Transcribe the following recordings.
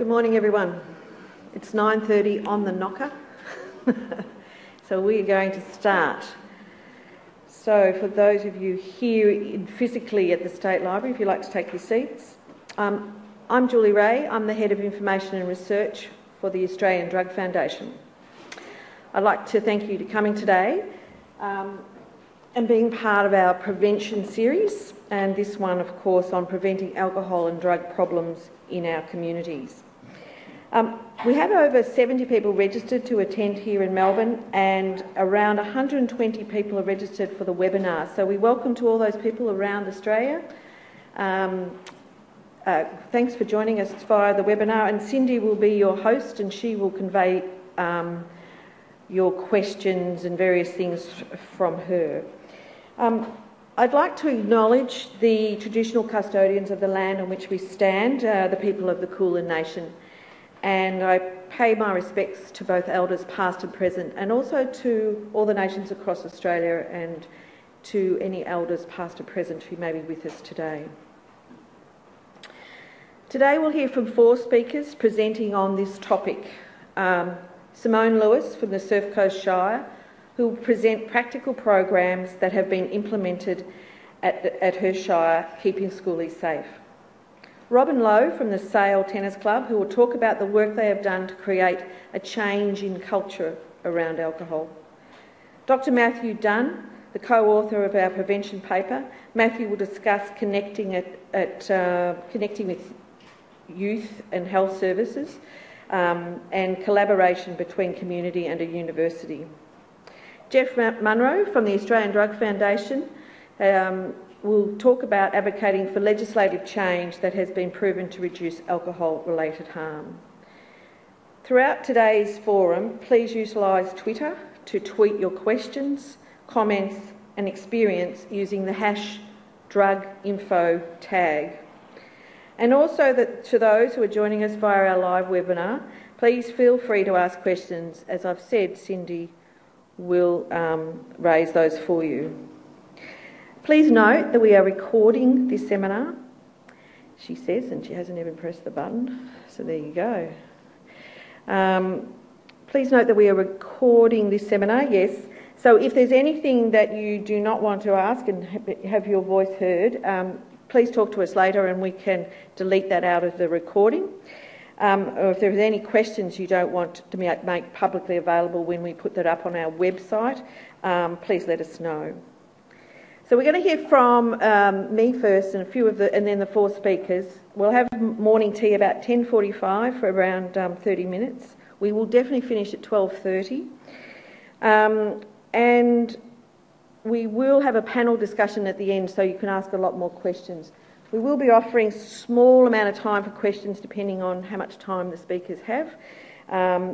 Good morning, everyone. It's 9:30 on the knocker, so we're going to start. So for those of you here physically at the State Library, if you'd like to take your seats. I'm Julie Ray. I'm the Head of Information and Research for the Australian Drug Foundation. I'd like to thank you for coming today and being part of our prevention series, and this one, of course, on preventing alcohol and drug problems in our communities. We have over 70 people registered to attend here in Melbourne, and around 120 people are registered for the webinar. So we welcome to all those people around Australia. Thanks for joining us via the webinar, and Cindy will be your host, and she will convey your questions and various things from her. I'd like to acknowledge the traditional custodians of the land on which we stand, the people of the Kulin Nation. And I pay my respects to both elders past and present, and also to all the nations across Australia and to any elders past or present who may be with us today. Today we'll hear from 4 speakers presenting on this topic. Simone Lewis from the Surf Coast Shire, who will present practical programs that have been implemented at her shire, keeping schoolies safe. Robin Lowe from the Sale Tennis Club, who will talk about the work they have done to create a change in culture around alcohol. Dr Matthew Dunn, the co-author of our prevention paper. Matthew will discuss connecting with youth and health services and collaboration between community and a university. Jeff Munro from the Australian Drug Foundation will talk about advocating for legislative change that has been proven to reduce alcohol-related harm. Throughout today's forum, please utilise Twitter to tweet your questions, comments and experience using the #druginfo tag. And also to those who are joining us via our live webinar, please feel free to ask questions. As I've said, Cindy will raise those for you. Please note that we are recording this seminar, she says, and she hasn't even pressed the button, so there you go. Please note that we are recording this seminar, yes. So if there's anything that you do not want to ask and have your voice heard, please talk to us later and we can delete that out of the recording. Or if there's any questions you don't want to make publicly available when we put that up on our website, please let us know. So we're going to hear from me first and and then the 4 speakers. We'll have morning tea about 10:45 for around 30 minutes. We will definitely finish at 12:30. And we will have a panel discussion at the end so you can ask a lot more questions. We will be offering a small amount of time for questions depending on how much time the speakers have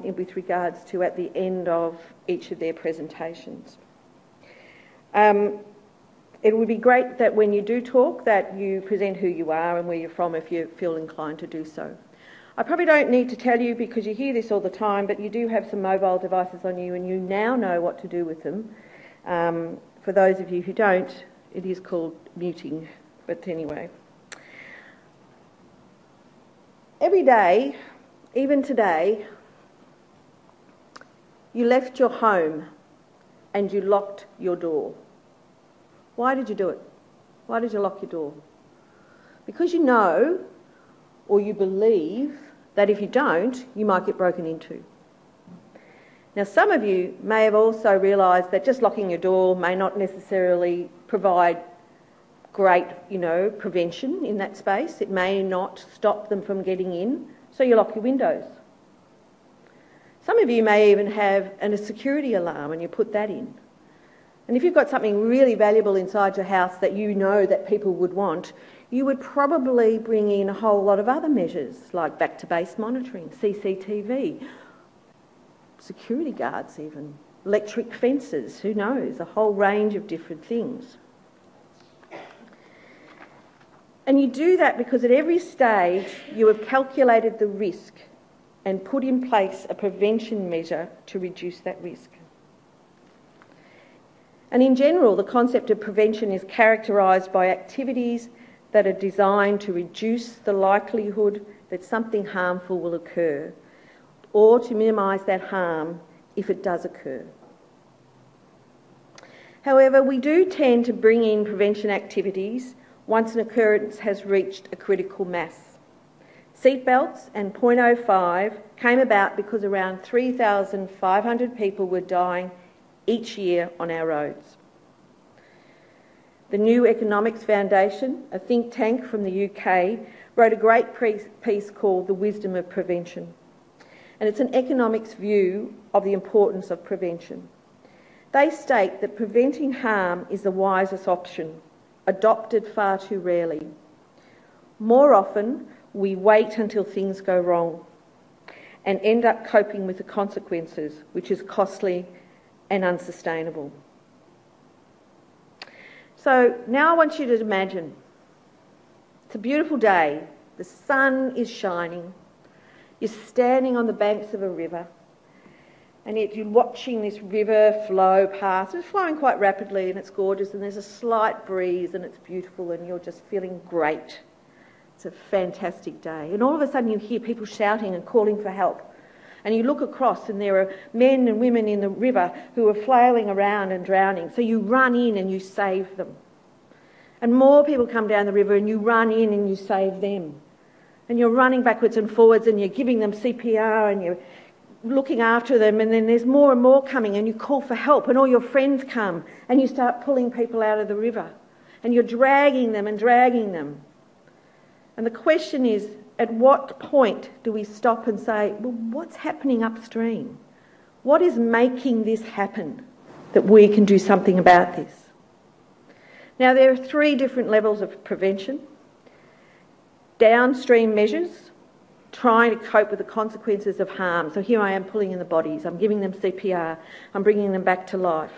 with regards to at the end of each of their presentations. It would be great that when you do talk that you present who you are and where you're from if you feel inclined to do so. I probably don't need to tell you because you hear this all the time, but you do have some mobile devices on you and you now know what to do with them. For those of you who don't, it is called muting, but anyway. Every day, even today, you left your home and you locked your door. Why did you do it? Why did you lock your door? Because you know or you believe that if you don't, you might get broken into. Now, some of you may have also realised that just locking your door may not necessarily provide great, prevention in that space. It may not stop them from getting in, so you lock your windows. Some of you may even have a security alarm and you put that in. And if you've got something really valuable inside your house that you know that people would want, you would probably bring in a whole lot of other measures like back-to-base monitoring, CCTV, security guards even, electric fences, who knows, a whole range of different things. And you do that because at every stage you have calculated the risk and put in place a prevention measure to reduce that risk. And in general, the concept of prevention is characterised by activities that are designed to reduce the likelihood that something harmful will occur, or to minimise that harm if it does occur. However, we do tend to bring in prevention activities once an occurrence has reached a critical mass. Seatbelts and 0.05 came about because around 3,500 people were dying each year on our roads. The New Economics Foundation, a think tank from the UK, wrote a great piece called The Wisdom of Prevention. And it's an economics view of the importance of prevention. They state that preventing harm is the wisest option, adopted far too rarely. More often, we wait until things go wrong and end up coping with the consequences, which is costly and unsustainable. So now I want you to imagine, it's a beautiful day, the sun is shining, you're standing on the banks of a river, and yet you're watching this river flow past. It's flowing quite rapidly and it's gorgeous, and there's a slight breeze and it's beautiful and you're just feeling great. It's a fantastic day. And all of a sudden you hear people shouting and calling for help. And you look across and there are men and women in the river who are flailing around and drowning. So you run in and you save them. And more people come down the river and you run in and you save them. And you're running backwards and forwards and you're giving them CPR and you're looking after them, and then there's more and more coming and you call for help and all your friends come and you start pulling people out of the river and you're dragging them and dragging them. And the question is, at what point do we stop and say, well, what's happening upstream? What is making this happen that we can do something about this? Now, there are 3 different levels of prevention. Downstream measures, trying to cope with the consequences of harm. So here I am pulling in the bodies, I'm giving them CPR, I'm bringing them back to life.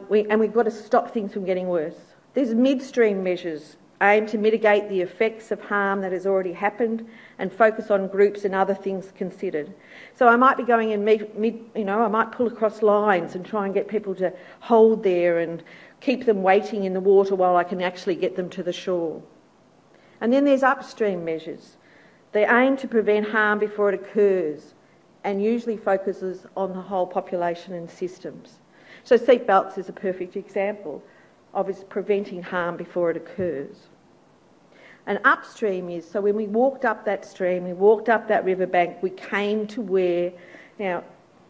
We've got to stop things from getting worse. There's midstream measures aimed to mitigate the effects of harm that has already happened and focus on groups and other things considered. So I might be going in I might pull across lines and try and get people to hold there and keep them waiting in the water while I can actually get them to the shore. And then there's upstream measures. They aim to prevent harm before it occurs and usually focuses on the whole population and systems. So seatbelts is a perfect example of us preventing harm before it occurs. And upstream is, so when we walked up that stream, we walked up that riverbank, we came to where, now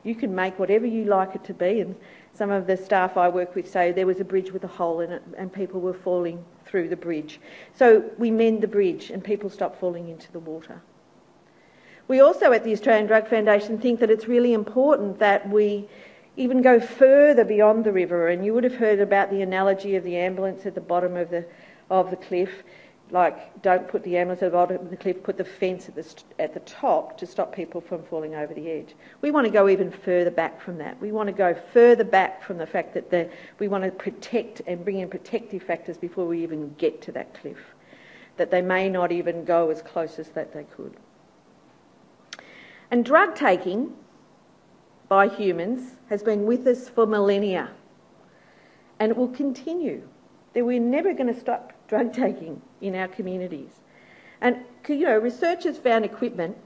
you can make whatever you like it to be, and some of the staff I work with say there was a bridge with a hole in it and people were falling through the bridge. So we mend the bridge and people stop falling into the water. We also at the Australian Drug Foundation think that it's really important that we even go further beyond the river, and you would have heard about the analogy of the ambulance at the bottom of the cliff. Like, don't put the ambulance at the bottom of the cliff, put the fence at the top to stop people from falling over the edge. We want to go even further back from that. We want to go further back from the fact that we want to protect and bring in protective factors before we even get to that cliff, that they may not even go as close as that they could. And drug taking by humans has been with us for millennia, and it will continue. That we're never going to stop drug taking in our communities. And, researchers found equipment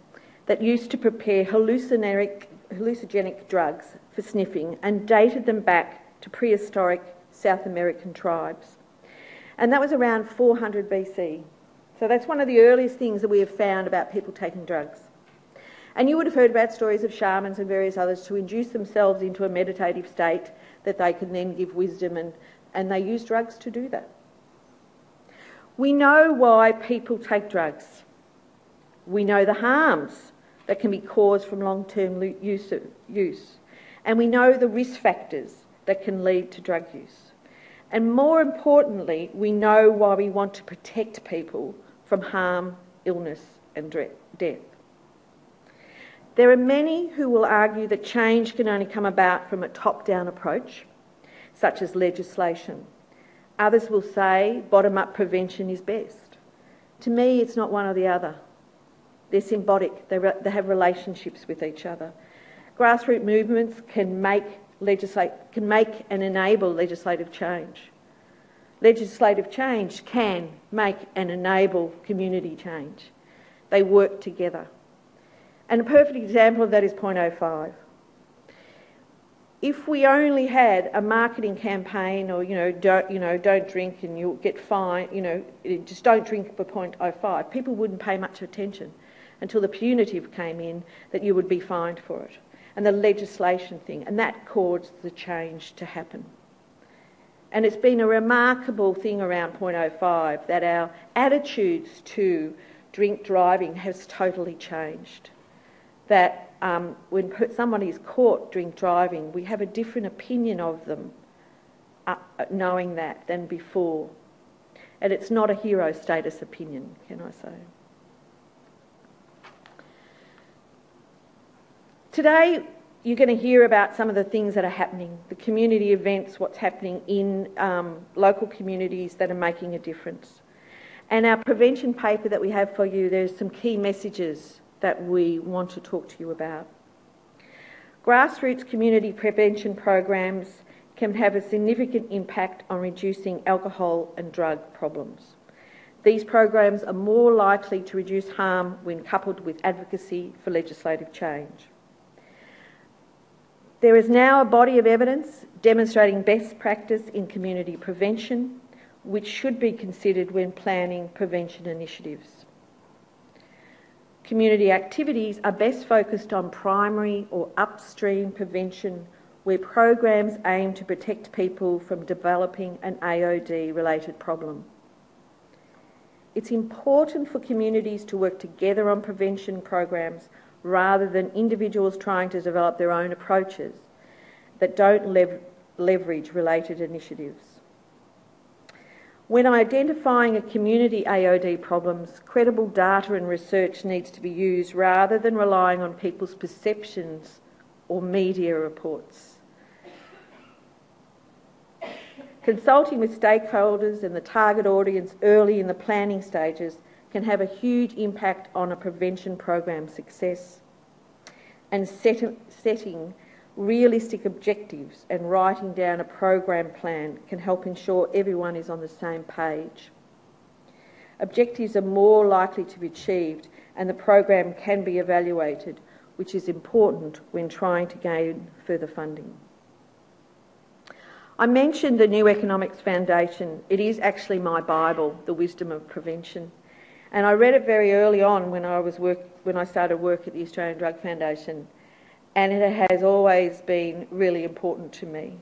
that used to prepare hallucinogenic drugs for sniffing and dated them back to prehistoric South American tribes. And that was around 400 BC. So that's one of the earliest things that we have found about people taking drugs. And you would have heard about stories of shamans and various others to induce themselves into a meditative state that they can then give wisdom, and they use drugs to do that. We know why people take drugs. We know the harms that can be caused from long-term use. And we know the risk factors that can lead to drug use. And more importantly, we know why we want to protect people from harm, illness and death. There are many who will argue that change can only come about from a top-down approach, such as legislation. Others will say bottom-up prevention is best. To me, it's not one or the other. They're symbiotic. They have relationships with each other. Grassroots movements can make and enable legislative change. Legislative change can make and enable community change. They work together. And a perfect example of that is Point .05. If we only had a marketing campaign, or don't drink and you'll get fined, just don't drink for Point .05, people wouldn't pay much attention until the punitive came in that you would be fined for it, and the legislation thing, and that caused the change to happen. And it's been a remarkable thing around Point .05 that our attitudes to drink driving has totally changed. That when somebody is caught drink driving, we have a different opinion of them knowing that than before. And it's not a hero status opinion, can I say. Today, you're going to hear about some of the things that are happening, the community events, what's happening in local communities that are making a difference. And our prevention paper that we have for you, there's some key messages that we want to talk to you about. Grassroots community prevention programs can have a significant impact on reducing alcohol and drug problems. These programs are more likely to reduce harm when coupled with advocacy for legislative change. There is now a body of evidence demonstrating best practice in community prevention, which should be considered when planning prevention initiatives. Community activities are best focused on primary or upstream prevention, where programs aim to protect people from developing an AOD-related problem. It's important for communities to work together on prevention programs rather than individuals trying to develop their own approaches that don't leverage related initiatives. When identifying a community AOD problems, credible data and research needs to be used rather than relying on people's perceptions or media reports. Consulting with stakeholders and the target audience early in the planning stages can have a huge impact on a prevention program success, and setting realistic objectives and writing down a program plan can help ensure everyone is on the same page. Objectives are more likely to be achieved and the program can be evaluated, which is important when trying to gain further funding. I mentioned the New Economics Foundation. It is actually my Bible, The Wisdom of Prevention. And I read it very early on when I started work at the Australian Drug Foundation, and it has always been really important to me.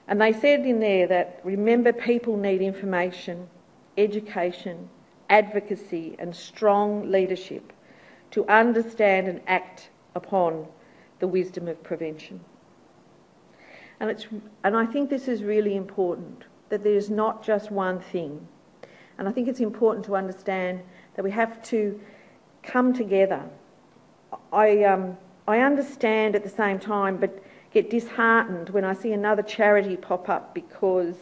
And they said in there that, remember, people need information, education, advocacy and strong leadership to understand and act upon the wisdom of prevention. And I think this is really important, that there is not just one thing. And I think it's important to understand that we have to come together. I understand at the same time, but get disheartened when I see another charity pop up because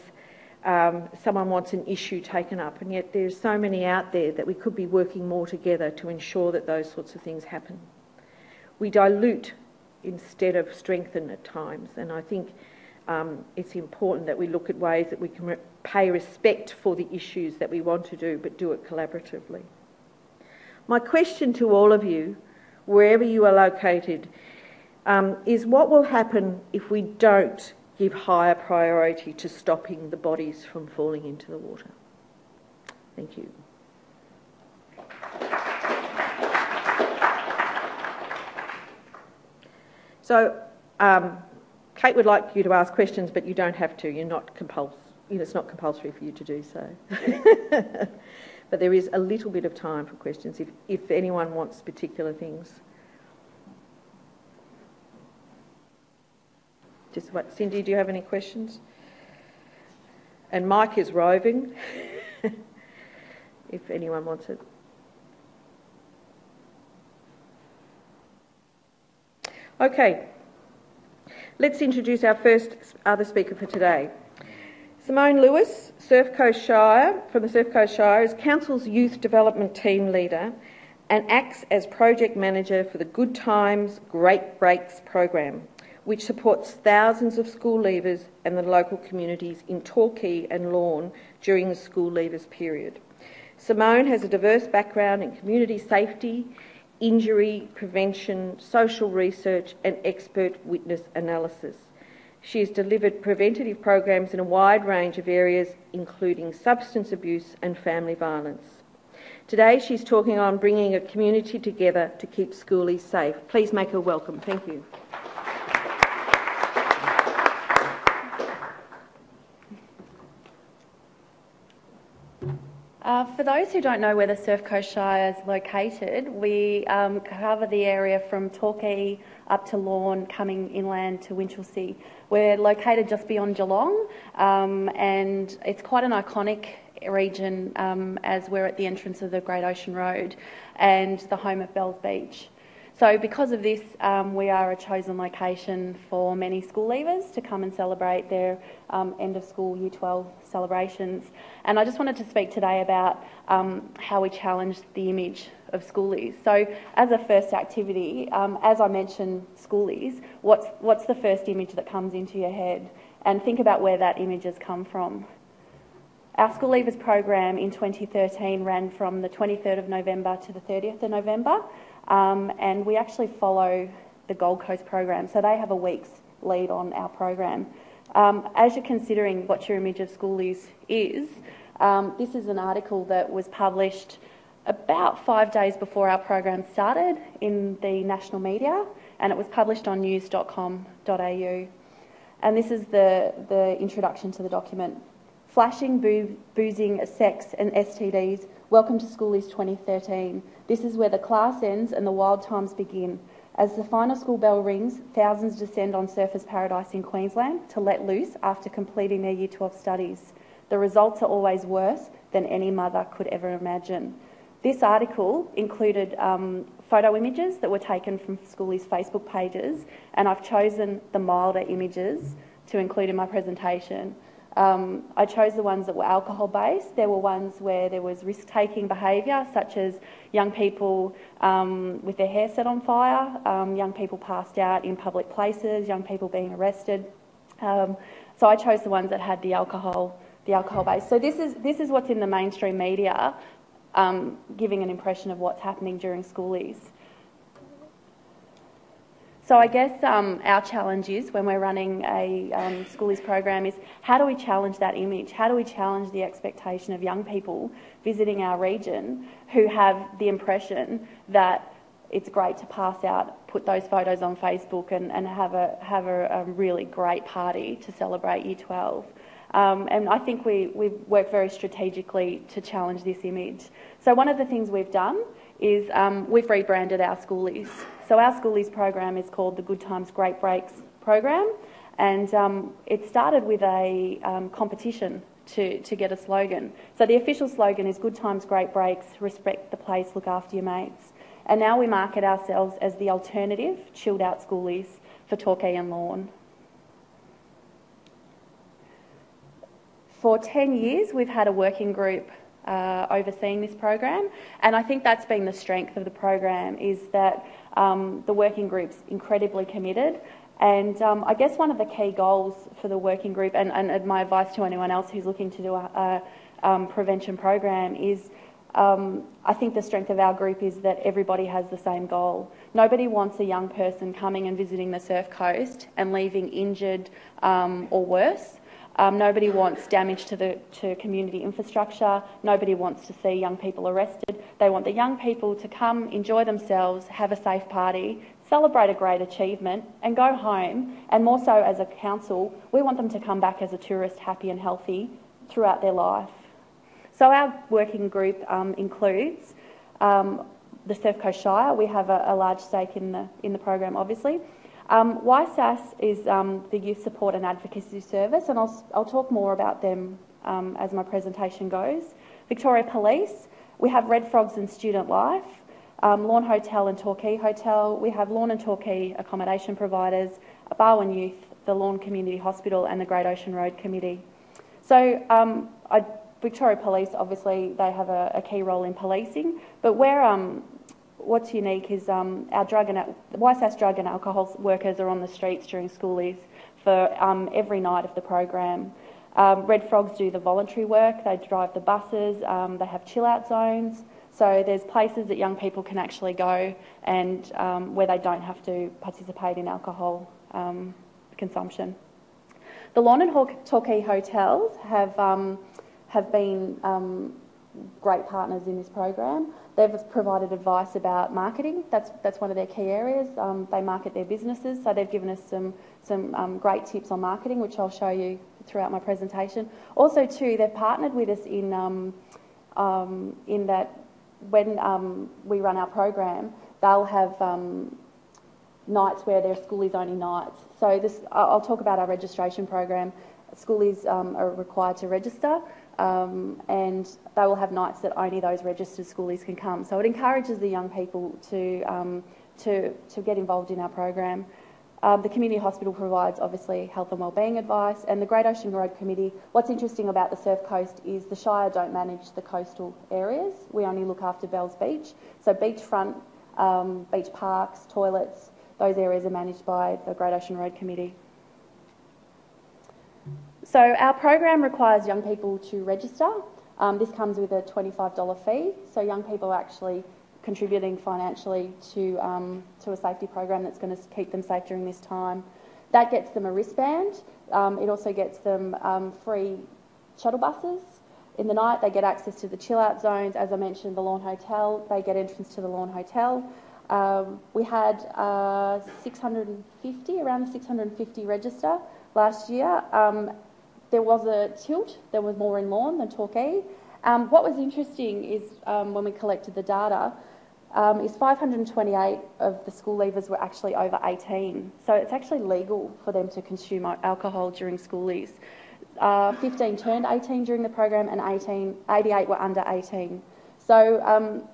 someone wants an issue taken up, and yet there's so many out there that we could be working more together to ensure that those sorts of things happen. We dilute instead of strengthen at times, and I think it's important that we look at ways that we can pay respect for the issues that we want to do, but do it collaboratively. My question to all of you, wherever you are located, is what will happen if we don't give higher priority to stopping the bodies from falling into the water? Thank you. So, Kate would like you to ask questions, but you don't have to. You're not it's not compulsory for you to do so. But there is a little bit of time for questions if anyone wants particular things. Just wait. Cindy, do you have any questions? And Mike is roving, if anyone wants it. Okay, let's introduce our first other speaker for today. Simone Lewis, Surf Coast Shire, from the Surf Coast Shire, is Council's Youth Development Team Leader and acts as Project Manager for the Good Times Great Breaks program, which supports thousands of school leavers and the local communities in Torquay and Lorne during the school leavers period. Simone has a diverse background in community safety, injury prevention, social research and expert witness analysis. She has delivered preventative programs in a wide range of areas, including substance abuse and family violence. Today she's talking on bringing a community together to keep schoolies safe. Please make her welcome. Thank you. For those who don't know where the Surf Coast Shire is located, we cover the area from Torquay up to Lorne, coming inland to Winchelsea. We're located just beyond Geelong, and it's quite an iconic region as we're at the entrance of the Great Ocean Road and the home of Bells Beach. So because of this, we are a chosen location for many school leavers to come and celebrate their end of school Year 12 celebrations. And I just wanted to speak today about how we challenge the image of schoolies. So as a first activity, as I mentioned schoolies, what's the first image that comes into your head? And think about where that image has come from. Our School Leavers program in 2013 ran from the 23rd of November to the 30th of November. And we actually follow the Gold Coast program, so they have a week's lead on our program. As you're considering what your image of schoolies is, this is an article that was published about 5 days before our program started in the national media, and it was published on news.com.au. And this is the introduction to the document. Flashing, boozing, sex and STDs. Welcome to Schoolies 2013. This is where the class ends and the wild times begin. As the final school bell rings, thousands descend on Surfers Paradise in Queensland to let loose after completing their Year 12 studies. The results are always worse than any mother could ever imagine. This article included photo images that were taken from Schoolies' Facebook pages, and I've chosen the milder images to include in my presentation. I chose the ones that were alcohol-based. There were ones where there was risk-taking behaviour, such as young people with their hair set on fire, young people passed out in public places, young people being arrested. So I chose the ones that had the alcohol base. So this is what's in the mainstream media, giving an impression of what's happening during schoolies. So I guess our challenge is, when we're running a schoolies program, is how do we challenge that image? How do we challenge the expectation of young people visiting our region who have the impression that it's great to pass out, put those photos on Facebook and have a really great party to celebrate Year 12? And I think we work very strategically to challenge this image. So one of the things we've done is we've rebranded our schoolies. So our schoolies program is called the Good Times Great Breaks program, and it started with a competition to get a slogan. So the official slogan is Good Times Great Breaks, respect the place, look after your mates. And now we market ourselves as the alternative chilled out schoolies for Torquay and Lorne. For 10 years we've had a working group overseeing this program, and I think that's been the strength of the program, is that the working group's incredibly committed. And I guess one of the key goals for the working group, and my advice to anyone else who's looking to do a prevention program, is I think the strength of our group is that everybody has the same goal. Nobody wants a young person coming and visiting the Surf Coast and leaving injured or worse. Nobody wants damage to community infrastructure. Nobody wants to see young people arrested. They want the young people to come, enjoy themselves, have a safe party, celebrate a great achievement and go home. And more so as a council, we want them to come back as a tourist, happy and healthy throughout their life. So our working group includes the Surf Coast Shire. We have a large stake in the program, obviously. YSAS is the Youth Support and Advocacy Service, and I'll talk more about them as my presentation goes. Victoria Police, we have Red Frogs and Student Life, Lorne Hotel and Torquay Hotel. We have Lorne and Torquay accommodation providers, Barwon Youth, the Lorne Community Hospital and the Great Ocean Road Committee. So Victoria Police, obviously, they have a key role in policing, but what's unique is our YSAS drug and alcohol workers are on the streets during schoolies for every night of the program. Red Frogs do the voluntary work, they drive the buses, they have chill out zones, so there's places that young people can actually go and where they don't have to participate in alcohol consumption. The Lawn and Torquay hotels have been great partners in this program. They've provided advice about marketing. That's one of their key areas. They market their businesses, so they've given us some great tips on marketing, which I'll show you throughout my presentation. Also, too, they've partnered with us in that when we run our program, they'll have nights where they're schoolies only nights. So I'll talk about our registration program. Schoolies are required to register, and they will have nights that only those registered schoolies can come. So it encourages the young people to get involved in our program. The community hospital provides obviously health and wellbeing advice, and the Great Ocean Road Committee, what's interesting about the Surf Coast is the Shire don't manage the coastal areas. We only look after Bells Beach. So beachfront, beach parks, toilets, those areas are managed by the Great Ocean Road Committee. So our program requires young people to register. This comes with a $25 fee, so young people are actually contributing financially to a safety program that's going to keep them safe during this time. That gets them a wristband. It also gets them free shuttle buses. In the night, they get access to the chill-out zones. As I mentioned, the Lawn Hotel, they get entrance to the Lawn Hotel. We had around 650 register last year. There was a tilt. There was more in Lawn than Torquay. What was interesting is when we collected the data, is 528 of the school leavers were actually over 18. So it's actually legal for them to consume alcohol during schoolies. 15 turned 18 during the program, and 88 were under 18. So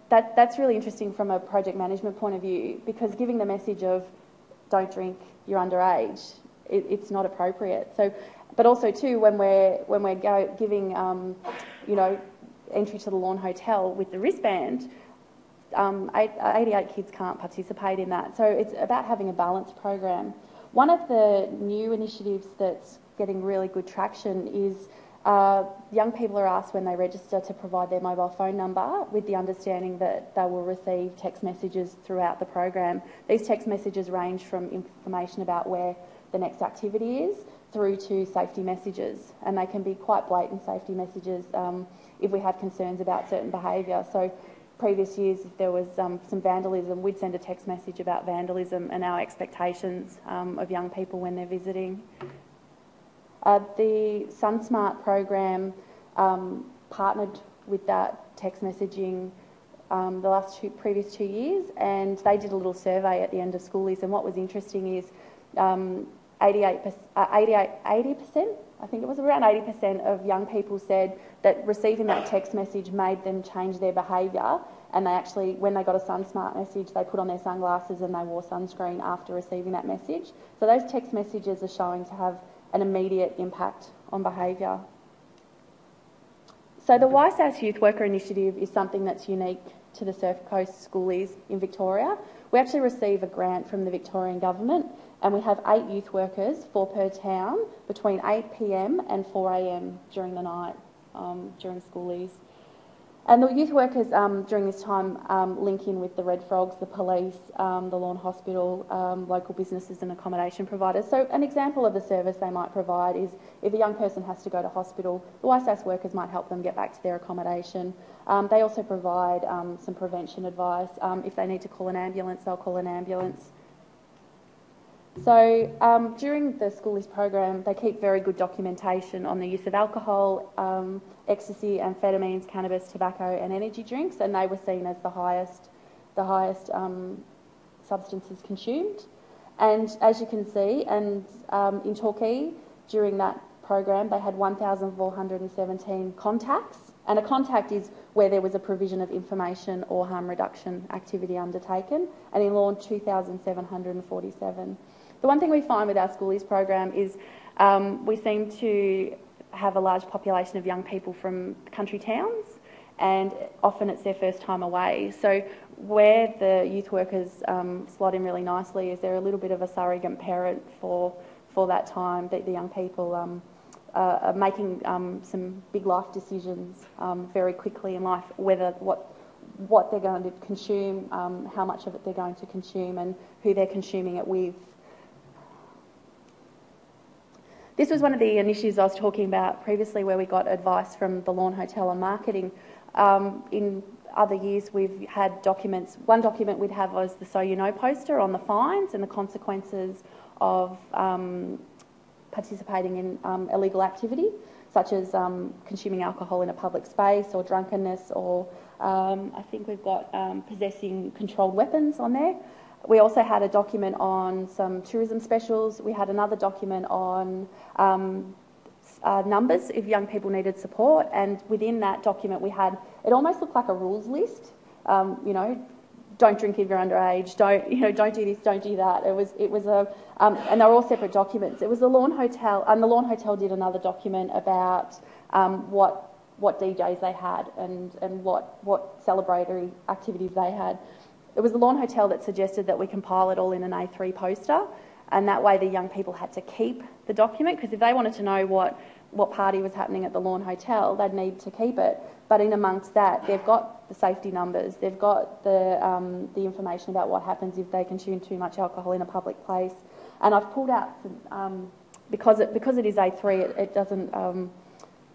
that's really interesting from a project management point of view, because giving the message of don't drink, you're underage, it's not appropriate. So, but also too, when we're giving entry to the Lawn Hotel with the wristband, 88 kids can't participate in that. So it's about having a balanced program. One of the new initiatives that's getting really good traction is young people are asked when they register to provide their mobile phone number, with the understanding that they will receive text messages throughout the program. These text messages range from information about where the next activity is through to safety messages, and they can be quite blatant safety messages if we have concerns about certain behaviour. So previous years, if there was some vandalism, we'd send a text message about vandalism and our expectations of young people when they're visiting. The SunSmart program partnered with that text messaging the previous 2 years, and they did a little survey at the end of schoolies, and what was interesting is 80%, I think it was around 80% of young people said that receiving that text message made them change their behaviour, and they actually, when they got a SunSmart message, they put on their sunglasses and they wore sunscreen after receiving that message. So those text messages are showing to have an immediate impact on behaviour. So the YSAS Youth Worker Initiative is something that's unique to the Surf Coast schoolies in Victoria. We actually receive a grant from the Victorian Government, and we have 8 youth workers, 4 per town, between 8 p.m. and 4 a.m. during the night, during schoolies. And the youth workers during this time link in with the Red Frogs, the police, the Lawn Hospital, local businesses and accommodation providers. So an example of the service they might provide is if a young person has to go to hospital, the YSAS workers might help them get back to their accommodation. They also provide some prevention advice. If they need to call an ambulance, they'll call an ambulance. So during the schoolies program, they keep very good documentation on the use of alcohol, ecstasy, amphetamines, cannabis, tobacco and energy drinks, and they were seen as the highest substances consumed. And as you can see, and in Torquay, during that program, they had 1,417 contacts, and a contact is where there was a provision of information or harm reduction activity undertaken, and in Lawn, 2,747. The one thing we find with our schoolies program is we seem to have a large population of young people from country towns, and often it's their first time away. So where the youth workers slot in really nicely is they're a little bit of a surrogate parent for that time that the young people are making some big life decisions very quickly in life, whether what they're going to consume, how much of it they're going to consume, and who they're consuming it with. This was one of the initiatives I was talking about previously, where we got advice from the Lawn Hotel on marketing. In other years, we've had documents. One document we'd have was the So You Know poster on the fines and the consequences of participating in illegal activity, such as consuming alcohol in a public space, or drunkenness, or I think we've got possessing controlled weapons on there. We also had a document on some tourism specials. We had another document on numbers if young people needed support, and within that document we had, it almost looked like a rules list. You know, don't drink if you're underage. Don't do this, don't do that. It was a and they were all separate documents. It was the Lawn Hotel, and the Lawn Hotel did another document about what DJs they had and what celebratory activities they had. It was the Lawn Hotel that suggested that we compile it all in an A3 poster, and that way the young people had to keep the document, because if they wanted to know what party was happening at the Lawn Hotel, they'd need to keep it. But in amongst that, they've got the safety numbers, they've got the information about what happens if they consume too much alcohol in a public place. And I've pulled out some, because it is A3, it doesn't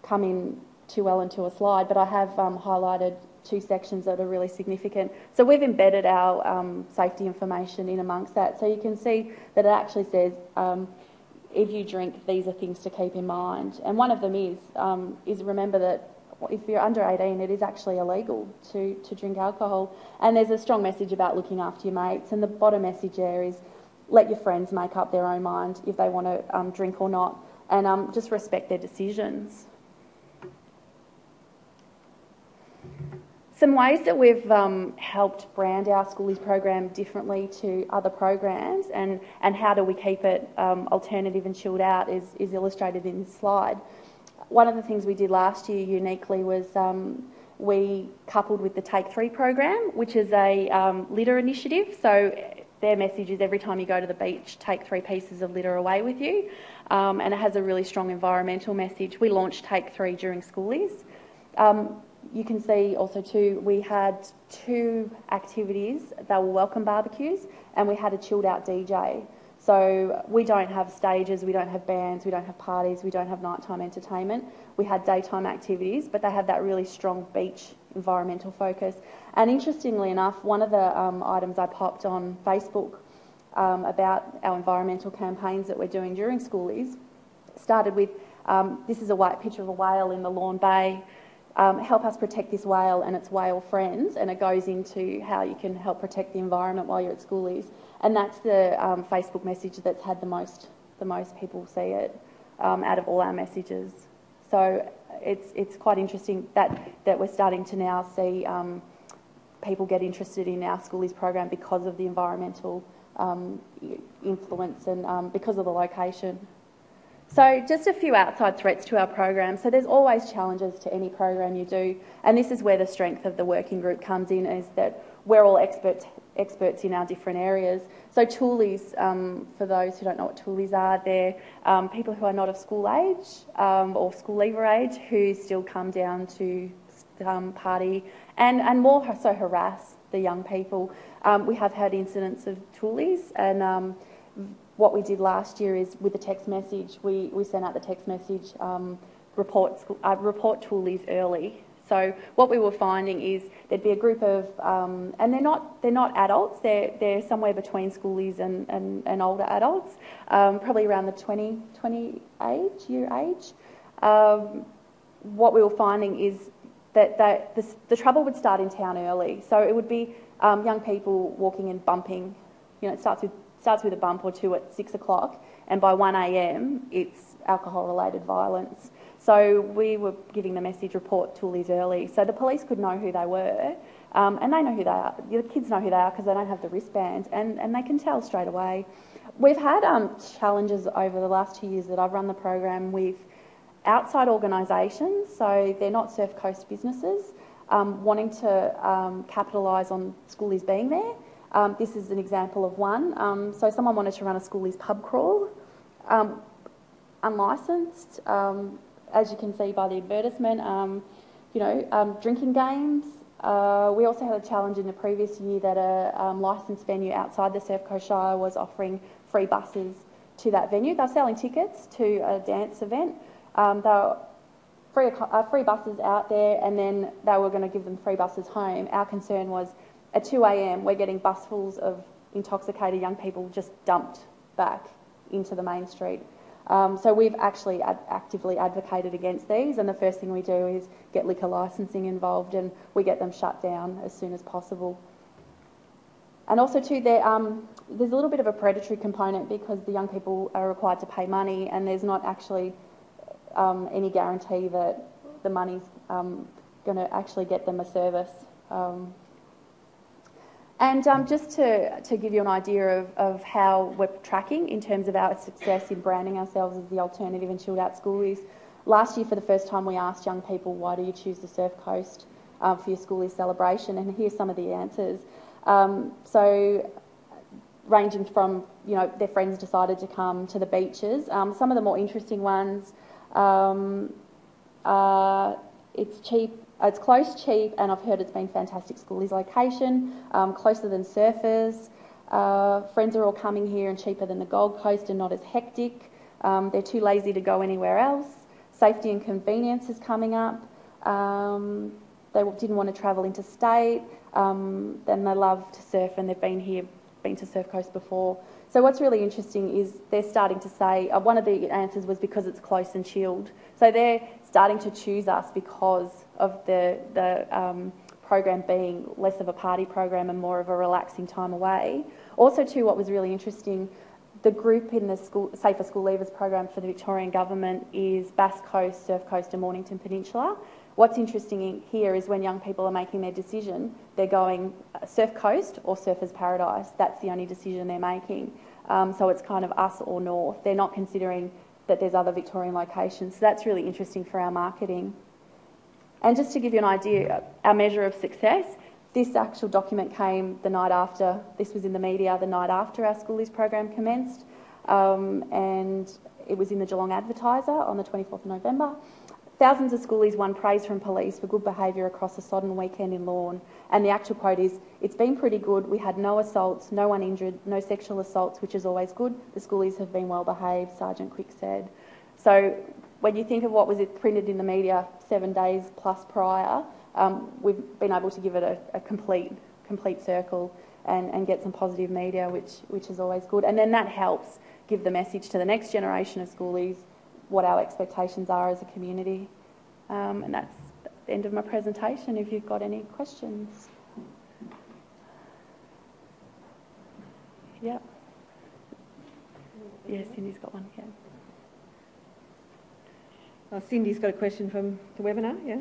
come in too well into a slide, but I have highlighted two sections that are really significant. So we've embedded our safety information in amongst that. So you can see that it actually says, if you drink, these are things to keep in mind. And one of them is remember that if you're under 18, it is actually illegal to drink alcohol. And there's a strong message about looking after your mates. And the bottom message there is, let your friends make up their own mind if they want to drink or not, and just respect their decisions. Some ways that we've helped brand our Schoolies program differently to other programs, and how do we keep it alternative and chilled out is illustrated in this slide. One of the things we did last year uniquely was we coupled with the Take 3 program, which is a litter initiative. So their message is, every time you go to the beach, take 3 pieces of litter away with you, and it has a really strong environmental message. We launched Take 3 during Schoolies. You can see also too, we had 2 activities. They were welcome barbecues, and we had a chilled out DJ. So we don't have stages, we don't have bands, we don't have parties, we don't have nighttime entertainment. We had daytime activities, but they have that really strong beach environmental focus. And interestingly enough, one of the items I popped on Facebook about our environmental campaigns that we're doing during Schoolies started with, this is a picture of a whale in the Lawn Bay. Help us protect this whale and its whale friends, and it goes into how you can help protect the environment while you're at Schoolies. And that's the Facebook message that's had the most people see it out of all our messages. So it's quite interesting that we're starting to now see people get interested in our Schoolies program because of the environmental influence and because of the location. So just a few outside threats to our program. So there's always challenges to any program you do, and this is where the strength of the working group comes in, is that we're all experts in our different areas. So toolies, for those who don't know what toolies are, they're people who are not of school age or school leaver age who still come down to party and more so harass the young people. We have had incidents of toolies, and what we did last year is, with the text message, we sent out the text message, report toolies early. So what we were finding is there'd be a group of, and they're not adults, they're somewhere between schoolies and older adults, probably around the 20 year age. What we were finding is that the trouble would start in town early. So it would be young people walking and bumping. You know, it starts with a bump or two at 6 o'clock, and by 1 a.m. it's alcohol-related violence. So we were giving the message, report toolies early, so the police could know who they were, and they know who they are. The kids know who they are because they don't have the wristbands, and they can tell straight away. We've had challenges over the last 2 years that I've run the program with outside organisations, so they're not Surf Coast businesses, wanting to capitalise on schoolies being there. This is an example of one. So someone wanted to run a schoolies pub crawl, unlicensed, as you can see by the advertisement, drinking games. We also had a challenge in the previous year that a licensed venue outside the Surf Coast Shire was offering free buses to that venue. They were selling tickets to a dance event. They were free buses out there, and then they were going to give them free buses home. Our concern was at 2 a.m. we're getting busfuls of intoxicated young people just dumped back into the main street. So we've actually actively advocated against these, and the first thing we do is get liquor licensing involved, and we get them shut down as soon as possible. And also too, there's a little bit of a predatory component because the young people are required to pay money, and there's not actually any guarantee that the money's going to actually get them a service. Just to give you an idea of how we're tracking in terms of our success in branding ourselves as the alternative and chilled out schoolies, last year for the first time we asked young people, why do you choose the Surf Coast for your schoolies celebration? And here's some of the answers. So ranging from, their friends decided to come to the beaches. Some of the more interesting ones, it's cheap. It's close, cheap, and I've heard it's been fantastic schoolies location, closer than surfers. Friends are all coming here and cheaper than the Gold Coast and not as hectic. They're too lazy to go anywhere else. Safety and convenience is coming up. They didn't want to travel interstate. Then they love to surf and they've been to Surf Coast before. So what's really interesting is they're starting to say, one of the answers was because it's close and chilled. So they're starting to choose us because of the program being less of a party program and more of a relaxing time away. Also too, what was really interesting, the group in the Safer School Leavers program for the Victorian Government is Bass Coast, Surf Coast and Mornington Peninsula. What's interesting here is when young people are making their decision, they're going Surf Coast or Surfers Paradise. That's the only decision they're making. So it's kind of us or north. They're not considering that there's other Victorian locations. So that's really interesting for our marketing. And just to give you an idea, our measure of success, this actual document came the night after, this was in the media the night after our schoolies program commenced, and it was in the Geelong Advertiser on the 24th of November. Thousands of schoolies won praise from police for good behaviour across a sodden weekend in Lorne. And the actual quote is, "It's been pretty good. We had no assaults, no one injured, no sexual assaults, which is always good. The schoolies have been well behaved," Sergeant Quick said. So when you think of what was printed in the media 7 days plus prior, we've been able to give it a complete circle and get some positive media, which is always good. And then that helps give the message to the next generation of schoolies what our expectations are as a community. And that's the end of my presentation, if you've got any questions. Yeah. Yeah, Cindy's got one, yeah. Oh, Cindy's got a question from the webinar, yeah.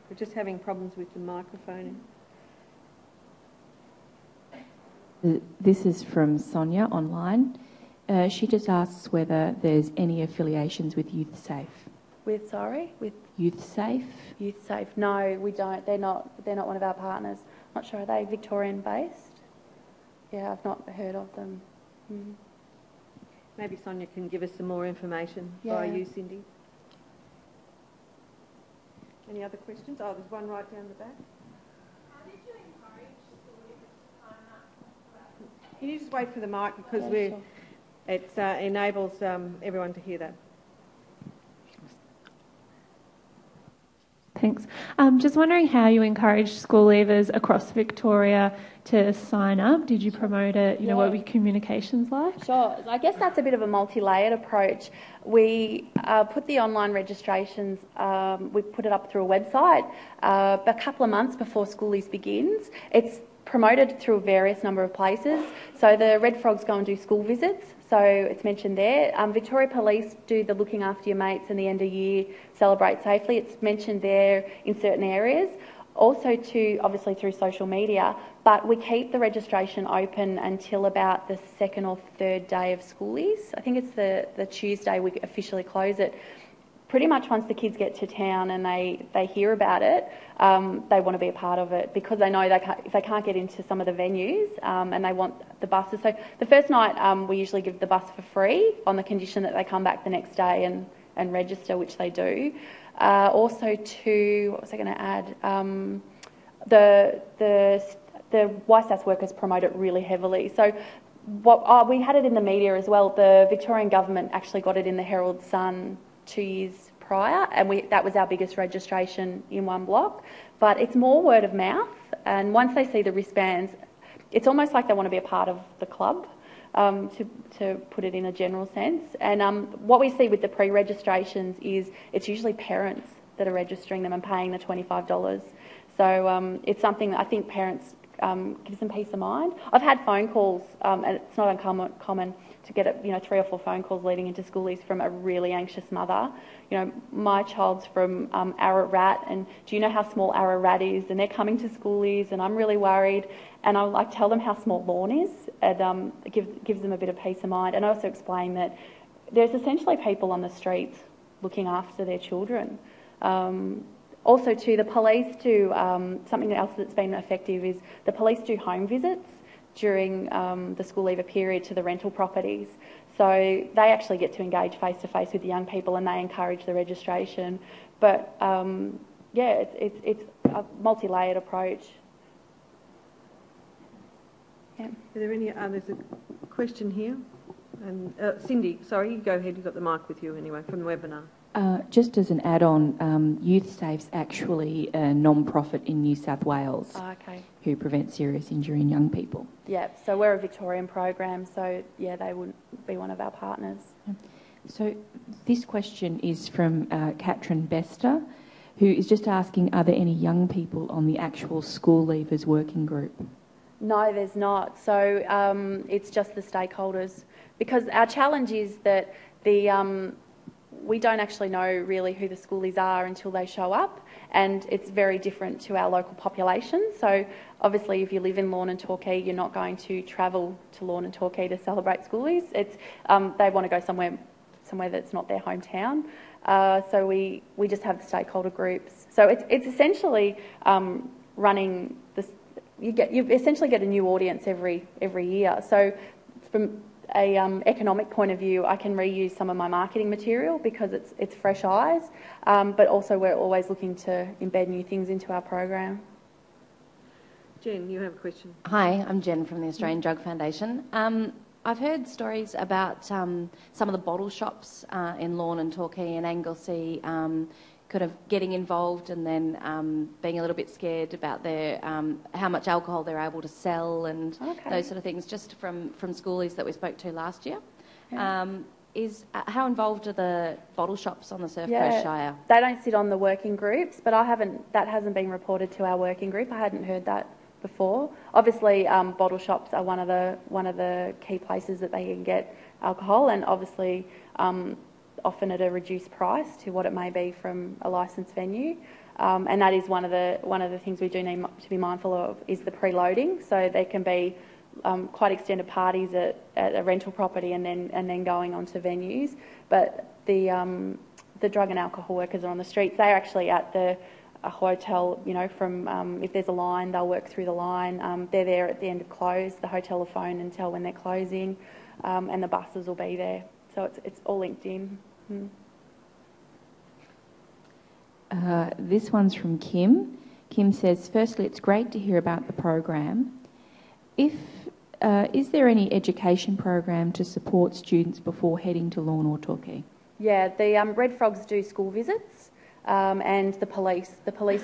We're just having problems with the microphone. This is from Sonia online. She just asks whether there's any affiliations with YouthSafe. With YouthSafe? YouthSafe. No, we don't. They're not one of our partners. I'm not sure. Are they Victorian based? Yeah, I've not heard of them. Maybe Sonia can give us some more information via you, Cindy. Any other questions? Oh, there's one right down the back. How did you encourage school leavers to sign up? Can you just wait for the mic because Sure. it enables everyone to hear that. Thanks. Just wondering how you encourage school leavers across Victoria to sign up. Did you promote it? What were your communications like? Sure. I guess that's a bit of a multi-layered approach. We put the online registrations, we put it up through a website a couple of months before schoolies begins. It's promoted through a various number of places. So the Red Frogs go and do school visits, so it's mentioned there. Victoria Police do the looking after your mates and the end of year celebrate safely. It's mentioned there in certain areas. Also too, obviously through social media, but we keep the registration open until about the second or third day of schoolies. I think it's the Tuesday we officially close it. pretty much once the kids get to town and they hear about it, they want to be a part of it because they know if they can't get into some of the venues and they want the buses. So the first night we usually give the bus for free on the condition that they come back the next day and register, which they do. Also what was I going to add? The YSAS workers promote it really heavily. So we had it in the media as well. The Victorian government actually got it in the Herald Sun 2 years prior, and that was our biggest registration in one block. But it's more word of mouth, and once they see the wristbands, it's almost like they want to be a part of the club, to put it in a general sense. And what we see with the pre-registrations is it's usually parents that are registering them and paying the $25. So it's something that I think parents gives them peace of mind. I've had phone calls, and it's not uncommon to get 3 or 4 phone calls leading into schoolies from a really anxious mother. My child's from Ararat, and do you know how small Ararat is? And they're coming to schoolies, and I'm really worried. And I tell them how small Lorne is, and it gives them a bit of peace of mind. And I also explain that there's essentially people on the streets looking after their children. Also, too, the police do something else that's been effective is the police do home visits during the school leaver period to the rental properties. So they actually get to engage face-to-face with the young people and they encourage the registration. But, it's a multi-layered approach. Yeah. Are there any there's a question here. And Cindy, sorry, you go ahead. You've got the mic with you anyway from the webinar. Just as an add-on, Youth Safe's actually a non-profit in New South Wales who prevents serious injury in young people. Yeah, so we're a Victorian program, so yeah, they would be one of our partners. So this question is from Katrin Bester, who is just asking, are there any young people on the actual school leavers working group? No, there's not. So it's just the stakeholders, because our challenge is that we don't actually know really who the schoolies are until they show up, and it's very different to our local population. So obviously if you live in Lorne and Torquay, you're not going to travel to Lorne and Torquay to celebrate schoolies. It's they want to go somewhere that's not their hometown. So we just have the stakeholder groups. So it's essentially running this. You essentially get a new audience every year. So from a economic point of view, I can reuse some of my marketing material because it's fresh eyes, but also we're always looking to embed new things into our program. Jen, you have a question. Hi, I'm Jen from the Australian Drug Foundation. I've heard stories about some of the bottle shops in Lorne and Torquay and Anglesey kind of getting involved and then being a little bit scared about their how much alcohol they're able to sell and those sort of things, just from schoolies that we spoke to last year. Yeah. How involved are the bottle shops on the Surf Coast Shire? They don't sit on the working groups, but that hasn't been reported to our working group. I hadn't heard that before. Obviously, bottle shops are one of the key places that they can get alcohol, and obviously often at a reduced price to what it may be from a licensed venue, and that is one of the things we do need to be mindful of is the preloading. So there can be quite extended parties at a rental property and then going on to venues. But the drug and alcohol workers are on the streets. They're actually at a hotel, from if there's a line, they'll work through the line. They're there at the end of close. The hotel will phone and tell when they're closing, and the buses will be there. So it's all linked in. This one's from Kim. Kim says, firstly, it's great to hear about the program. Is there any education program to support students before heading to Lorne or Torquay? Yeah, the Red Frogs do school visits, and the police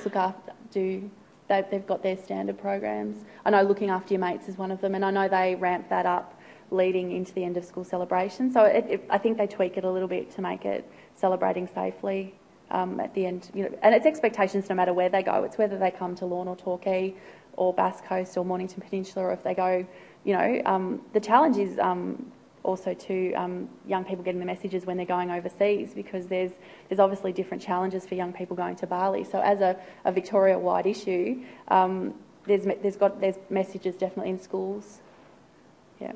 look after, they've got their standard programs. I know Looking After Your Mates is one of them, and I know they ramp that up leading into the end of school celebration. So I think they tweak it a little bit to make it celebrating safely at the end. And it's expectations no matter where they go. It's whether they come to Lorne or Torquay or Bass Coast or Mornington Peninsula, or if they go, the challenge is also to young people getting the messages when they're going overseas, because there's obviously different challenges for young people going to Bali. So as a Victoria-wide issue, there's messages definitely in schools. Yeah.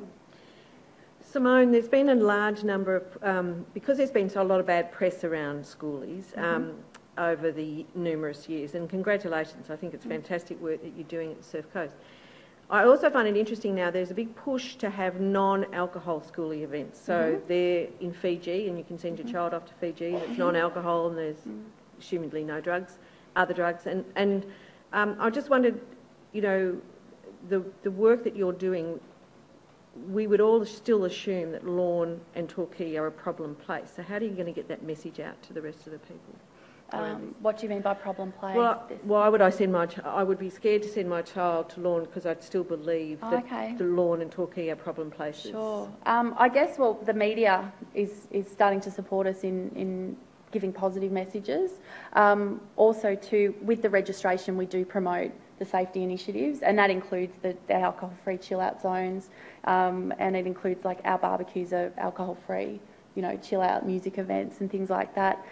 Simone, there's been a large number of, because there's been a lot of bad press around schoolies over the numerous years, and congratulations, I think it's fantastic work that you're doing at the Surf Coast. I also find it interesting now, there's a big push to have non-alcohol schoolie events. So they're in Fiji, and you can send your child off to Fiji, it's non-alcohol, and there's assumedly no drugs, other drugs. And I just wondered, you know, the work that you're doing, we would all still assume that Lorne and Torquay are a problem place. So how are you going to get that message out to the rest of the people? What do you mean by problem place? Well, why would I send my I would be scared to send my child to Lorne because I'd still believe that the Lorne and Torquay are problem places. Sure. I guess, well, the media is starting to support us in giving positive messages. Also, too, with the registration, we do promote the safety initiatives, and that includes the alcohol-free chill-out zones, and it includes, like, our barbecues are alcohol-free, you know, chill-out music events and things like that.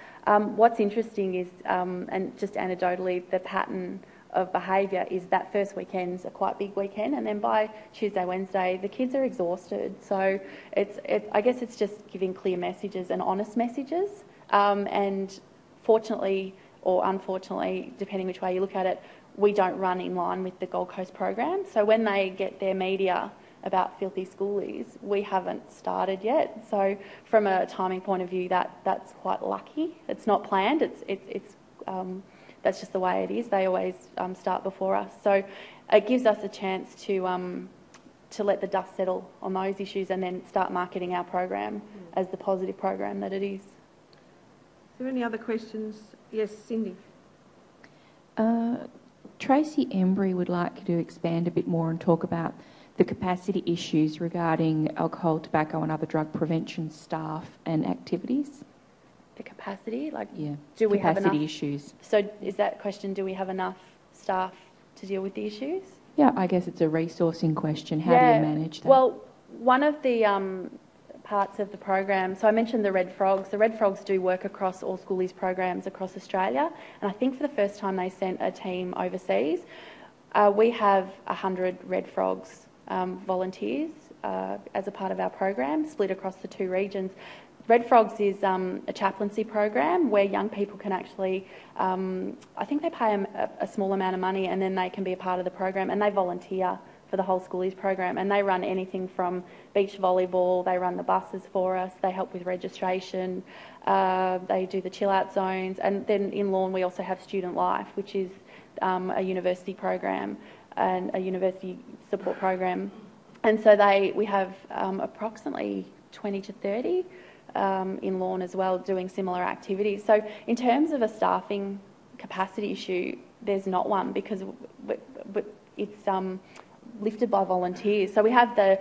What's interesting is, and just anecdotally, the pattern of behaviour is that first weekend's a quite big weekend, and then by Tuesday, Wednesday, the kids are exhausted. So I guess it's just giving clear messages and honest messages. And fortunately or unfortunately, depending which way you look at it, we don't run in line with the Gold Coast program. So when they get their media about filthy schoolies, we haven't started yet. So from a timing point of view, that's quite lucky. It's not planned. It's that's just the way it is. They always start before us. So it gives us a chance to let the dust settle on those issues and then start marketing our program as the positive program that it is. Is there any other questions? Yes, Cindy. Tracy Embry would like you to expand a bit more and talk about the capacity issues regarding alcohol, tobacco and other drug prevention staff and activities. The capacity? Like, yeah. Do we have enough? Capacity issues. So is that question, do we have enough staff to deal with the issues? Yeah, I guess it's a resourcing question. How do you manage that? Well, one of the parts of the program, so I mentioned the Red Frogs. The Red Frogs do work across all schoolies programs across Australia, and I think for the first time they sent a team overseas. We have 100 Red Frogs volunteers as a part of our program, split across the two regions. Red Frogs is a chaplaincy program where young people can actually, I think they pay them a small amount of money and then they can be a part of the program, and they volunteer for the whole schoolies program, and they run anything from beach volleyball, they run the buses for us, they help with registration, they do the chill out zones, and then in Lorne we also have Student Life, which is a university program and a university support program, and so we have approximately 20 to 30 in Lorne as well doing similar activities. So in terms of a staffing capacity issue, there's not one because it's lifted by volunteers. So we have the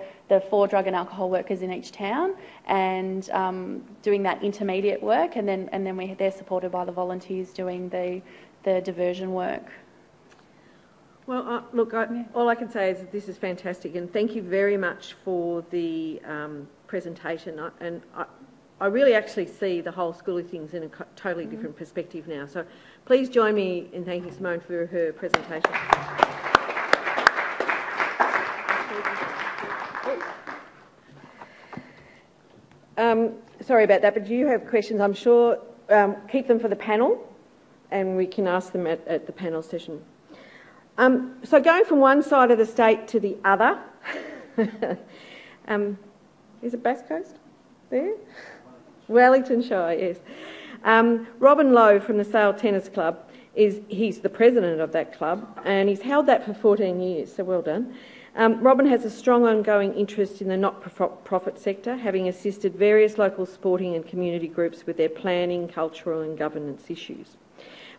4 drug and alcohol workers in each town and doing that intermediate work, and then they're supported by the volunteers doing the diversion work. Well, look, all I can say is that this is fantastic, and thank you very much for the presentation. I really actually see the whole schoolie things in a totally different perspective now. So please join me in thanking Simone for her presentation. Sorry about that, but do you have questions? I'm sure, keep them for the panel and we can ask them at the panel session. So going from one side of the state to the other, is it Bass Coast there? Wellington Shire, yes. Robin Lowe from the Sale Tennis Club, he's the president of that club and he's held that for 14 years, so well done. Robin has a strong ongoing interest in the not-for-profit sector, having assisted various local sporting and community groups with their planning, cultural and governance issues.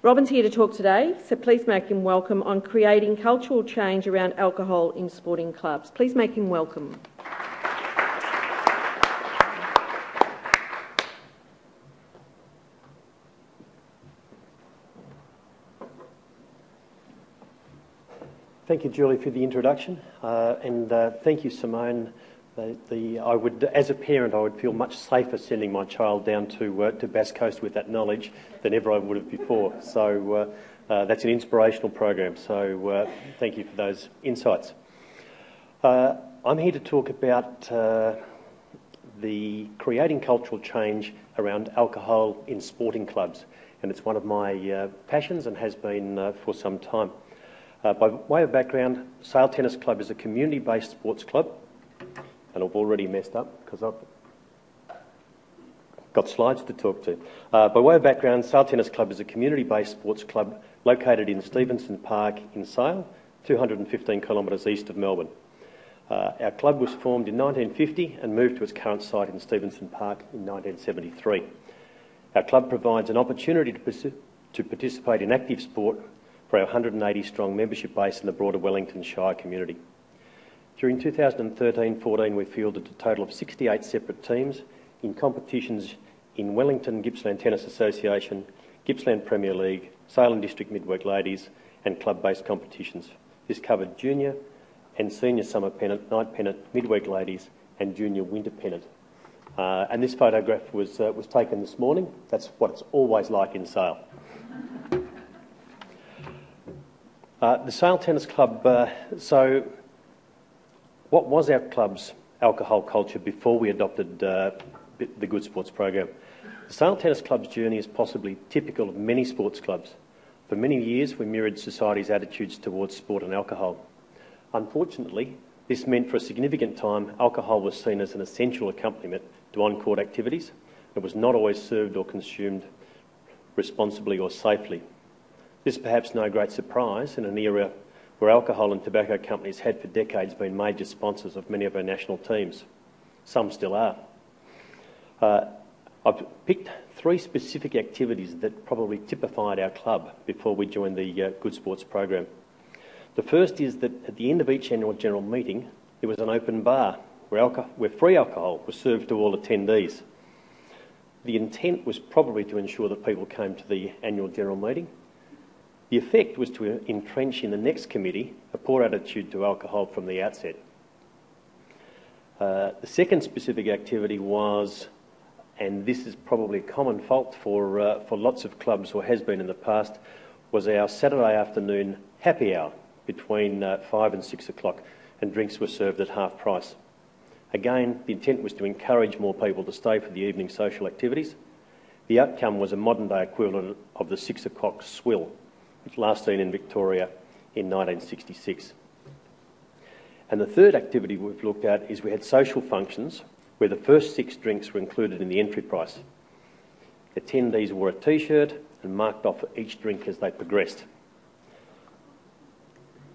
Robin's here to talk today, so please make him welcome on creating cultural change around alcohol in sporting clubs. Please make him welcome. Thank you, Julie, for the introduction, and thank you, Simone. I would, as a parent, I would feel much safer sending my child down to Bass Coast with that knowledge than ever I would have before. So that's an inspirational program. So thank you for those insights. I'm here to talk about the creating cultural change around alcohol in sporting clubs, and it's one of my passions and has been for some time. By way of background, Sale Tennis Club is a community-based sports club, and I've already messed up because I've got slides to talk to. By way of background, Sale Tennis Club is a community-based sports club located in Stevenson Park in Sale, 215 kilometres east of Melbourne. Our club was formed in 1950 and moved to its current site in Stevenson Park in 1973. Our club provides an opportunity to participate in active sport for our 180-strong membership base in the broader Wellington Shire community. During 2013-14, we fielded a total of 68 separate teams in competitions in Wellington Gippsland Tennis Association, Gippsland Premier League, Sale and District Midweek Ladies and club-based competitions. This covered junior and senior summer pennant, night pennant, midweek ladies and junior winter pennant. And this photograph was taken this morning. That's what it's always like in Sale. The Sale Tennis Club, so what was our club's alcohol culture before we adopted the Good Sports program? The Sale Tennis Club's journey is possibly typical of many sports clubs. For many years, we mirrored society's attitudes towards sport and alcohol. Unfortunately, this meant for a significant time alcohol was seen as an essential accompaniment to on-court activities. It was not always served or consumed responsibly or safely. This is perhaps no great surprise in an era where alcohol and tobacco companies had for decades been major sponsors of many of our national teams. Some still are. I've picked 3 specific activities that probably typified our club before we joined the Good Sports program. The first is that at the end of each annual general meeting, there was an open bar where free alcohol was served to all attendees. The intent was probably to ensure that people came to the annual general meeting. The effect was to entrench in the next committee a poor attitude to alcohol from the outset. The second specific activity was, and this is probably a common fault for lots of clubs or has been in the past, was our Saturday afternoon happy hour between 5 and 6 o'clock, and drinks were served at half price. Again, the intent was to encourage more people to stay for the evening social activities. The outcome was a modern-day equivalent of the 6 o'clock swill, which last seen in Victoria in 1966. And the third activity we've looked at is we had social functions where the first 6 drinks were included in the entry price. Attendees wore a T-shirt and marked off each drink as they progressed.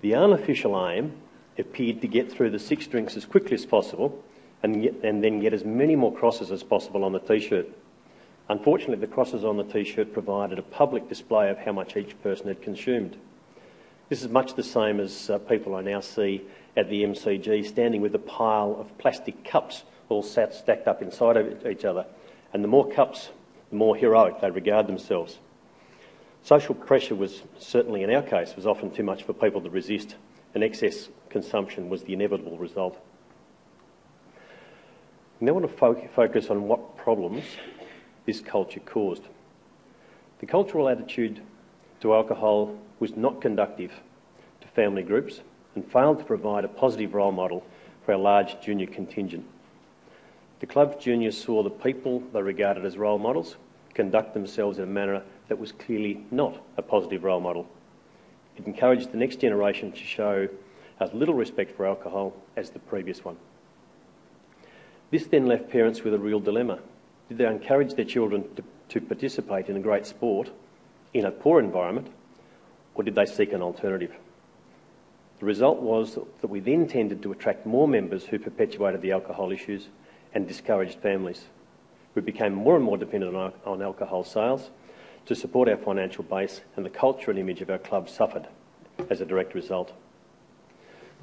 The unofficial aim appeared to get through the 6 drinks as quickly as possible and then get as many more crosses as possible on the T-shirt. Unfortunately, the crosses on the T-shirt provided a public display of how much each person had consumed. This is much the same as people I now see at the MCG standing with a pile of plastic cups all stacked up inside of each other. And the more cups, the more heroic they regard themselves. Social pressure was, certainly in our case, was often too much for people to resist, and excess consumption was the inevitable result. I now want to focus on what problems this culture caused. The cultural attitude to alcohol was not conducive to family groups and failed to provide a positive role model for our large junior contingent. The club's juniors saw the people they regarded as role models conduct themselves in a manner that was clearly not a positive role model. It encouraged the next generation to show as little respect for alcohol as the previous one. This then left parents with a real dilemma. Did they encourage their children to participate in a great sport in a poor environment, or did they seek an alternative? The result was that we then tended to attract more members who perpetuated the alcohol issues and discouraged families. We became more and more dependent on alcohol sales to support our financial base, and the culture and image of our club suffered as a direct result.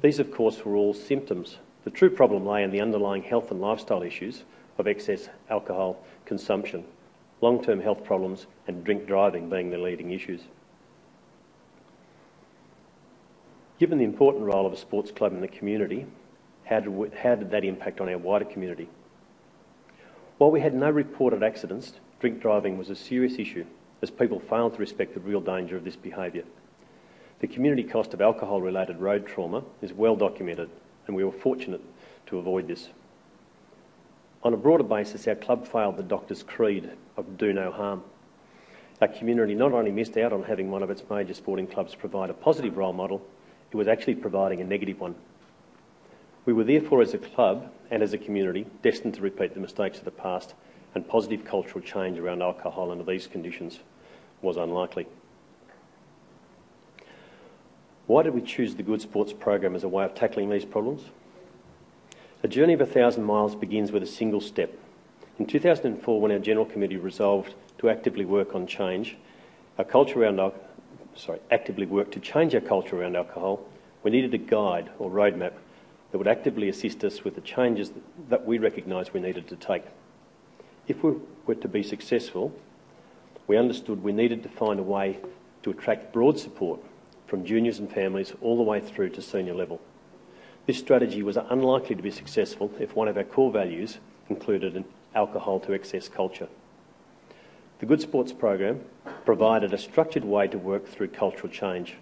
These, of course, were all symptoms. The true problem lay in the underlying health and lifestyle issues of excess alcohol consumption, long-term health problems and drink driving being the leading issues. Given the important role of a sports club in the community, how did that impact on our wider community? While we had no reported accidents, drink driving was a serious issue as people failed to respect the real danger of this behaviour. The community cost of alcohol-related road trauma is well documented, and we were fortunate to avoid this. On a broader basis, our club failed the doctor's creed of do no harm. Our community not only missed out on having one of its major sporting clubs provide a positive role model, it was actually providing a negative one. We were therefore, as a club and as a community, destined to repeat the mistakes of the past, and positive cultural change around alcohol under these conditions was unlikely. Why did we choose the Good Sports program as a way of tackling these problems? A journey of 1,000 miles begins with a single step. In 2004, when our General Committee resolved to actively work to change our culture around alcohol, we needed a guide or roadmap that would actively assist us with the changes that we recognised we needed to take. If we were to be successful, we understood we needed to find a way to attract broad support from juniors and families all the way through to senior level. This strategy was unlikely to be successful if one of our core values included an alcohol to excess culture. The Good Sports program provided a structured way to work through cultural change,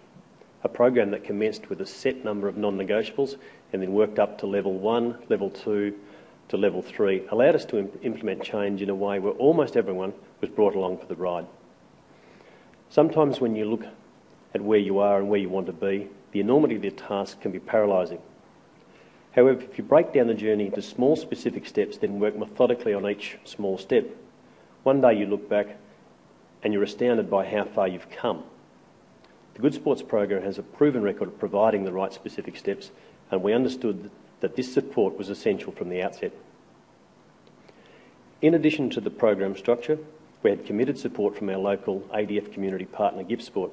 a program that commenced with a set number of non-negotiables and then worked up to level 1, level 2 to level 3, allowed us to implement change in a way where almost everyone was brought along for the ride. Sometimes when you look at where you are and where you want to be, the enormity of the task can be paralysing. However, if you break down the journey into small specific steps, then work methodically on each small step, one day you look back and you're astounded by how far you've come. The Good Sports program has a proven record of providing the right specific steps, and we understood that this support was essential from the outset. In addition to the program structure, we had committed support from our local ADF community partner, Gippsport.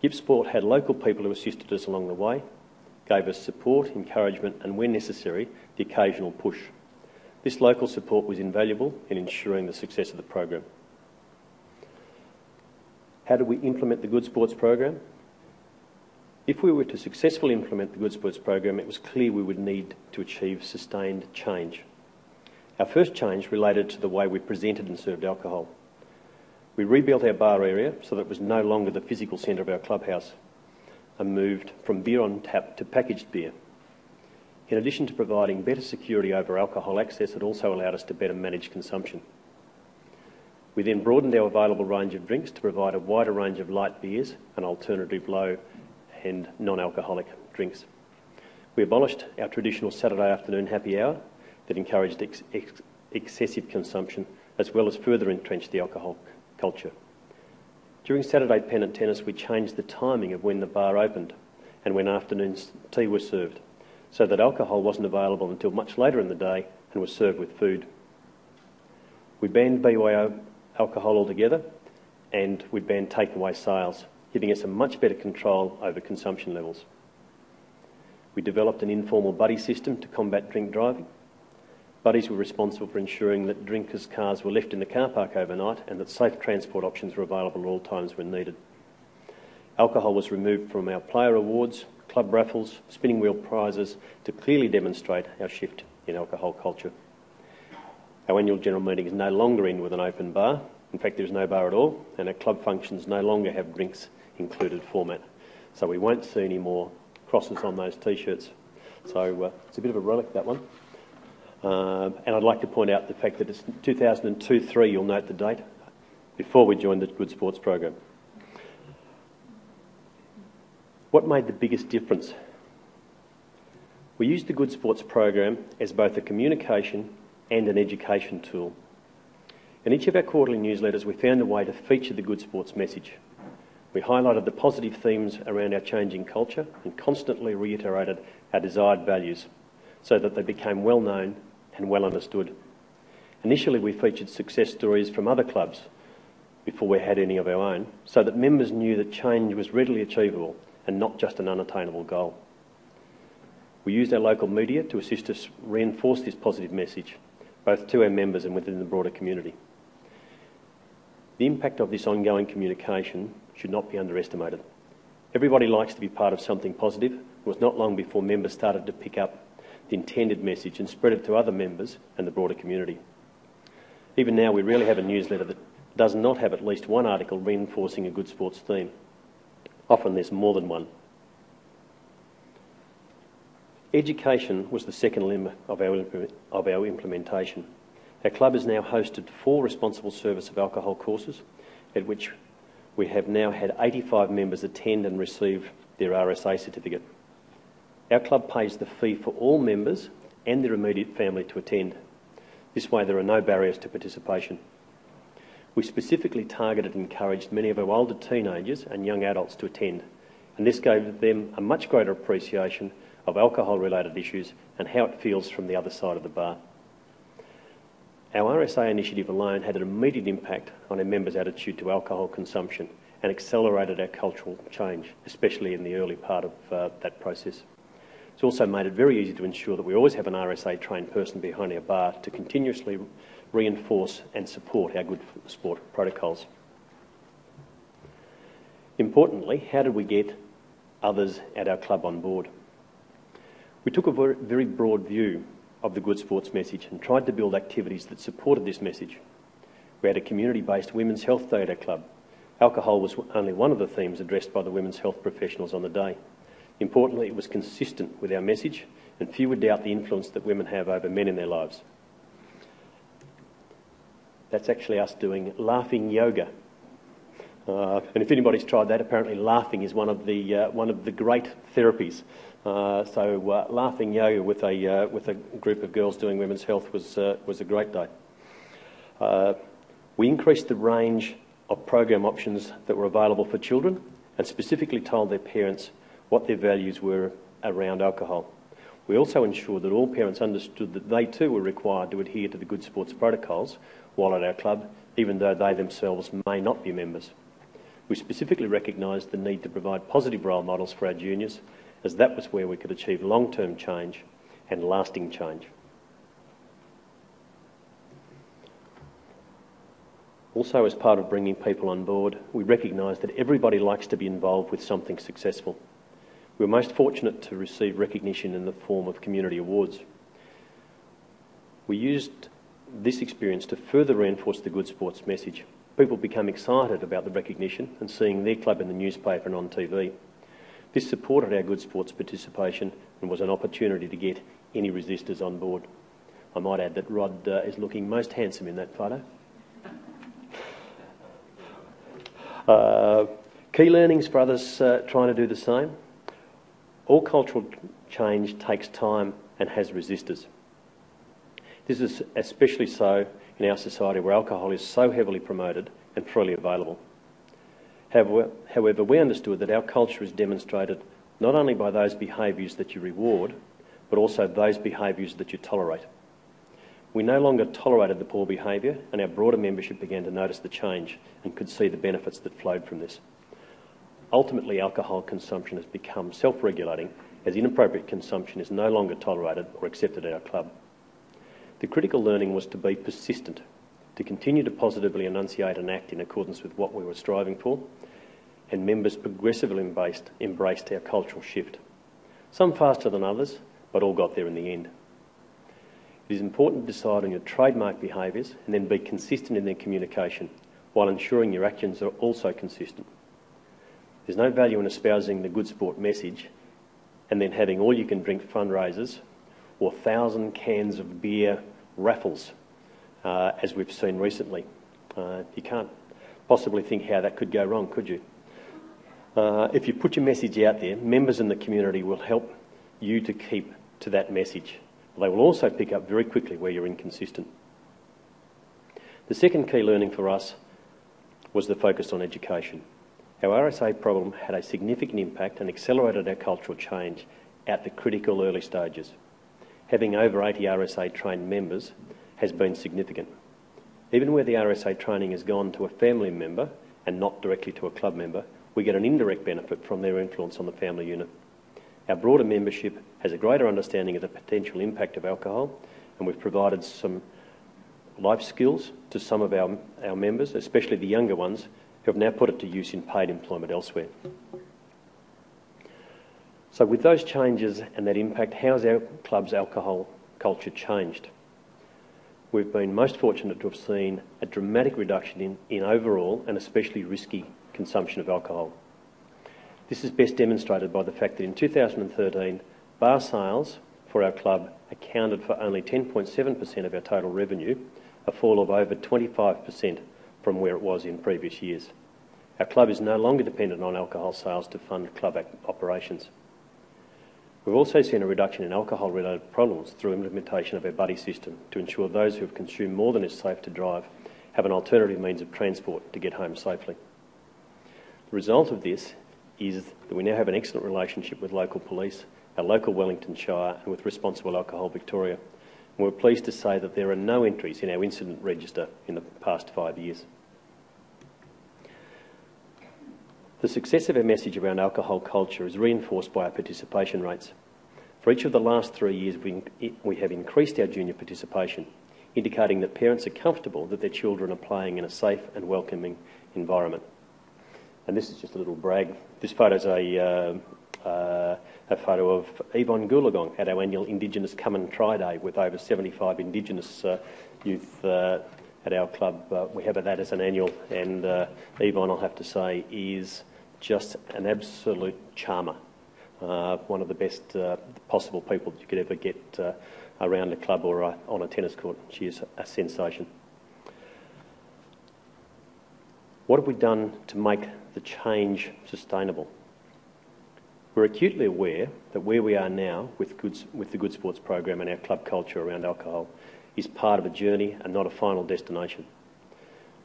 Gippsport had local people who assisted us along the way, gave us support, encouragement and, when necessary, the occasional push. This local support was invaluable in ensuring the success of the program. How did we implement the Good Sports program? If we were to successfully implement the Good Sports program, it was clear we would need to achieve sustained change. Our first change related to the way we presented and served alcohol. We rebuilt our bar area so that it was no longer the physical centre of our clubhouse and moved from beer on tap to packaged beer. In addition to providing better security over alcohol access, it also allowed us to better manage consumption. We then broadened our available range of drinks to provide a wider range of light beers and alternative low and non-alcoholic drinks. We abolished our traditional Saturday afternoon happy hour that encouraged excessive consumption, as well as further entrenched the alcohol culture. During Saturday pennant tennis, we changed the timing of when the bar opened and when afternoon tea was served, so that alcohol wasn't available until much later in the day and was served with food. We banned BYO alcohol altogether, and we banned takeaway sales, giving us a much better control over consumption levels. We developed an informal buddy system to combat drink driving. Buddies were responsible for ensuring that drinkers' cars were left in the car park overnight and that safe transport options were available at all times when needed. Alcohol was removed from our player awards, club raffles, spinning wheel prizes to clearly demonstrate our shift in alcohol culture. Our annual general meetings no longer end with an open bar. In fact, there's no bar at all, and our club functions no longer have drinks included format. So we won't see any more crosses on those T-shirts. So it's a bit of a relic, that one. And I'd like to point out the fact that it's 2002-3, you'll note the date, before we joined the Good Sports program. What made the biggest difference? We used the Good Sports program as both a communication and an education tool. In each of our quarterly newsletters, we found a way to feature the Good Sports message. We highlighted the positive themes around our changing culture and constantly reiterated our desired values so that they became well known and well understood. Initially, we featured success stories from other clubs before we had any of our own, so that members knew that change was readily achievable and not just an unattainable goal. We used our local media to assist us reinforce this positive message, both to our members and within the broader community. The impact of this ongoing communication should not be underestimated. Everybody likes to be part of something positive. It was not long before members started to pick up the intended message and spread it to other members and the broader community. Even now, we rarely have a newsletter that does not have at least one article reinforcing a Good Sports theme. Often there's more than one. Education was the second limb of our implementation. Our club has now hosted 4 responsible service of alcohol courses, at which we have now had 85 members attend and receive their RSA certificate. Our club pays the fee for all members and their immediate family to attend. This way there are no barriers to participation. We specifically targeted and encouraged many of our older teenagers and young adults to attend, and this gave them a much greater appreciation of alcohol-related issues and how it feels from the other side of the bar. Our RSA initiative alone had an immediate impact on our members' attitude to alcohol consumption and accelerated our cultural change, especially in the early part of that process. It's also made it very easy to ensure that we always have an RSA-trained person behind our bar to continuously reinforce and support our good sport protocols. Importantly, how did we get others at our club on board? We took a very broad view of the good sports message and tried to build activities that supported this message. We had a community-based Women's Health Day at our club. Alcohol was only one of the themes addressed by the women's health professionals on the day. Importantly, it was consistent with our message, and few would doubt the influence that women have over men in their lives. That's actually us doing laughing yoga. And if anybody's tried that, apparently laughing is one of the great therapies. So laughing yoga with a group of girls doing women's health was a great day. We increased the range of program options that were available for children and specifically told their parents what their values were around alcohol. We also ensured that all parents understood that they too were required to adhere to the good sports protocols while at our club, even though they themselves may not be members. We specifically recognised the need to provide positive role models for our juniors, as that was where we could achieve long-term change and lasting change. Also, as part of bringing people on board, we recognised that everybody likes to be involved with something successful. We were most fortunate to receive recognition in the form of community awards. We used this experience to further reinforce the good sports message. People became excited about the recognition and seeing their club in the newspaper and on TV. This supported our good sports participation and was an opportunity to get any resistors on board. I might add that Rod is looking most handsome in that photo. Key learnings for others trying to do the same. All cultural change takes time and has resistors. This is especially so in our society where alcohol is so heavily promoted and freely available. However, we understood that our culture is demonstrated not only by those behaviours that you reward, but also those behaviours that you tolerate. We no longer tolerated the poor behaviour, and our broader membership began to notice the change and could see the benefits that flowed from this. Ultimately, alcohol consumption has become self-regulating, as inappropriate consumption is no longer tolerated or accepted at our club. The critical learning was to be persistent, to continue to positively enunciate and act in accordance with what we were striving for, and members progressively embraced our cultural shift. Some faster than others, but all got there in the end. It is important to decide on your trademark behaviours and then be consistent in their communication, while ensuring your actions are also consistent. There's no value in espousing the good sport message and then having all-you-can-drink fundraisers or 1,000 cans of beer raffles, as we've seen recently. You can't possibly think how that could go wrong, could you? If you put your message out there, members in the community will help you to keep to that message. They will also pick up very quickly where you're inconsistent. The second key learning for us was the focus on education. Our RSA problem had a significant impact and accelerated our cultural change at the critical early stages. Having over 80 RSA trained members has been significant. Even where the RSA training has gone to a family member and not directly to a club member, we get an indirect benefit from their influence on the family unit. Our broader membership has a greater understanding of the potential impact of alcohol, and we've provided some life skills to some of our members, especially the younger ones, who have now put it to use in paid employment elsewhere. So with those changes and that impact, how has our club's alcohol culture changed? We've been most fortunate to have seen a dramatic reduction in overall and especially risky consumption of alcohol. This is best demonstrated by the fact that in 2013, Bar sales for our club accounted for only 10.7% of our total revenue, a fall of over 25% from where it was in previous years. Our club is no longer dependent on alcohol sales to fund club operations. We've also seen a reduction in alcohol-related problems through implementation of our buddy system to ensure those who have consumed more than is safe to drive have an alternative means of transport to get home safely. The result of this is that we now have an excellent relationship with local police, our local Wellington Shire, and with Responsible Alcohol Victoria. And we're pleased to say that there are no entries in our incident register in the past 5 years. The success of our message around alcohol culture is reinforced by our participation rates. For each of the last 3 years, we have increased our junior participation, indicating that parents are comfortable that their children are playing in a safe and welcoming environment. And this is just a little brag. This photo is a photo of Yvonne Goolagong at our annual Indigenous Come and Try Day with over 75 Indigenous youth at our club. We have that as an annual, and Yvonne, I'll have to say, is just an absolute charmer. One of the best possible people that you could ever get around a club or on a tennis court. She is a sensation. What have we done to make the change sustainable? We're acutely aware that where we are now with the Good Sports program and our club culture around alcohol is part of a journey and not a final destination.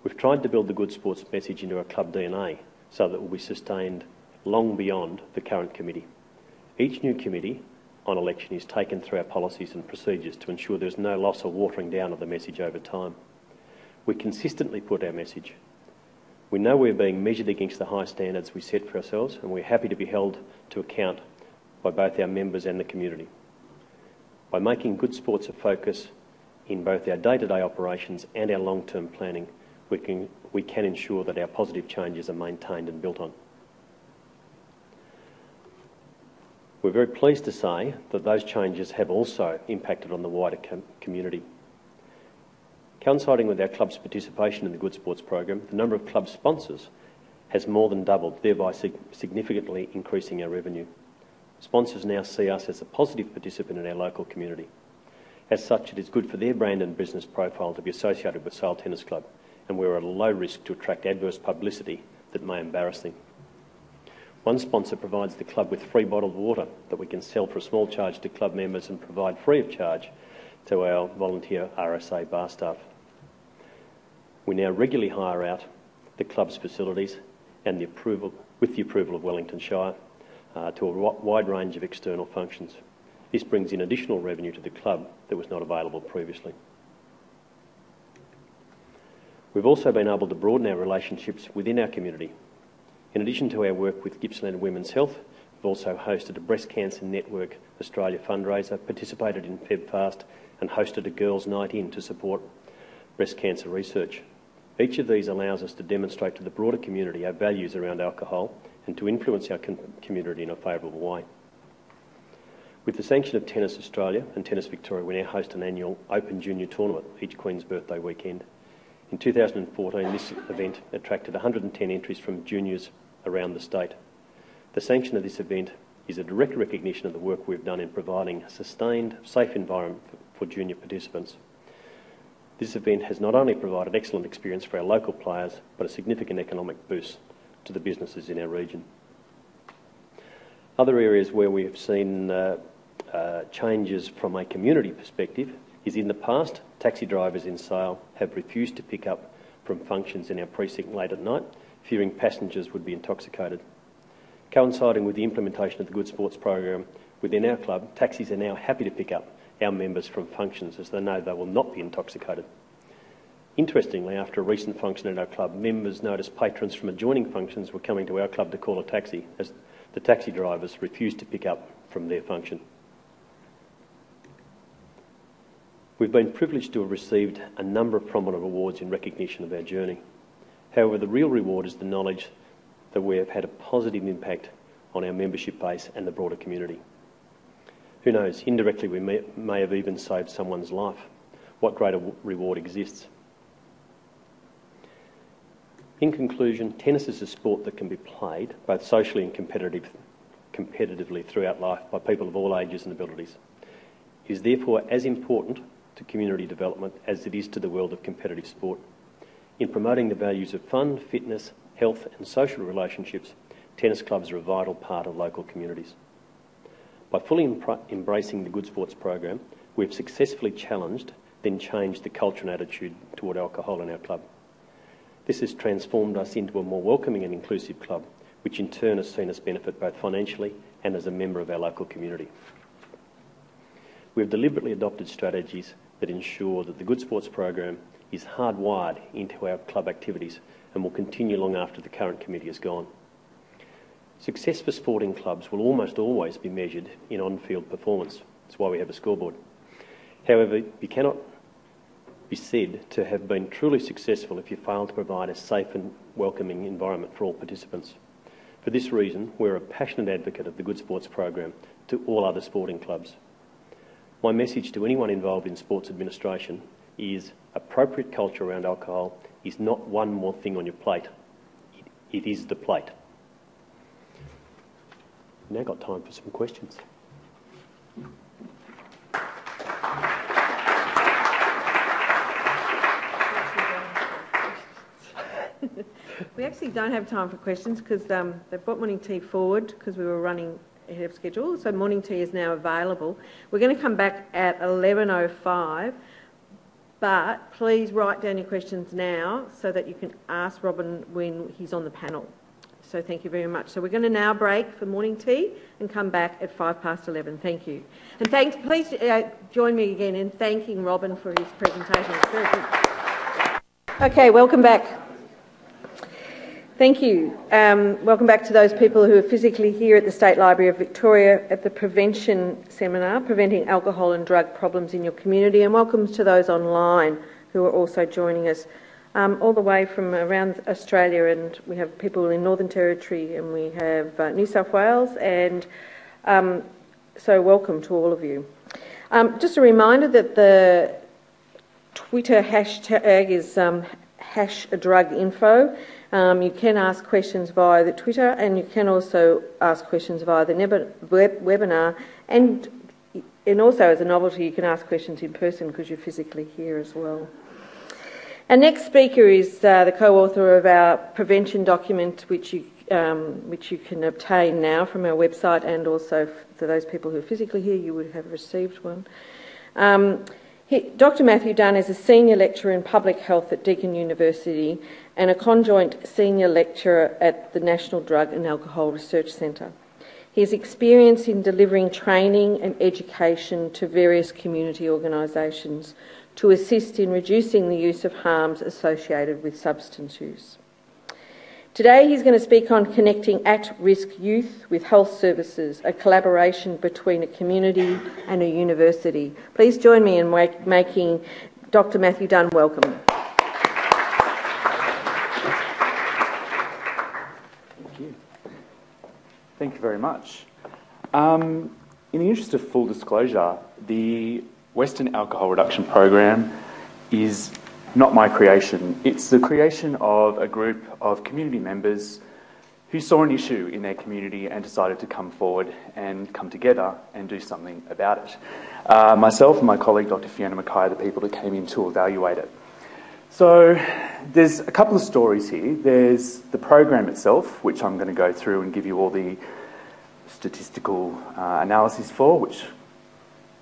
We've tried to build the Good Sports message into our club DNA so that it will be sustained long beyond the current committee. Each new committee on election is taken through our policies and procedures to ensure there's no loss or watering down of the message over time. We consistently put our message. We know we're being measured against the high standards we set for ourselves, and we're happy to be held to account by both our members and the community. By making Good Sports a focus in both our day-to-day operations and our long-term planning, we can ensure that our positive changes are maintained and built on. We're very pleased to say that those changes have also impacted on the wider community. Coinciding with our club's participation in the Good Sports program, the number of club sponsors has more than doubled, thereby significantly increasing our revenue. Sponsors now see us as a positive participant in our local community. As such, it is good for their brand and business profile to be associated with Sale Tennis Club, and we're at a low risk to attract adverse publicity that may embarrass them. One sponsor provides the club with free bottled water that we can sell for a small charge to club members and provide free of charge to our volunteer RSA bar staff. We now regularly hire out the club's facilities and with the approval of Wellington Shire to a wide range of external functions. This brings in additional revenue to the club that was not available previously. We've also been able to broaden our relationships within our community. In addition to our work with Gippsland Women's Health, we've also hosted a Breast Cancer Network Australia fundraiser, participated in FebFast and hosted a Girls' Night In to support breast cancer research. Each of these allows us to demonstrate to the broader community our values around alcohol and to influence our community in a favourable way. With the sanction of Tennis Australia and Tennis Victoria, we now host an annual Open Junior tournament each Queen's Birthday weekend. In 2014, this event attracted 110 entries from juniors around the state. The sanction of this event is a direct recognition of the work we've done in providing a sustained, safe environment for junior participants. This event has not only provided excellent experience for our local players, but a significant economic boost to the businesses in our region. Other areas where we have seen changes from a community perspective is in the past, taxi drivers in Sale have refused to pick up from functions in our precinct late at night, fearing passengers would be intoxicated. Coinciding with the implementation of the Good Sports program within our club, taxis are now happy to pick up our members from functions as they know they will not be intoxicated. Interestingly, after a recent function at our club, members noticed patrons from adjoining functions were coming to our club to call a taxi as the taxi drivers refused to pick up from their function. We've been privileged to have received a number of prominent awards in recognition of our journey. However, the real reward is the knowledge that we have had a positive impact on our membership base and the broader community. Who knows, indirectly we may have even saved someone's life. What greater reward exists? In conclusion, tennis is a sport that can be played both socially and competitively throughout life by people of all ages and abilities. It is therefore as important to community development as it is to the world of competitive sport. In promoting the values of fun, fitness, health and social relationships, tennis clubs are a vital part of local communities. By fully embracing the Good Sports program, we've successfully challenged, then changed the culture and attitude toward alcohol in our club. This has transformed us into a more welcoming and inclusive club, which in turn has seen us benefit both financially and as a member of our local community. We have deliberately adopted strategies that ensure that the Good Sports program is hardwired into our club activities and will continue long after the current committee is gone. Success for sporting clubs will almost always be measured in on-field performance. That's why we have a scoreboard. However, you cannot be said to have been truly successful if you fail to provide a safe and welcoming environment for all participants. For this reason, we're a passionate advocate of the Good Sports program to all other sporting clubs. My message to anyone involved in sports administration is appropriate culture around alcohol is not one more thing on your plate. It is the plate. Now got time for some questions. We actually don't have time for questions because they've brought morning tea forward because we were running ahead of schedule. So morning tea is now available. We're going to come back at 11:05, but please write down your questions now so that you can ask Robin when he's on the panel. So thank you very much. So we're going to now break for morning tea and come back at 11:05. Thank you. And please join me again in thanking Robin for his presentation. It's very good. Okay, welcome back. Thank you. Welcome back to those people who are physically here at the State Library of Victoria at the Prevention Seminar, Preventing Alcohol and Drug Problems in Your Community, and welcome to those online who are also joining us all the way from around Australia, and we have people in Northern Territory and we have New South Wales, and so welcome to all of you. Just a reminder that the Twitter hashtag is #druginfo. You can ask questions via the Twitter, and you can also ask questions via the webinar, and also as a novelty you can ask questions in person because you're physically here as well. Our next speaker is the co-author of our prevention document, which you can obtain now from our website, and also for those people who are physically here you would have received one. Dr Matthew Dunn is a senior lecturer in public health at Deakin University and a conjoint senior lecturer at the National Drug and Alcohol Research Centre. He has experience in delivering training and education to various community organisations to assist in reducing the use of harms associated with substance use. Today he's going to speak on connecting at-risk youth with health services, a collaboration between a community and a university. Please join me in making Dr Matthew Dunn welcome. Thank you. Thank you very much. In the interest of full disclosure, the Western Alcohol Reduction Program is not my creation. It's the creation of a group of community members who saw an issue in their community and decided to come forward and come together and do something about it. Myself and my colleague Dr Fiona Mackay are the people that came in to evaluate it. So there's a couple of stories here. There's the program itself, which I'm going to go through and give you all the statistical analysis for, which,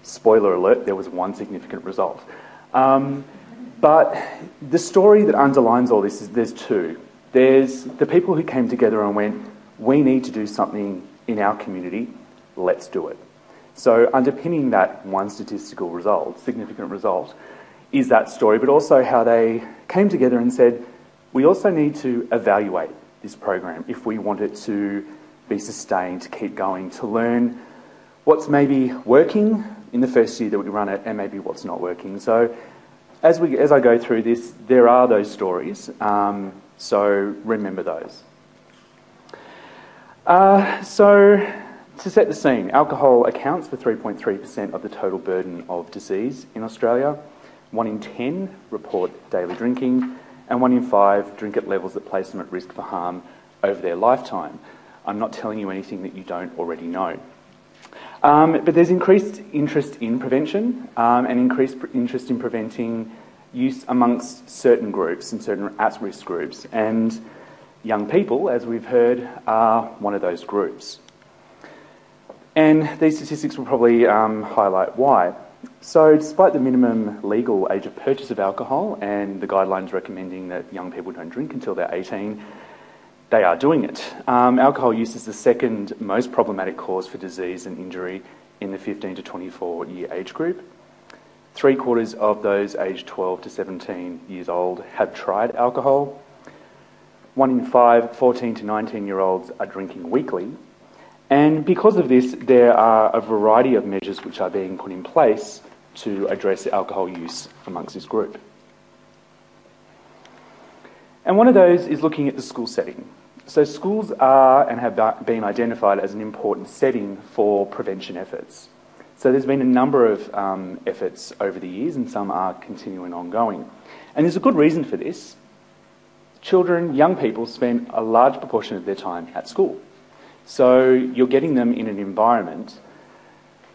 spoiler alert, there was one significant result. But the story that underlines all this is there's two. There's the people who came together and went, we need to do something in our community, let's do it. So underpinning that one statistical result, significant result, is that story, but also how they came together and said, we also need to evaluate this program if we want it to be sustained, to keep going, to learn what's maybe working in the first year that we run it and maybe what's not working. So as I go through this, there are those stories, so remember those. So to set the scene, alcohol accounts for 3.3% of the total burden of disease in Australia. 1 in 10 report daily drinking, and 1 in 5 drink at levels that place them at risk for harm over their lifetime. I'm not telling you anything that you don't already know. But there's increased interest in prevention and increased interest in preventing use amongst certain groups and certain at-risk groups. And young people, as we've heard, are one of those groups. And these statistics will probably highlight why. So despite the minimum legal age of purchase of alcohol and the guidelines recommending that young people don't drink until they're 18, they are doing it. Alcohol use is the second most problematic cause for disease and injury in the 15 to 24 year age group. 3/4 of those aged 12 to 17 years old have tried alcohol. 1 in 5 14 to 19-year-olds are drinking weekly. And because of this, there are a variety of measures which are being put in place to address alcohol use amongst this group. And one of those is looking at the school setting. So schools are and have been identified as an important setting for prevention efforts. So there's been a number of efforts over the years, and some are continuing ongoing. And there's a good reason for this. Children, young people, spend a large proportion of their time at school. So you're getting them in an environment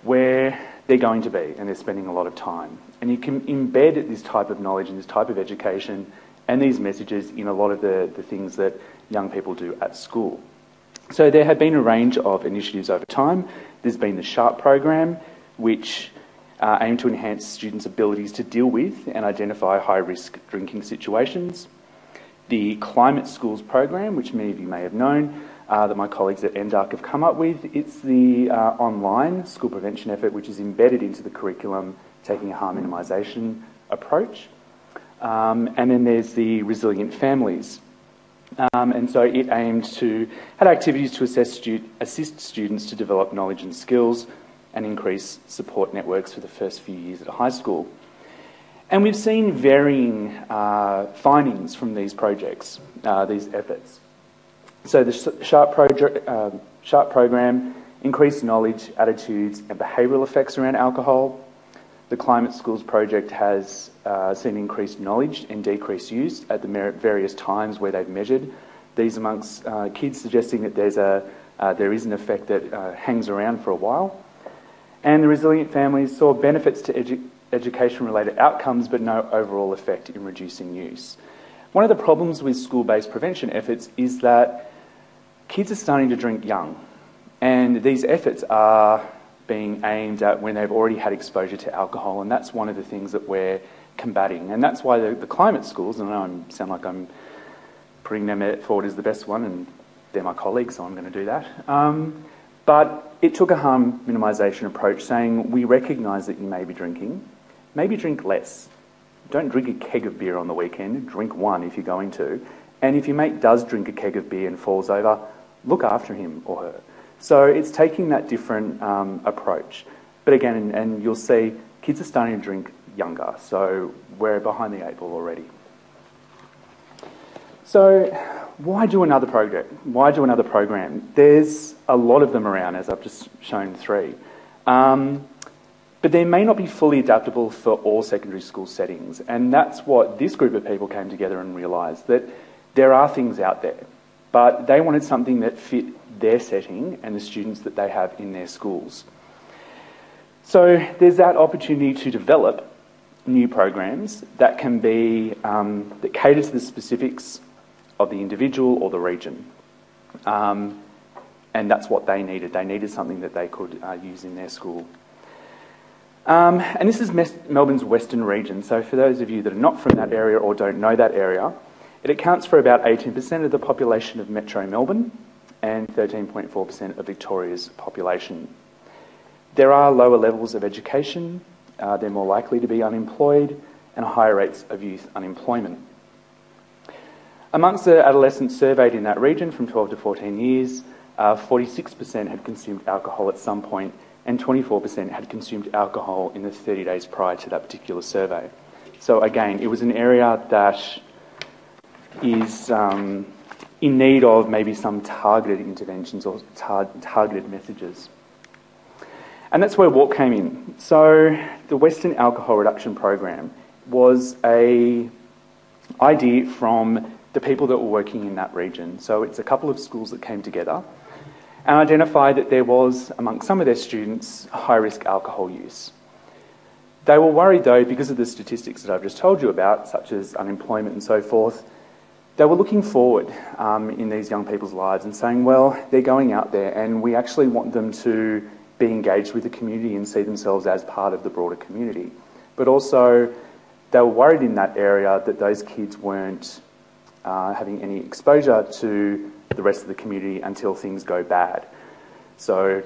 where they're going to be and they're spending a lot of time. And you can embed this type of knowledge and this type of education and these messages in a lot of the things that young people do at school. So there have been a range of initiatives over time. There's been the SHARP program, which aim to enhance students' abilities to deal with and identify high-risk drinking situations. The Climate Schools program, which many of you may have known, that my colleagues at NDARC have come up with. It's the online school prevention effort which is embedded into the curriculum, taking a harm minimisation approach. And then there's the Resilient Families. And so it aims to have activities to assist students to develop knowledge and skills and increase support networks for the first few years at high school. And we've seen varying findings from these projects, these efforts. So the SHARP program increased knowledge, attitudes and behavioural effects around alcohol. The Climate Schools project has seen increased knowledge and decreased use at the various times where they've measured these amongst kids, suggesting that there is an effect that hangs around for a while. And the Resilient Families saw benefits to education-related outcomes but no overall effect in reducing use. One of the problems with school-based prevention efforts is that kids are starting to drink young, and these efforts are being aimed at when they've already had exposure to alcohol, and that's one of the things that we're combating. And that's why the Climate Schools, and I know I sound like I'm putting them forward as the best one, and they're my colleagues, so I'm going to do that. But it took a harm minimisation approach, saying we recognise that you may be drinking, maybe drink less. Don't drink a keg of beer on the weekend, drink one if you're going to. And if your mate does drink a keg of beer and falls over, look after him or her. So it's taking that different approach. But again, and you'll see, kids are starting to drink younger, so we're behind the 8 ball already. So why do another project? Why do another program? There's a lot of them around, as I've just shown 3. But they may not be fully adaptable for all secondary school settings. And that's what this group of people came together and realised, that there are things out there, but they wanted something that fit their setting and the students that they have in their schools. So there's that opportunity to develop new programs that can be, that cater to the specifics of the individual or the region. And that's what they needed. They needed something that they could use in their school. And this is Melbourne's Western region. So for those of you that are not from that area or don't know that area, it accounts for about 18% of the population of Metro Melbourne and 13.4% of Victoria's population. There are lower levels of education, they're more likely to be unemployed, and higher rates of youth unemployment. Amongst the adolescents surveyed in that region from 12 to 14 years, 46% had consumed alcohol at some point, and 24% had consumed alcohol in the 30 days prior to that particular survey. So again, it was an area that is in need of maybe some targeted interventions or targeted messages. And that's where WALK came in. So the Western Alcohol Reduction Program was an idea from the people that were working in that region. So it's a couple of schools that came together and identified that there was, amongst some of their students, high-risk alcohol use. They were worried, though, because of the statistics that I've just told you about, such as unemployment and so forth. They were looking forward in these young people's lives and saying, well, they're going out there and we actually want them to be engaged with the community and see themselves as part of the broader community. But also, they were worried in that area that those kids weren't having any exposure to the rest of the community until things go bad. So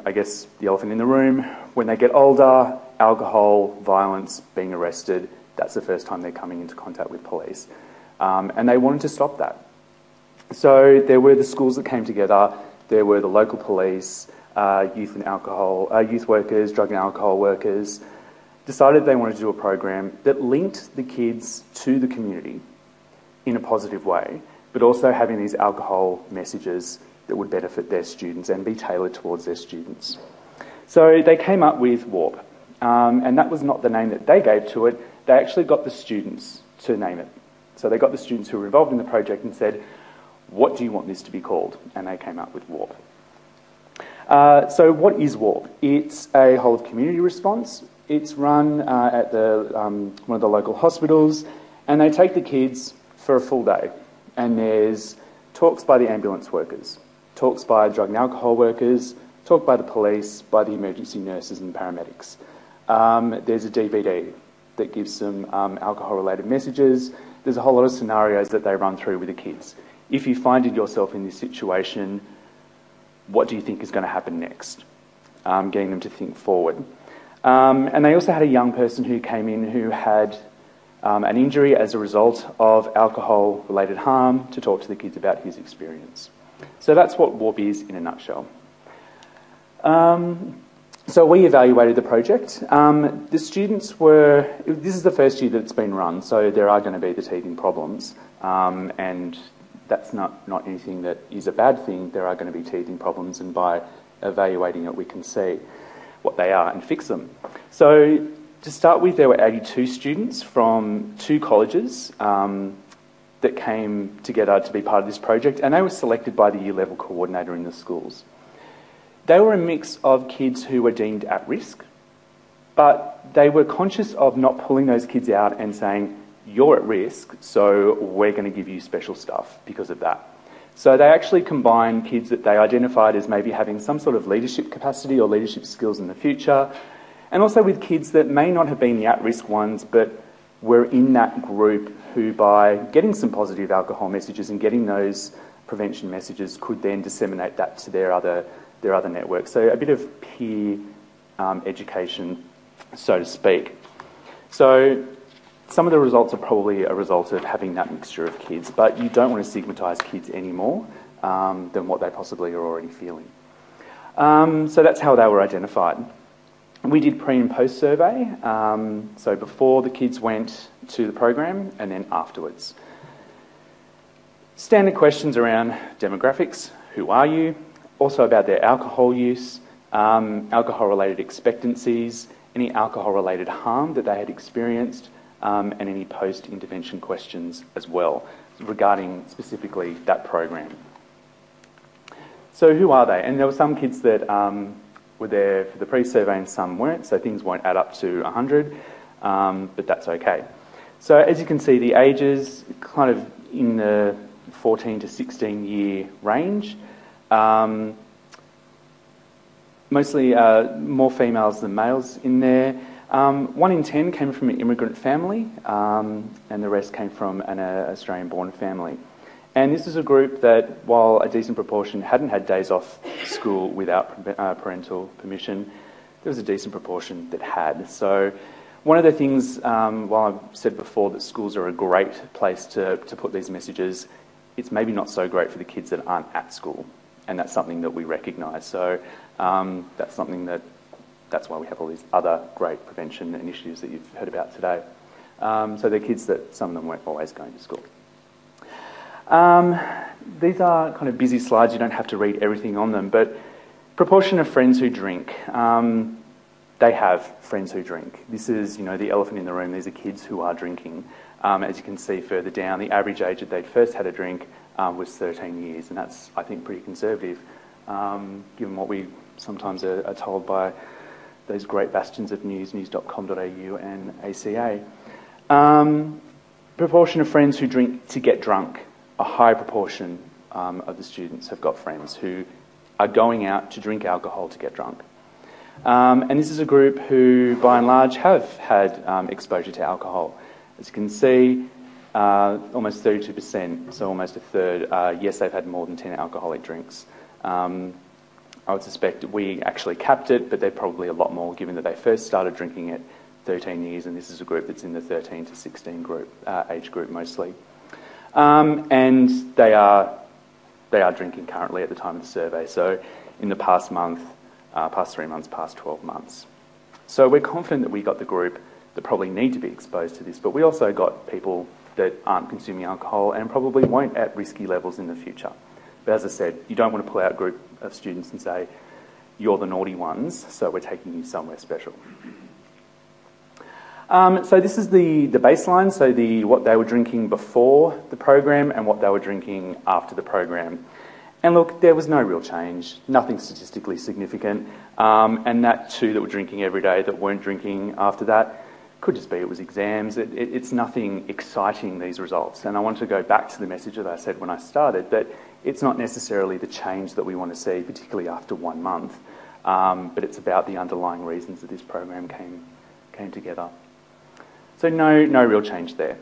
I guess, the elephant in the room, when they get older, alcohol, violence, being arrested, that's the first time they're coming into contact with police. And they wanted to stop that. So there were the schools that came together, there were the local police, youth workers, drug and alcohol workers, decided they wanted to do a program that linked the kids to the community in a positive way, but also having these alcohol messages that would benefit their students and be tailored towards their students. So they came up with WARP, and that was not the name that they gave to it. They actually got the students to name it. So they got the students who were involved in the project and said, what do you want this to be called? And they came up with WARP. So what is WARP? It's a whole of community response. It's run at one of the local hospitals, and they take the kids for a full day. And there's talks by the ambulance workers, talks by drug and alcohol workers, talk by the police, by the emergency nurses and paramedics. There's a DVD that gives some alcohol-related messages. There's a whole lot of scenarios that they run through with the kids. If you find yourself in this situation, what do you think is going to happen next? Getting them to think forward. And they also had a young person who came in who had an injury as a result of alcohol-related harm to talk to the kids about his experience. So that's what WARP is in a nutshell. So we evaluated the project. The students this is the first year that it's been run, so there are going to be the teething problems, and that's not anything that is a bad thing. There are going to be teething problems, and by evaluating it we can see what they are and fix them. So to start with, there were 82 students from 2 colleges that came together to be part of this project, and they were selected by the year level coordinator in the schools. They were a mix of kids who were deemed at risk, but they were conscious of not pulling those kids out and saying, you're at risk, so we're going to give you special stuff because of that. So they actually combined kids that they identified as maybe having some sort of leadership capacity or leadership skills in the future, and also with kids that may not have been the at-risk ones, but were in that group who, by getting some positive alcohol messages and getting those prevention messages, could then disseminate that to their other networks. So a bit of peer education, so to speak. So some of the results are probably a result of having that mixture of kids, but you don't want to stigmatise kids any more than what they possibly are already feeling. So that's how they were identified. We did pre and post survey, so before the kids went to the program and then afterwards. Standard questions around demographics, who are you, also about their alcohol use, alcohol-related expectancies, any alcohol-related harm that they had experienced, and any post-intervention questions as well regarding specifically that program. So who are they? And there were some kids that were there for the pre-survey and some weren't, so things won't add up to 100, but that's okay. So as you can see, the ages kind of in the 14 to 16 year range. Mostly more females than males in there. 1 in 10 came from an immigrant family, and the rest came from an Australian-born family. And this is a group that, while a decent proportion hadn't had days off school without parental permission, there was a decent proportion that had. So one of the things, while I've said before that schools are a great place to put these messages, it's maybe not so great for the kids that aren't at school. And that's something that we recognise. So that's why we have all these other great prevention initiatives that you've heard about today. So they're kids that some of them weren't always going to school. These are kind of busy slides. You don't have to read everything on them, but proportion of friends who drink. They have friends who drink. This is, the elephant in the room. These are kids who are drinking. As you can see further down, the average age that they'd first had a drink was 13 years, and that's, I think, pretty conservative given what we sometimes are told by those great bastions of news, news.com.au and ACA. Proportion of friends who drink to get drunk, a high proportion of the students have got friends who are going out to drink alcohol to get drunk. And this is a group who, by and large, have had exposure to alcohol. As you can see, almost 32%, so almost a third, yes, they've had more than 10 alcoholic drinks. I would suspect we actually capped it, but they're probably a lot more, given that they first started drinking at 13 years, and this is a group that's in the 13 to 16 age group mostly. And they are drinking currently at the time of the survey, so in the past month, past 3 months, past 12 months. So we're confident that we got the group that probably need to be exposed to this, but we also got people that aren't consuming alcohol and probably won't at risky levels in the future. But as I said, you don't want to pull out a group of students and say, you're the naughty ones, so we're taking you somewhere special. So this is the baseline, so what they were drinking before the program and what they were drinking after the program. And look, there was no real change, nothing statistically significant. And that two that were drinking every day that weren't drinking after that, could just be it was exams. It's nothing exciting, these results. And I want to go back to the message that I said when I started, that it's not necessarily the change that we want to see, particularly after 1 month, but it's about the underlying reasons that this program came together. So no real change there.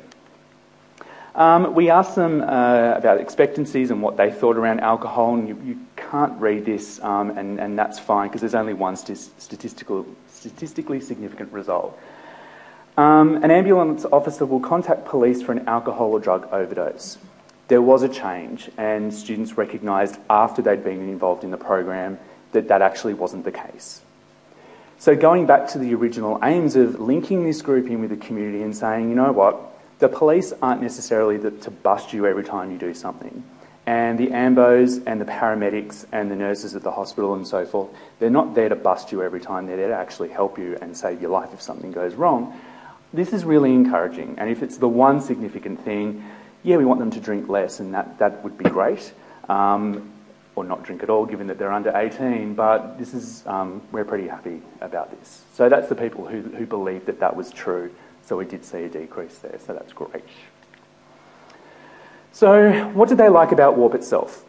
We asked them about expectancies and what they thought around alcohol, and you can't read this, and that's fine, because there's only one statistically significant result. An ambulance officer will contact police for an alcohol or drug overdose. There was a change, and students recognised after they'd been involved in the program that actually wasn't the case. So going back to the original aims of linking this group in with the community and saying, you know what, the police aren't necessarily to bust you every time you do something. And the AMBOs and the paramedics and the nurses at the hospital and so forth, they're not there to bust you every time, they're there to actually help you and save your life if something goes wrong. This is really encouraging, and if it's the one significant thing, yeah, we want them to drink less, and that would be great, or not drink at all, given that they're under 18. But this is we're pretty happy about this. So that's the people who believed that was true. So we did see a decrease there. So that's great. So what did they like about WARP itself?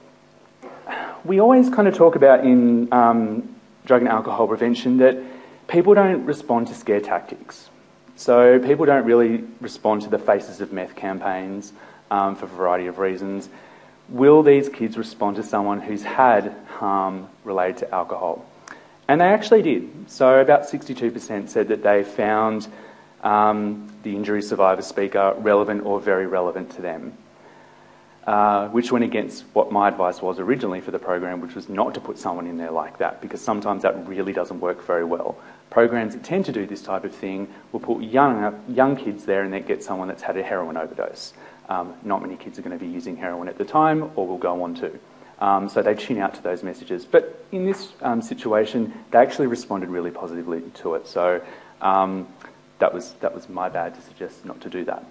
We always kind of talk about in drug and alcohol prevention that people don't respond to scare tactics. So people don't really respond to the Faces of Meth campaigns for a variety of reasons. Will these kids respond to someone who's had harm related to alcohol? And they actually did. So about 62% said that they found the injury survivor speaker relevant or very relevant to them, which went against what my advice was originally for the program, which was not to put someone in there like that, because sometimes that really doesn't work very well. Programs that tend to do this type of thing will put young kids there and then get someone that's had a heroin overdose. Not many kids are going to be using heroin at the time, or will go on to. So they tune out to those messages. But in this situation, they actually responded really positively to it. So that was my bad to suggest not to do that.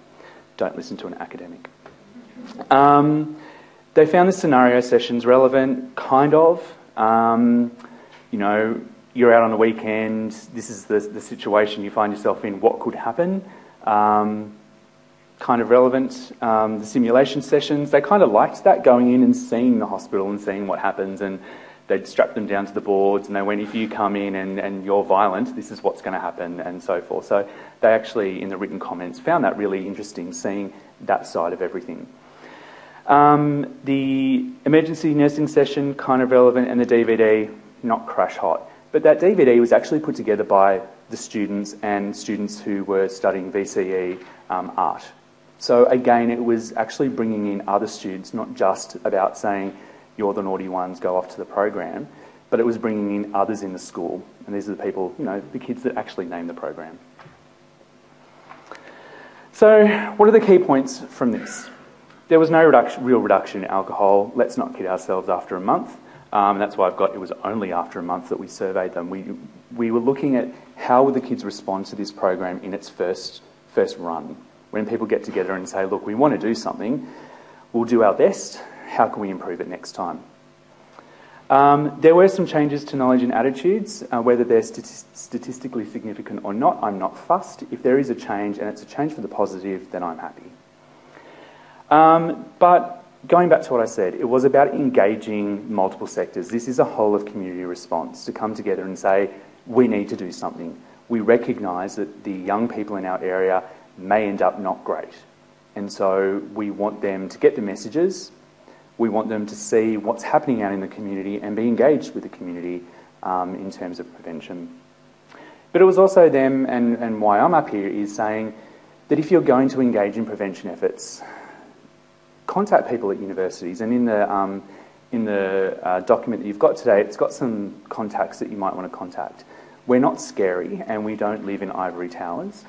Don't listen to an academic. They found the scenario sessions relevant, kind of. You know, you're out on a weekend, this is the situation you find yourself in, what could happen? Kind of relevant. The simulation sessions, they kind of liked that, going in and seeing the hospital and seeing what happens, and they'd strap them down to the boards and they went, if you come in and you're violent, this is what's going to happen, and so forth. So they actually, in the written comments, found that really interesting, seeing that side of everything. The emergency nursing session, kind of relevant, and the DVD, not crash hot. But that DVD was actually put together by the students and students who were studying VCE art. So again, it was actually bringing in other students, not just about saying, you're the naughty ones, go off to the program, but it was bringing in others in the school. And these are the people, you know, the kids that actually named the program. So what are the key points from this? There was no real reduction in alcohol. Let's not kid ourselves after a month. That's why it was only after a month that we surveyed them. We were looking at how would the kids respond to this program in its first run. When people get together and say, look, we want to do something, we'll do our best. How can we improve it next time? There were some changes to knowledge and attitudes, whether they're statistically significant or not, I'm not fussed. If there is a change and it's a change for the positive, then I'm happy. But going back to what I said, it was about engaging multiple sectors. This is a whole of community response to come together and say, we need to do something. We recognise that the young people in our area may end up not great. And so we want them to get the messages. We want them to see what's happening out in the community and be engaged with the community in terms of prevention. But it was also them, and why I'm up here, is saying that if you're going to engage in prevention efforts, contact people at universities. And in the document that you've got today, it's got some contacts that you might want to contact. We're not scary and we don't live in ivory towers.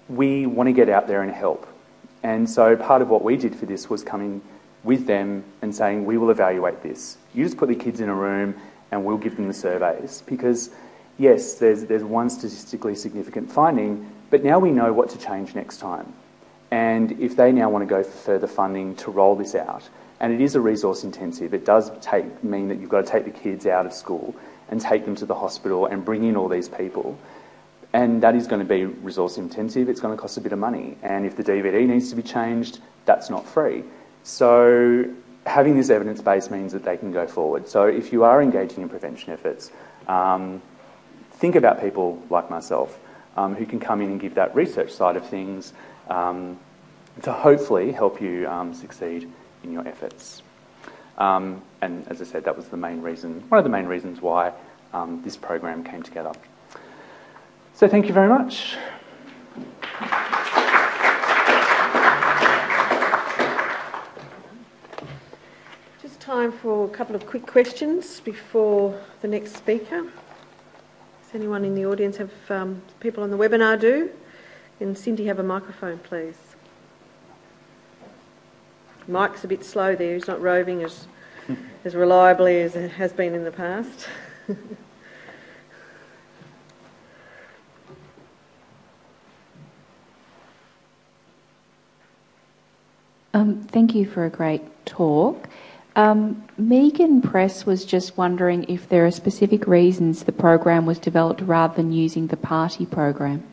We want to get out there and help. And so part of what we did for this was coming with them and saying, we will evaluate this. You just put the kids in a room and we'll give them the surveys. Because, yes, there's one statistically significant finding, but now we know what to change next time. And if they now want to go for further funding to roll this out, and it is a resource intensive, it does mean that you've got to take the kids out of school and take them to the hospital and bring in all these people. And that is going to be resource intensive, it's going to cost a bit of money. And if the DVD needs to be changed, that's not free. So having this evidence base means that they can go forward. So if you are engaging in prevention efforts, think about people like myself who can come in and give that research side of things to hopefully help you succeed in your efforts. And as I said, that was the main reason, one of the main reasons why this program came together. So thank you very much. Just time for a couple of quick questions before the next speaker. Does anyone in the audience have people on the webinar do? Can Cindy have a microphone, please? Mike's a bit slow there. He's not roving as reliably as it has been in the past. Thank you for a great talk. Megan Press was just wondering if there are specific reasons the program was developed rather than using the party program.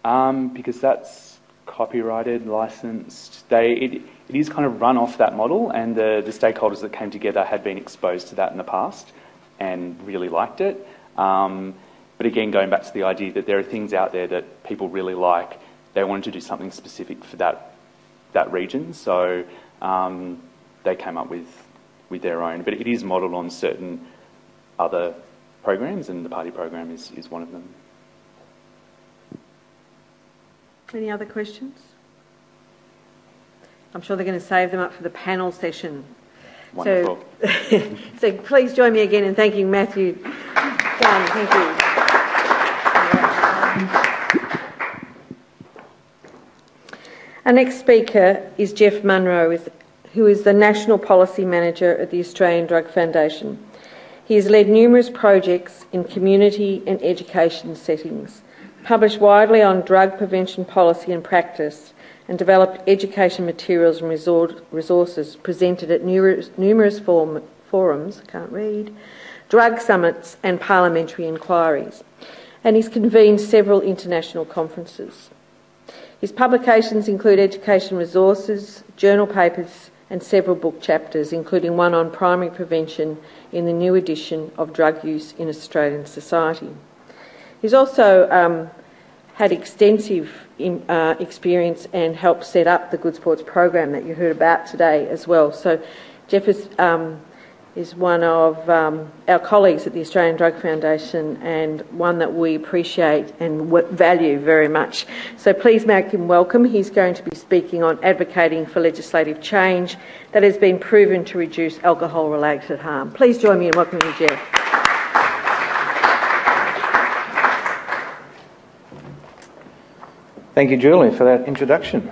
Because that's copyrighted, licensed. It is kind of run off that model, and the stakeholders that came together had been exposed to that in the past and really liked it. But again, going back to the idea that there are things out there that people really like, they wanted to do something specific for that region, so they came up with their own. But it is modelled on certain other programs, and the party program is one of them. Any other questions? I'm sure they're going to save them up for the panel session. Wonderful. So please join me again in thanking Matthew Gunn. Thank you. Our next speaker is Jeff Munro, who is the National Policy Manager at the Australian Drug Foundation. He has led numerous projects in community and education settings, published widely on drug prevention policy and practice, and developed education materials and resources presented at numerous forums, drug summits and parliamentary inquiries. And he's convened several international conferences. His publications include education resources, journal papers and several book chapters, including one on primary prevention in the new edition of Drug Use in Australian Society. He's also had extensive experience and helped set up the Good Sports program that you heard about today as well. So Jeff is one of our colleagues at the Australian Drug Foundation, and one that we appreciate and value very much. So please make him welcome. He's going to be speaking on advocating for legislative change that has been proven to reduce alcohol-related harm. Please join me in welcoming Jeff. Thank you, Julie, for that introduction.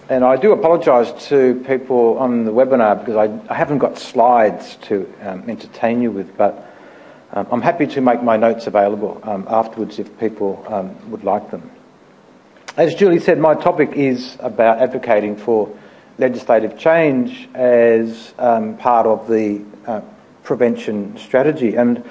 And I do apologise to people on the webinar because I haven't got slides to entertain you with, but I'm happy to make my notes available afterwards if people would like them. As Julie said, my topic is about advocating for legislative change as part of the prevention strategy. And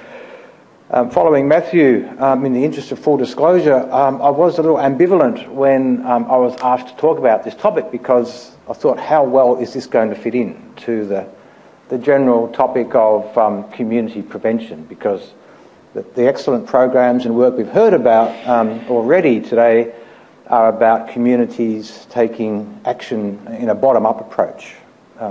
following Matthew, in the interest of full disclosure, I was a little ambivalent when I was asked to talk about this topic, because I thought, how well is this going to fit in to the general topic of community prevention? Because the excellent programs and work we've heard about already today are about communities taking action in a bottom-up approach,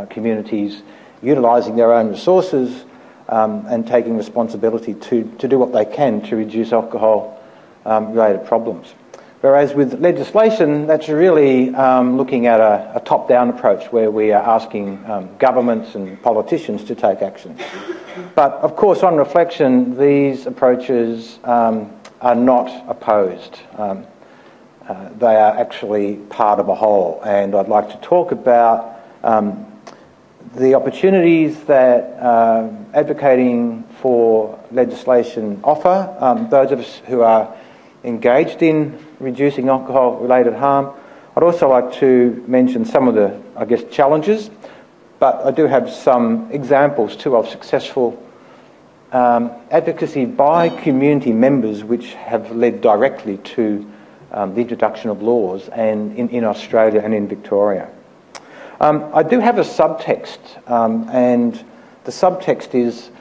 communities utilising their own resources and taking responsibility to do what they can to reduce alcohol-related problems. Whereas with legislation, that's really looking at a top-down approach where we are asking governments and politicians to take action. But of course, on reflection, these approaches are not opposed. They are actually part of a whole, and I'd like to talk about the opportunities that advocating for legislation offer those of us who are engaged in reducing alcohol-related harm. I'd also like to mention some of the, challenges, but I do have some examples too of successful advocacy by community members which have led directly to the introduction of laws and in Australia and in Victoria. I do have a subtext, and the subtext is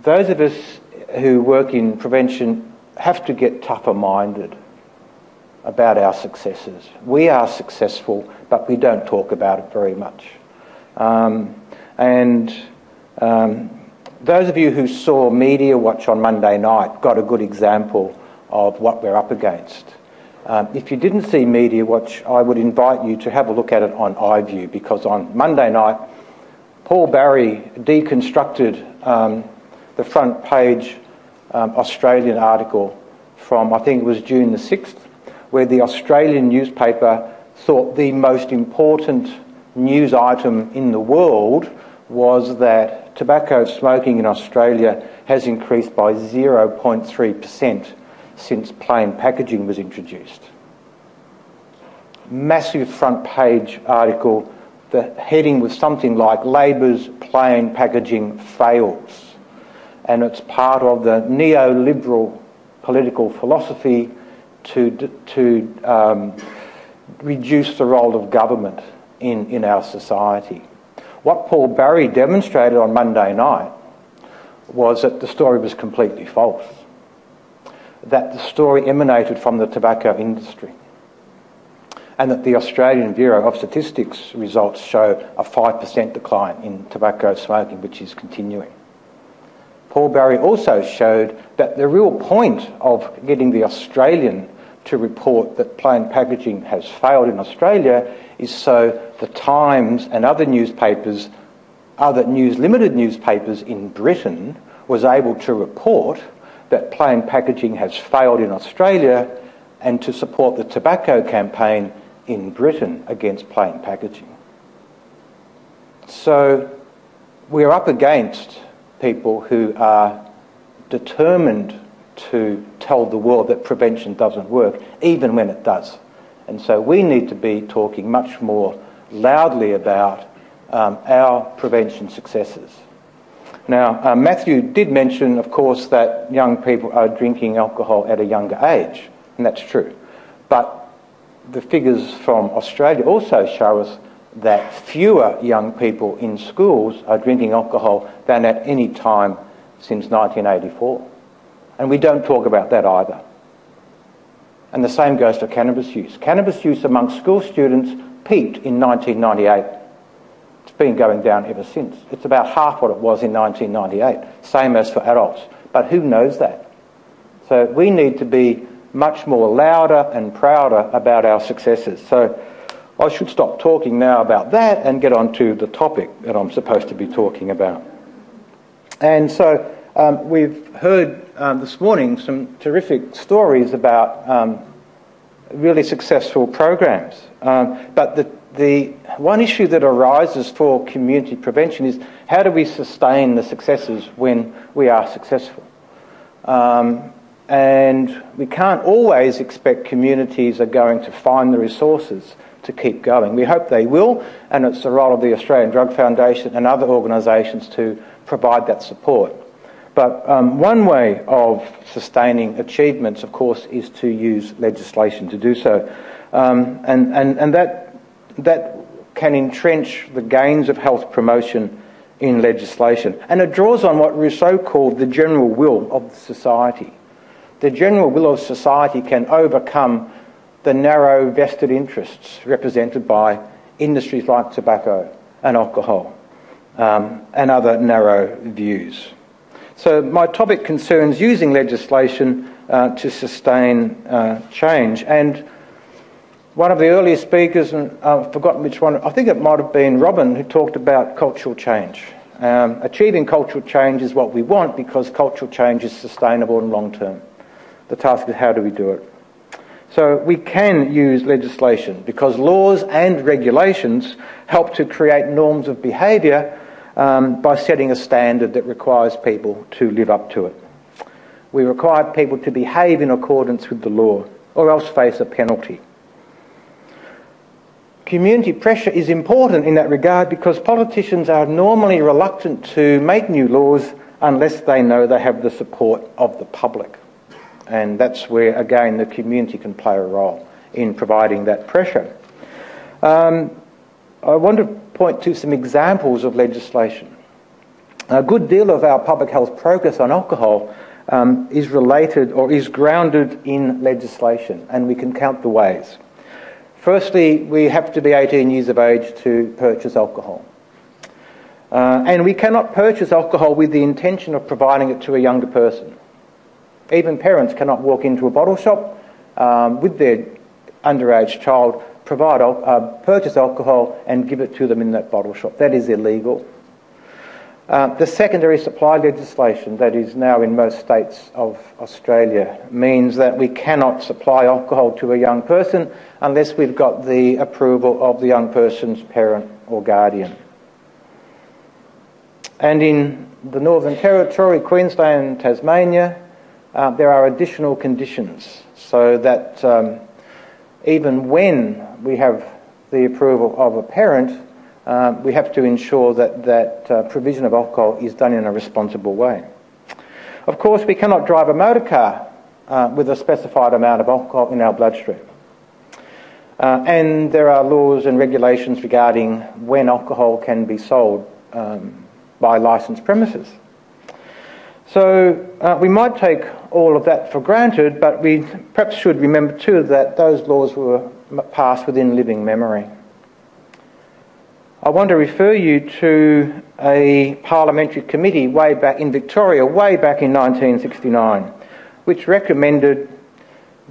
those of us who work in prevention have to get tougher-minded about our successes. We are successful, but we don't talk about it very much. Those of you who saw Media Watch on Monday night got a good example of what we're up against. If you didn't see Media Watch, I would invite you to have a look at it on iView, because on Monday night, Paul Barry deconstructed the front page Australian article from, I think it was June the 6th, where the Australian newspaper thought the most important news item in the world was that tobacco smoking in Australia has increased by 0.3% since plain packaging was introduced. Massive front page article. The heading was something like "Labor's plain packaging fails," and it's part of the neoliberal political philosophy to reduce the role of government in our society. What Paul Barry demonstrated on Monday night was that the story was completely false, that the story emanated from the tobacco industry, and that the Australian Bureau of Statistics results show a 5% decline in tobacco smoking, which is continuing. Paul Barry also showed that the real point of getting the Australian to report that plain packaging has failed in Australia is so the Times and other newspapers, other limited newspapers in Britain, was able to report that plain packaging has failed in Australia, and to support the tobacco campaign in Britain against plain packaging. So we're up against people who are determined to tell the world that prevention doesn't work, even when it does. And so we need to be talking much more loudly about our prevention successes. Now, Matthew did mention, of course, that young people are drinking alcohol at a younger age, and that's true. But the figures from Australia also show us that fewer young people in schools are drinking alcohol than at any time since 1984. And we don't talk about that either. And the same goes for cannabis use. Cannabis use among school students peaked in 1998. It's been going down ever since. It's about half what it was in 1998, same as for adults. But who knows that? So we need to be much more louder and prouder about our successes. So I should stop talking now about that and get on to the topic that I'm supposed to be talking about. And so we've heard this morning some terrific stories about really successful programs. But the one issue that arises for community prevention is how do we sustain the successes when we are successful? And we can't always expect communities are going to find the resources to keep going. We hope they will, and it's the role of the Australian Drug Foundation and other organisations to provide that support. But one way of sustaining achievements, of course, is to use legislation to do so. And that can entrench the gains of health promotion in legislation. And it draws on what Rousseau called the general will of the society. The general will of society can overcome the narrow vested interests represented by industries like tobacco and alcohol and other narrow views. So my topic concerns using legislation to sustain change. And one of the earlier speakers, and I've forgotten which one, I think it might have been Robin, who talked about cultural change. Achieving cultural change is what we want because cultural change is sustainable and long-term. The task is how do we do it? So we can use legislation because laws and regulations help to create norms of behaviour by setting a standard that requires people to live up to it. We require people to behave in accordance with the law or else face a penalty. Community pressure is important in that regard because politicians are normally reluctant to make new laws unless they know they have the support of the public. And that's where, again, the community can play a role in providing that pressure. I want to point to some examples of legislation. A good deal of our public health progress on alcohol is related or is grounded in legislation, and we can count the ways. Firstly, we have to be 18 years of age to purchase alcohol. And we cannot purchase alcohol with the intention of providing it to a younger person. Even parents cannot walk into a bottle shop with their underage child, purchase alcohol and give it to them in that bottle shop. That is illegal. The secondary supply legislation that is now in most states of Australia means that we cannot supply alcohol to a young person unless we've got the approval of the young person's parent or guardian. And in the Northern Territory, Queensland, Tasmania, there are additional conditions so that even when we have the approval of a parent, we have to ensure that provision of alcohol is done in a responsible way. Of course, we cannot drive a motor car with a specified amount of alcohol in our bloodstream. And there are laws and regulations regarding when alcohol can be sold by licensed premises. So we might take all of that for granted, but we perhaps should remember too that those laws were passed within living memory. I want to refer you to a parliamentary committee way back in Victoria, way back in 1969, which recommended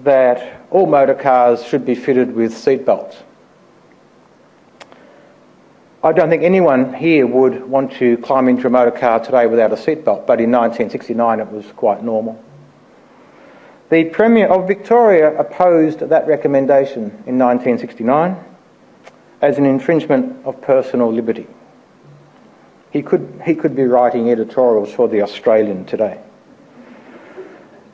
that all motor cars should be fitted with seat belts. I don't think anyone here would want to climb into a motor car today without a seat belt, but in 1969 it was quite normal. The Premier of Victoria opposed that recommendation in 1969 as an infringement of personal liberty. He could be writing editorials for The Australian today.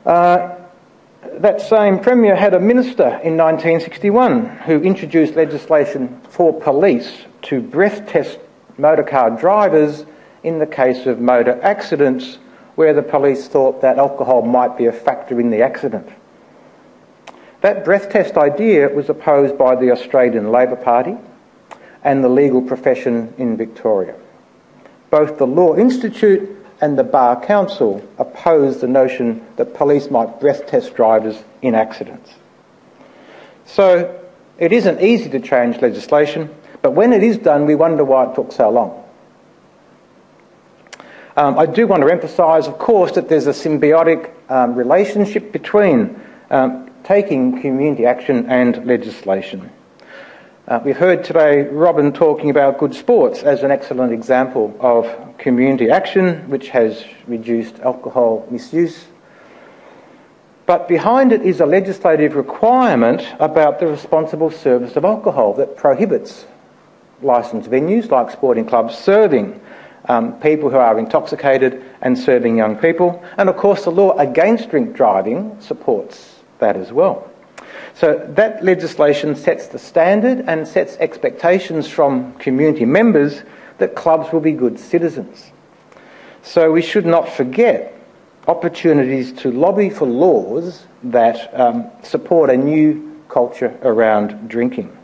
That same Premier had a minister in 1961 who introduced legislation for police to breath test motor car drivers in the case of motor accidents where the police thought that alcohol might be a factor in the accident. That breath test idea was opposed by the Australian Labor Party and the legal profession in Victoria. Both the Law Institute and the Bar Council opposed the notion that police might breath test drivers in accidents. So it isn't easy to change legislation, but when it is done, we wonder why it took so long. I do want to emphasise, of course, that there's a symbiotic relationship between taking community action and legislation. We've heard today Robin talking about good sports as an excellent example of community action which has reduced alcohol misuse. But behind it is a legislative requirement about the responsible service of alcohol that prohibits licensed venues like sporting clubs serving people who are intoxicated and serving young people. And of course the law against drink driving supports that as well. So that legislation sets the standard and sets expectations from community members that clubs will be good citizens. So we should not forget opportunities to lobby for laws that support a new culture around drinking.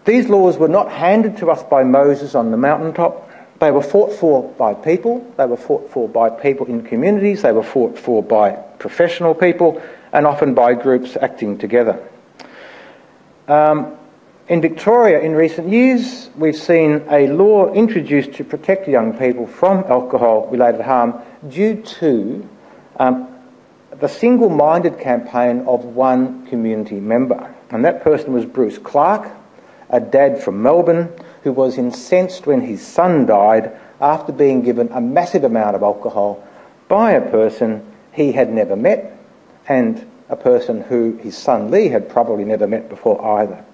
These laws were not handed to us by Moses on the mountaintop. They were fought for by people. They were fought for by people in communities. They were fought for by professional people and often by groups acting together. In Victoria in recent years, we've seen a law introduced to protect young people from alcohol-related harm due to the single-minded campaign of one community member. And that person was Bruce Clark, a dad from Melbourne who was incensed when his son died after being given a massive amount of alcohol by a person he had never met and a person who his son Lee had probably never met before either.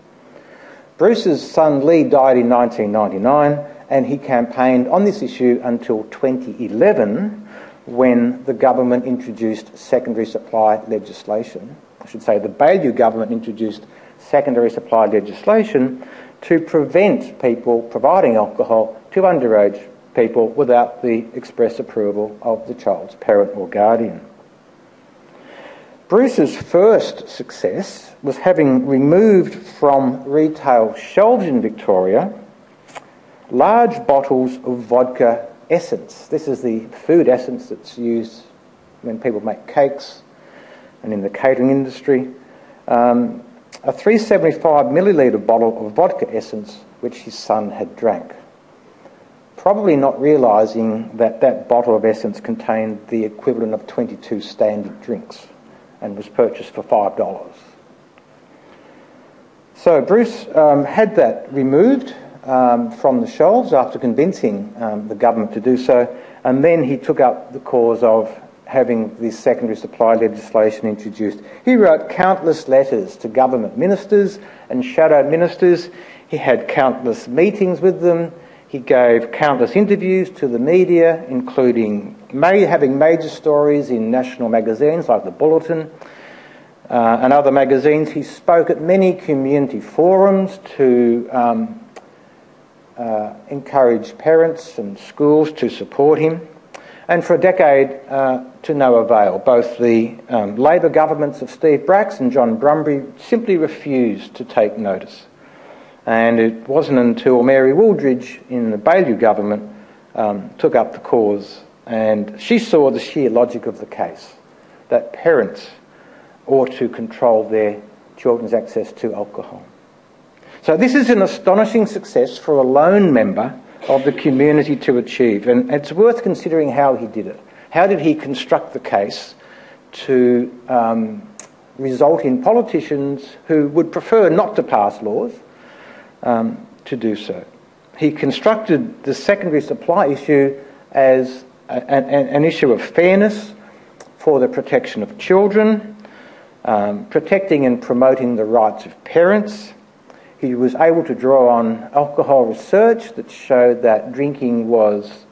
Bruce's son Lee died in 1999 and he campaigned on this issue until 2011 when the government introduced secondary supply legislation. I should say the Baillieu government introduced secondary supply legislation to prevent people providing alcohol to underage people without the express approval of the child's parent or guardian. Bruce's first success was having removed from retail shelves in Victoria large bottles of vodka essence. This is the food essence that's used when people make cakes and in the catering industry. A 375 millilitre bottle of vodka essence which his son had drank, probably not realising that that bottle of essence contained the equivalent of 22 standard drinks and was purchased for $5. So Bruce had that removed from the shelves after convincing the government to do so, and then he took up the cause of having this secondary supply legislation introduced. He wrote countless letters to government ministers and shadow ministers. He had countless meetings with them. He gave countless interviews to the media, including having major stories in national magazines like The Bulletin and other magazines. He spoke at many community forums to encourage parents and schools to support him. And for a decade, to no avail. Both the Labor governments of Steve Bracks and John Brumby simply refused to take notice. And it wasn't until Mary Wooldridge in the Baillieu government took up the cause, and she saw the sheer logic of the case, that parents ought to control their children's access to alcohol. So this is an astonishing success for a lone member of the community to achieve, and it's worth considering how he did it. How did he construct the case to result in politicians who would prefer not to pass laws to do so? He constructed the secondary supply issue as an issue of fairness for the protection of children, protecting and promoting the rights of parents. He was able to draw on alcohol research that showed that drinking was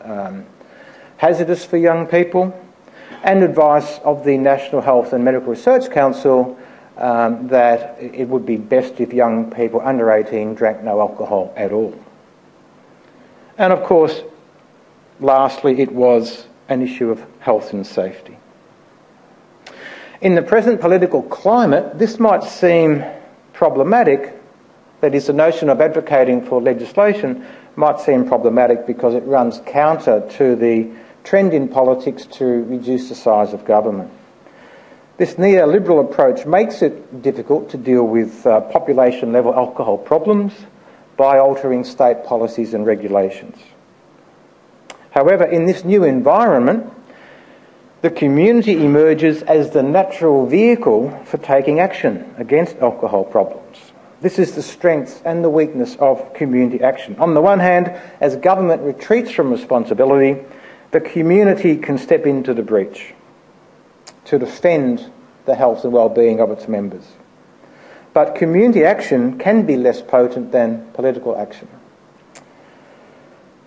hazardous for young people, and advice of the National Health and Medical Research Council that it would be best if young people under 18 drank no alcohol at all. And of course, lastly, it was an issue of health and safety. In the present political climate, this might seem problematic. That is, the notion of advocating for legislation might seem problematic because it runs counter to the trend in politics to reduce the size of government. This neoliberal approach makes it difficult to deal with population-level alcohol problems by altering state policies and regulations. However, in this new environment, the community emerges as the natural vehicle for taking action against alcohol problems. This is the strength and the weakness of community action. On the one hand, as government retreats from responsibility, the community can step into the breach to defend the health and well-being of its members. But community action can be less potent than political action.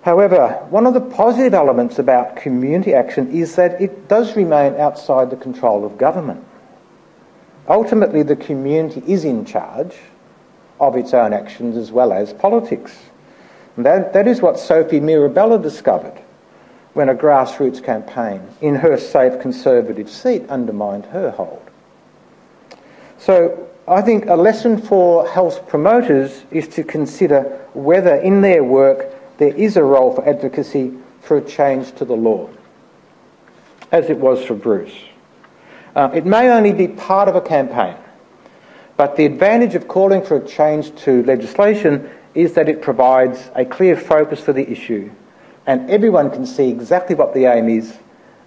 However, one of the positive elements about community action is that it does remain outside the control of government. ultimately the community is in charge of its own actions as well as politics. And that is what Sophie Mirabella discovered when a grassroots campaign in her safe Conservative seat undermined her hold. So I think a lesson for health promoters is to consider whether in their work there is a role for advocacy for a change to the law, as it was for Bruce. It may only be part of a campaign, but the advantage of calling for a change to legislation is that it provides a clear focus for the issue, and everyone can see exactly what the aim is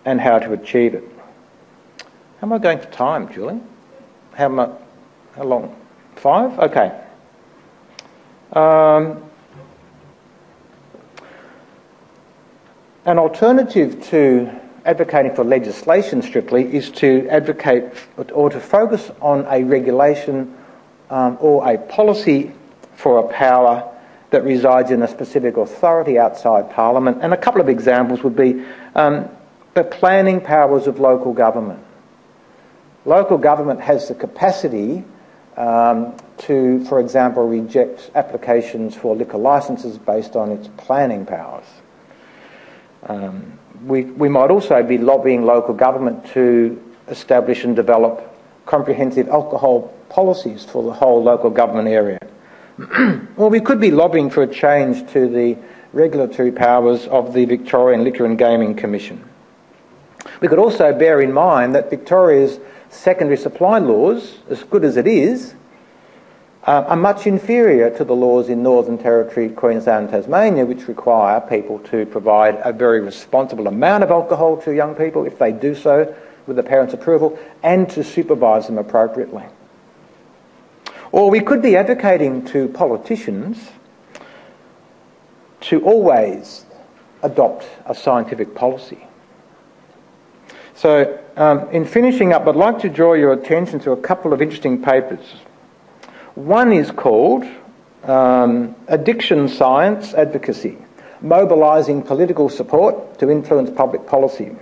and how to achieve it. How am I going for time, Julie? How long? 5? Okay. An alternative to advocating for legislation strictly is to advocate or to focus on a regulation or a policy for a power that resides in a specific authority outside Parliament. And a couple of examples would be the planning powers of local government. Local government has the capacity to, for example, reject applications for liquor licences based on its planning powers. We might also be lobbying local government to establish and develop comprehensive alcohol policies for the whole local government area. Or we could be lobbying for a change to the regulatory powers of the Victorian Liquor and Gaming Commission. We could also bear in mind that Victoria's secondary supply laws, as good as it is, are much inferior to the laws in Northern Territory, Queensland and Tasmania, which require people to provide a very responsible amount of alcohol to young people if they do so with the parents' approval, and to supervise them appropriately. Or we could be advocating to politicians to always adopt a scientific policy. So in finishing up, I'd like to draw your attention to a couple of interesting papers. One is called Addiction Science Advocacy, Mobilising Political Support to Influence Public Policy.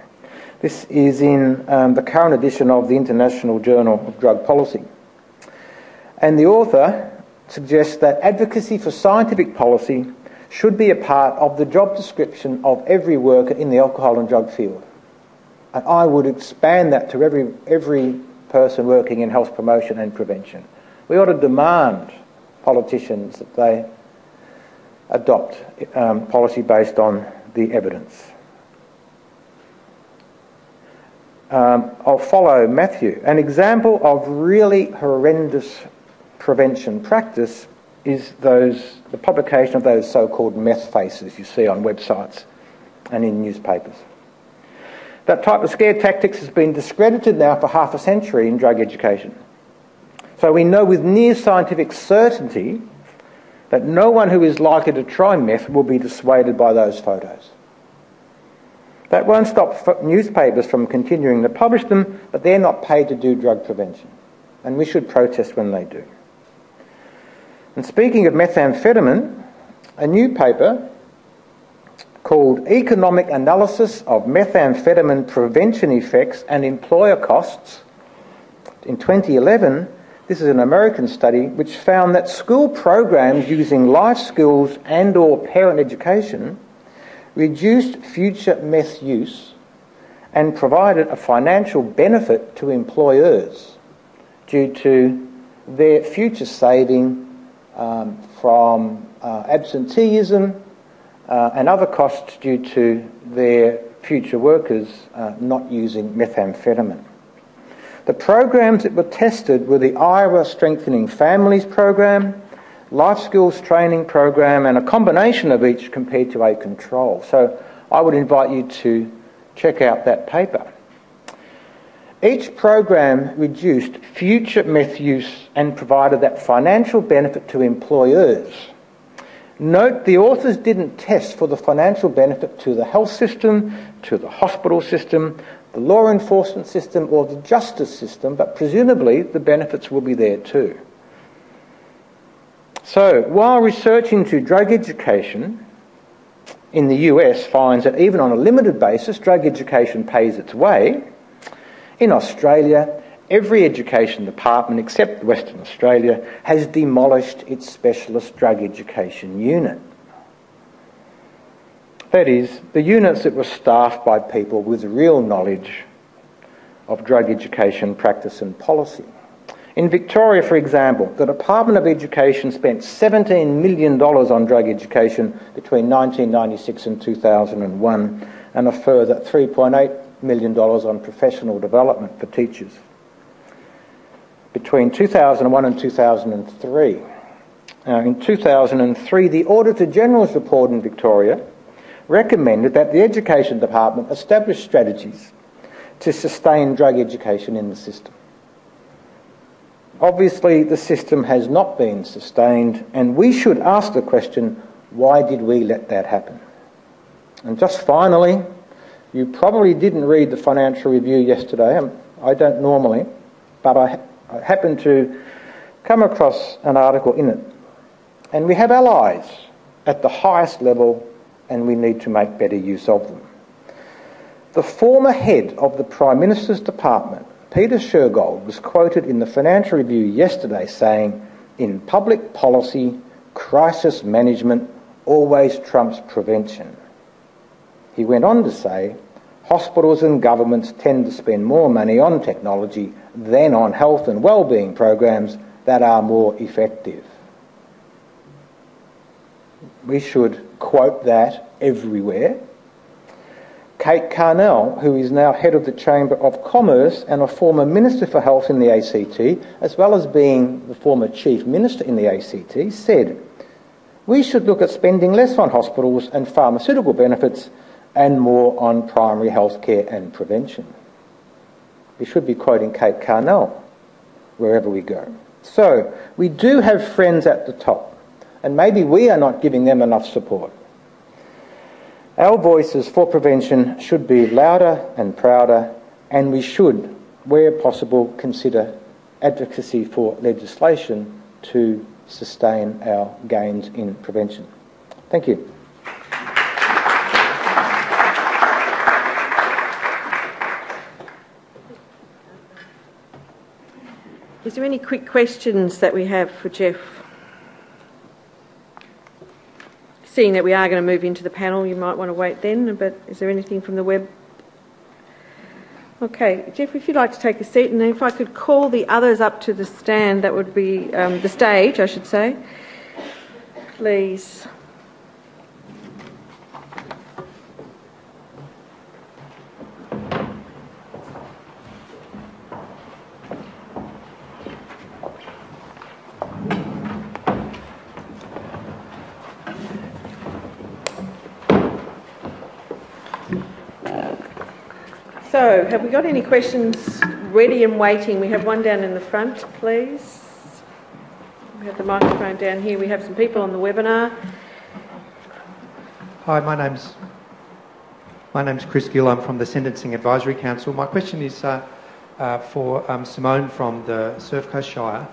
This is in the current edition of the International Journal of Drug Policy. And the author suggests that advocacy for scientific policy should be a part of the job description of every worker in the alcohol and drug field. And I would expand that to every person working in health promotion and prevention. We ought to demand politicians that they adopt policy based on the evidence. I'll follow Matthew. An example of really horrendous prevention practice is the publication of those so-called meth faces you see on websites and in newspapers. That type of scare tactics has been discredited now for half a century in drug education. So we know with near scientific certainty that no one who is likely to try meth will be dissuaded by those photos. That won't stop newspapers from continuing to publish them, but they're not paid to do drug prevention. And we should protest when they do. And speaking of methamphetamine, a new paper called Economic Analysis of Methamphetamine Prevention Effects and Employer Costs in 2011, this is an American study which found that school programs using life skills and or parent education reduced future meth use and provided a financial benefit to employers due to their future saving from absenteeism and other costs due to their future workers not using methamphetamine. The programs that were tested were the Iowa Strengthening Families program, Life Skills Training program, and a combination of each compared to a control. So I would invite you to check out that paper. Each program reduced future meth use and provided that financial benefit to employers. Note the authors didn't test for the financial benefit to the health system, to the hospital system, the law enforcement system or the justice system, but presumably the benefits will be there too. So, while research into drug education in the US finds that even on a limited basis, drug education pays its way, in Australia, every education department except Western Australia has demolished its specialist drug education unit. That is, the units that were staffed by people with real knowledge of drug education practice and policy. In Victoria, for example, the Department of Education spent $17 million on drug education between 1996 and 2001, and a further $3.8 million on professional development for teachers. Between 2001 and 2003. In 2003, the Auditor General's report in Victoria recommended that the Education Department establish strategies to sustain drug education in the system. Obviously, the system has not been sustained, and we should ask the question, why did we let that happen? And just finally, you probably didn't read the Financial Review yesterday. I don't normally, but I happened to come across an article in it. And we have allies at the highest level, and we need to make better use of them. The former head of the Prime Minister's Department, Peter Shergold, was quoted in the Financial Review yesterday saying, "In public policy, crisis management always trumps prevention." He went on to say, "Hospitals and governments tend to spend more money on technology than on health and wellbeing programs that are more effective." We should quote that everywhere. Kate Carnell, who is now head of the Chamber of Commerce and a former Minister for Health in the ACT, as well as being the former Chief Minister in the ACT, said, "We should look at spending less on hospitals and pharmaceutical benefits and more on primary health care and prevention." We should be quoting Kate Carnell wherever we go. So, we do have friends at the top, and maybe we are not giving them enough support. Our voices for prevention should be louder and prouder, and we should, where possible, consider advocacy for legislation to sustain our gains in prevention. Thank you. Is there any quick questions that we have for Jeff? Seeing that we are going to move into the panel, you might want to wait then, but is there anything from the web? Okay, Jeff, if you'd like to take a seat, and then if I could call the others up to the stand, that would be the stage, I should say. Please. So, have we got any questions ready and waiting? We have one down in the front, please. We have the microphone down here. We have some people on the webinar. Hi, my name's Chris Gill. I'm from the Sentencing Advisory Council. My question is for Simone from the Surf Coast Shire.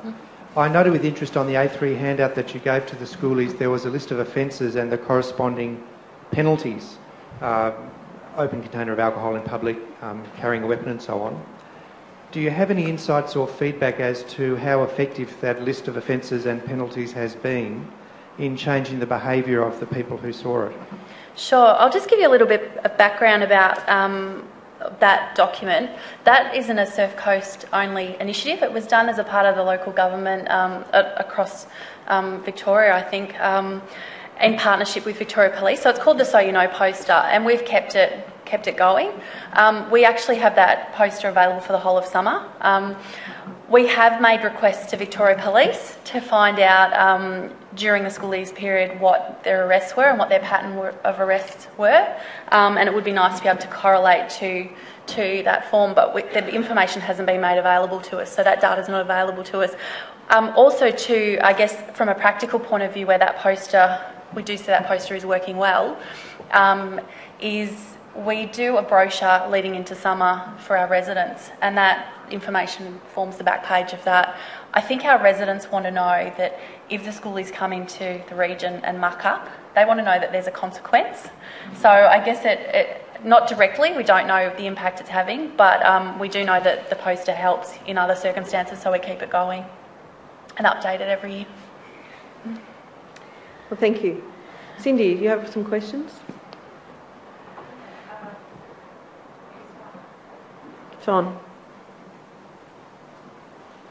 I noted with interest on the A3 handout that you gave to the schoolies there was a list of offences and the corresponding penalties. Open container of alcohol in public, carrying a weapon and so on. Do you have any insights or feedback as to how effective that list of offences and penalties has been in changing the behaviour of the people who saw it? Sure. I'll just give you a little bit of background about that document. That isn't a Surf Coast only initiative. It was done as a part of the local government across Victoria, I think, in partnership with Victoria Police. So it's called the So You Know poster, and we've kept it going. We actually have that poster available for the whole of summer. We have made requests to Victoria Police to find out during the school leaves period what their arrests were and what their pattern of arrests were, and it would be nice to be able to correlate to that form, but the information hasn't been made available to us, so that data is not available to us. Also, I guess, from a practical point of view, where that poster, we do see that poster is working well, is we do a brochure leading into summer for our residents, and that information forms the back page of that. I think our residents want to know that if the school is coming to the region and muck up, they want to know that there's a consequence. So I guess not directly, we don't know the impact it's having, but we do know that the poster helps in other circumstances, so we keep it going and update it every year. Well, thank you. Cindy, do you have some questions? John.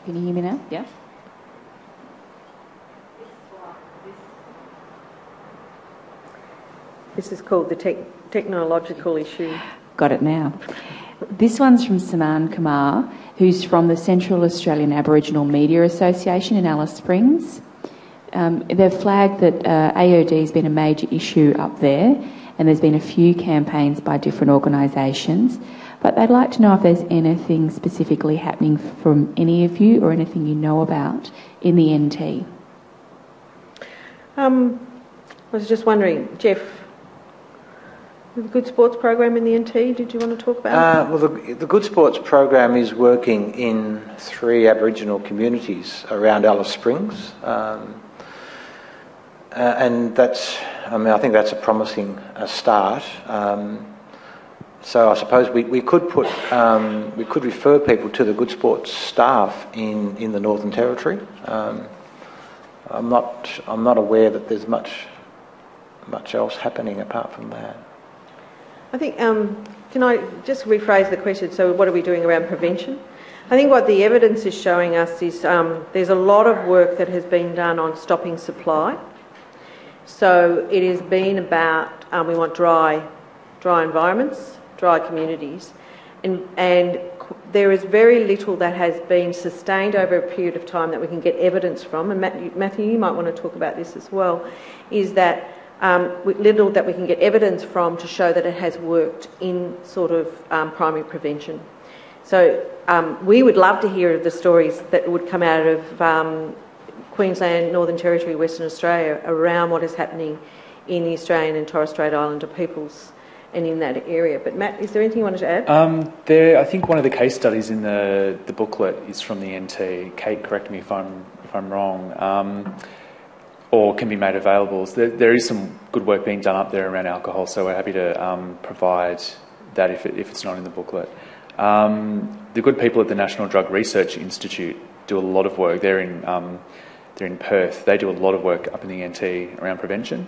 Can you hear me now? Yeah. This is called the technological issue. Got it now. This one's from Saman Kumar, who's from the Central Australian Aboriginal Media Association in Alice Springs. They've flagged that AOD has been a major issue up there, and there's been a few campaigns by different organisations, but they'd like to know if there's anything specifically happening from any of you or anything you know about in the NT. I was just wondering, Jeff, the Good Sports program in the NT, did you want to talk about it? Well, the Good Sports program is working in 3 Aboriginal communities around Alice Springs. And that's, I think that's a promising start. So I suppose we could refer people to the Good Sports staff in the Northern Territory. I'm not aware that there's much else happening apart from that. I think, can I just rephrase the question? So what are we doing around prevention? I think what the evidence is showing us is there's a lot of work that has been done on stopping supply. So it has been about, we want dry environments, dry communities, and there is very little that has been sustained over a period of time that we can get evidence from, and Matthew, you might want to talk about this as well, is that little that we can get evidence from to show that it has worked in sort of primary prevention. So we would love to hear of the stories that would come out of Queensland, Northern Territory, Western Australia around what is happening in the Australian and Torres Strait Islander peoples and in that area. But Matt, is there anything you wanted to add? I think one of the case studies in the booklet is from the NT. Kate, correct me if I'm wrong. Or can be made available. So there is some good work being done up there around alcohol, so we're happy to provide that if it's not in the booklet. The good people at the National Drug Research Institute do a lot of work. They're in Perth. They do a lot of work up in the NT around prevention.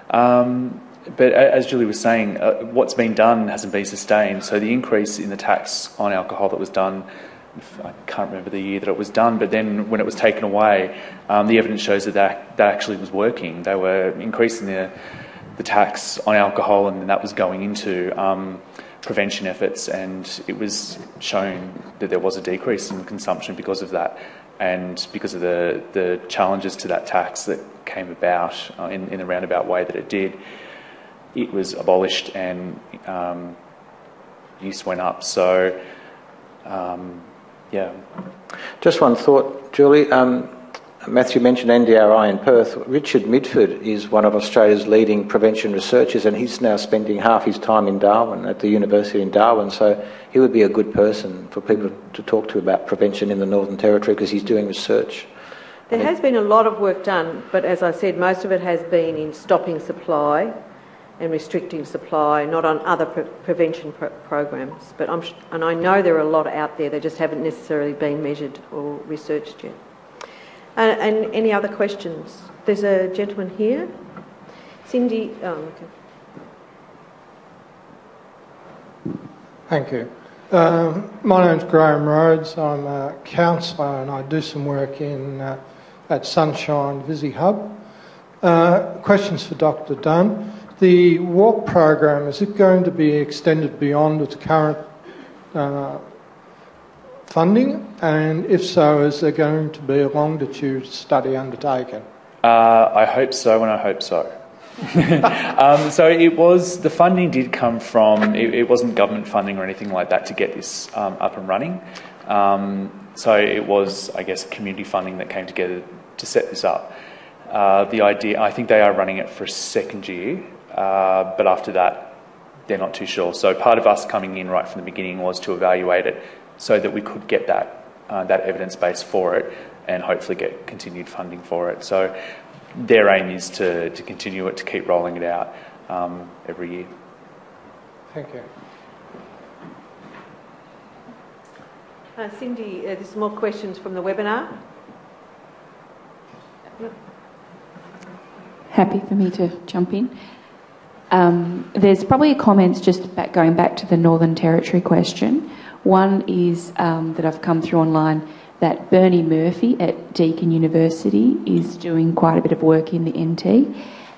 But as Julie was saying, what's been done hasn't been sustained. So the increase in the tax on alcohol that was done, I can't remember the year that it was done, but then when it was taken away, the evidence shows that actually was working. They were increasing the tax on alcohol, and that was going into prevention efforts, and it was shown that there was a decrease in consumption because of that, and because of the challenges to that tax that came about in the roundabout way that it did. It was abolished and use went up. So, yeah. Just one thought, Julie. Matthew mentioned NDRI in Perth. Richard Midford is one of Australia's leading prevention researchers, and he's now spending half his time in Darwin, at the university in Darwin. So he would be a good person for people to talk to about prevention in the Northern Territory, because he's doing research. There has been a lot of work done, but as I said, most of it has been in stopping supply and restricting supply, not on other prevention programs. But and I know there are a lot out there that just haven't necessarily been measured or researched yet. And any other questions? There's a gentleman here. Cindy. Oh, okay. Thank you. My name's Graham Rhodes. I'm a counsellor and I do some work at Sunshine Visi Hub. Questions for Dr. Dunn. The WARP program, is it going to be extended beyond its current funding? And if so, is there going to be a longitude study undertaken? I hope so, and I hope so. So the funding did come from, it wasn't government funding or anything like that to get this up and running. So it was, I guess, community funding that came together to set this up. The idea, I think they are running it for a second year, but after that, they're not too sure. So part of us coming in right from the beginning was to evaluate it so that we could get that evidence base for it and hopefully get continued funding for it. So their aim is to continue it, to keep rolling it out every year. Thank you. Cindy, there's more questions from the webinar. Happy for me to jump in. There's probably comments just going back to the Northern Territory question. One is that I've come through online that Bernie Murphy at Deakin University is doing quite a bit of work in the NT.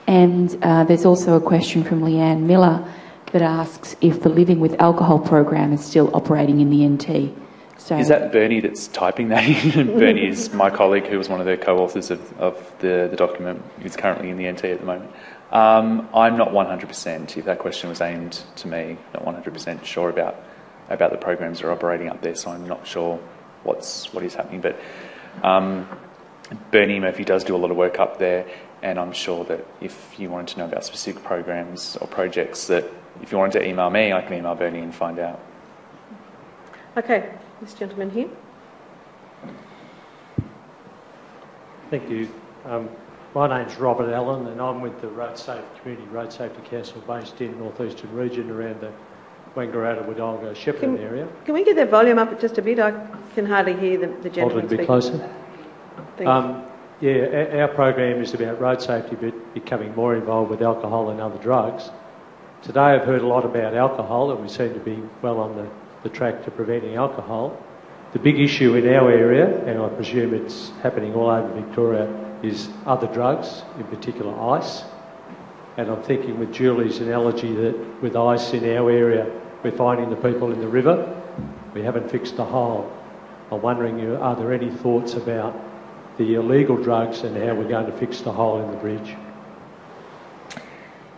And there's also a question from Leanne Miller that asks if the Living with Alcohol program is still operating in the NT. So, is that Bernie that's typing that in? Bernie is my colleague who was one of the co-authors of the document. He's currently in the NT at the moment. I'm not 100%, if that question was aimed to me, not 100% sure about the programs that are operating up there, so I'm not sure what is happening. But Bernie Murphy does do a lot of work up there, and I'm sure that if you wanted to know about specific programs or projects, that if you wanted to email me, I can email Bernie and find out. Okay, this gentleman here. Thank you. My name's Robert Allen, and I'm with the Community Road Safety Council based in North Eastern region around the Wangaratta, Wodonga, Shepparton area. Can we get the volume up just a bit? I can hardly hear the gentleman Hold it a bit speaking. closer. Our program is about road safety, but becoming more involved with alcohol and other drugs. Today I've heard a lot about alcohol, and we seem to be well on the track to preventing alcohol. The big issue in our area, and I presume it's happening all over Victoria, is other drugs, in particular ice. And I'm thinking with Julie's analogy that with ice in our area, we're finding the people in the river. We haven't fixed the hole. I'm wondering, are there any thoughts about the illegal drugs and how we're going to fix the hole in the bridge?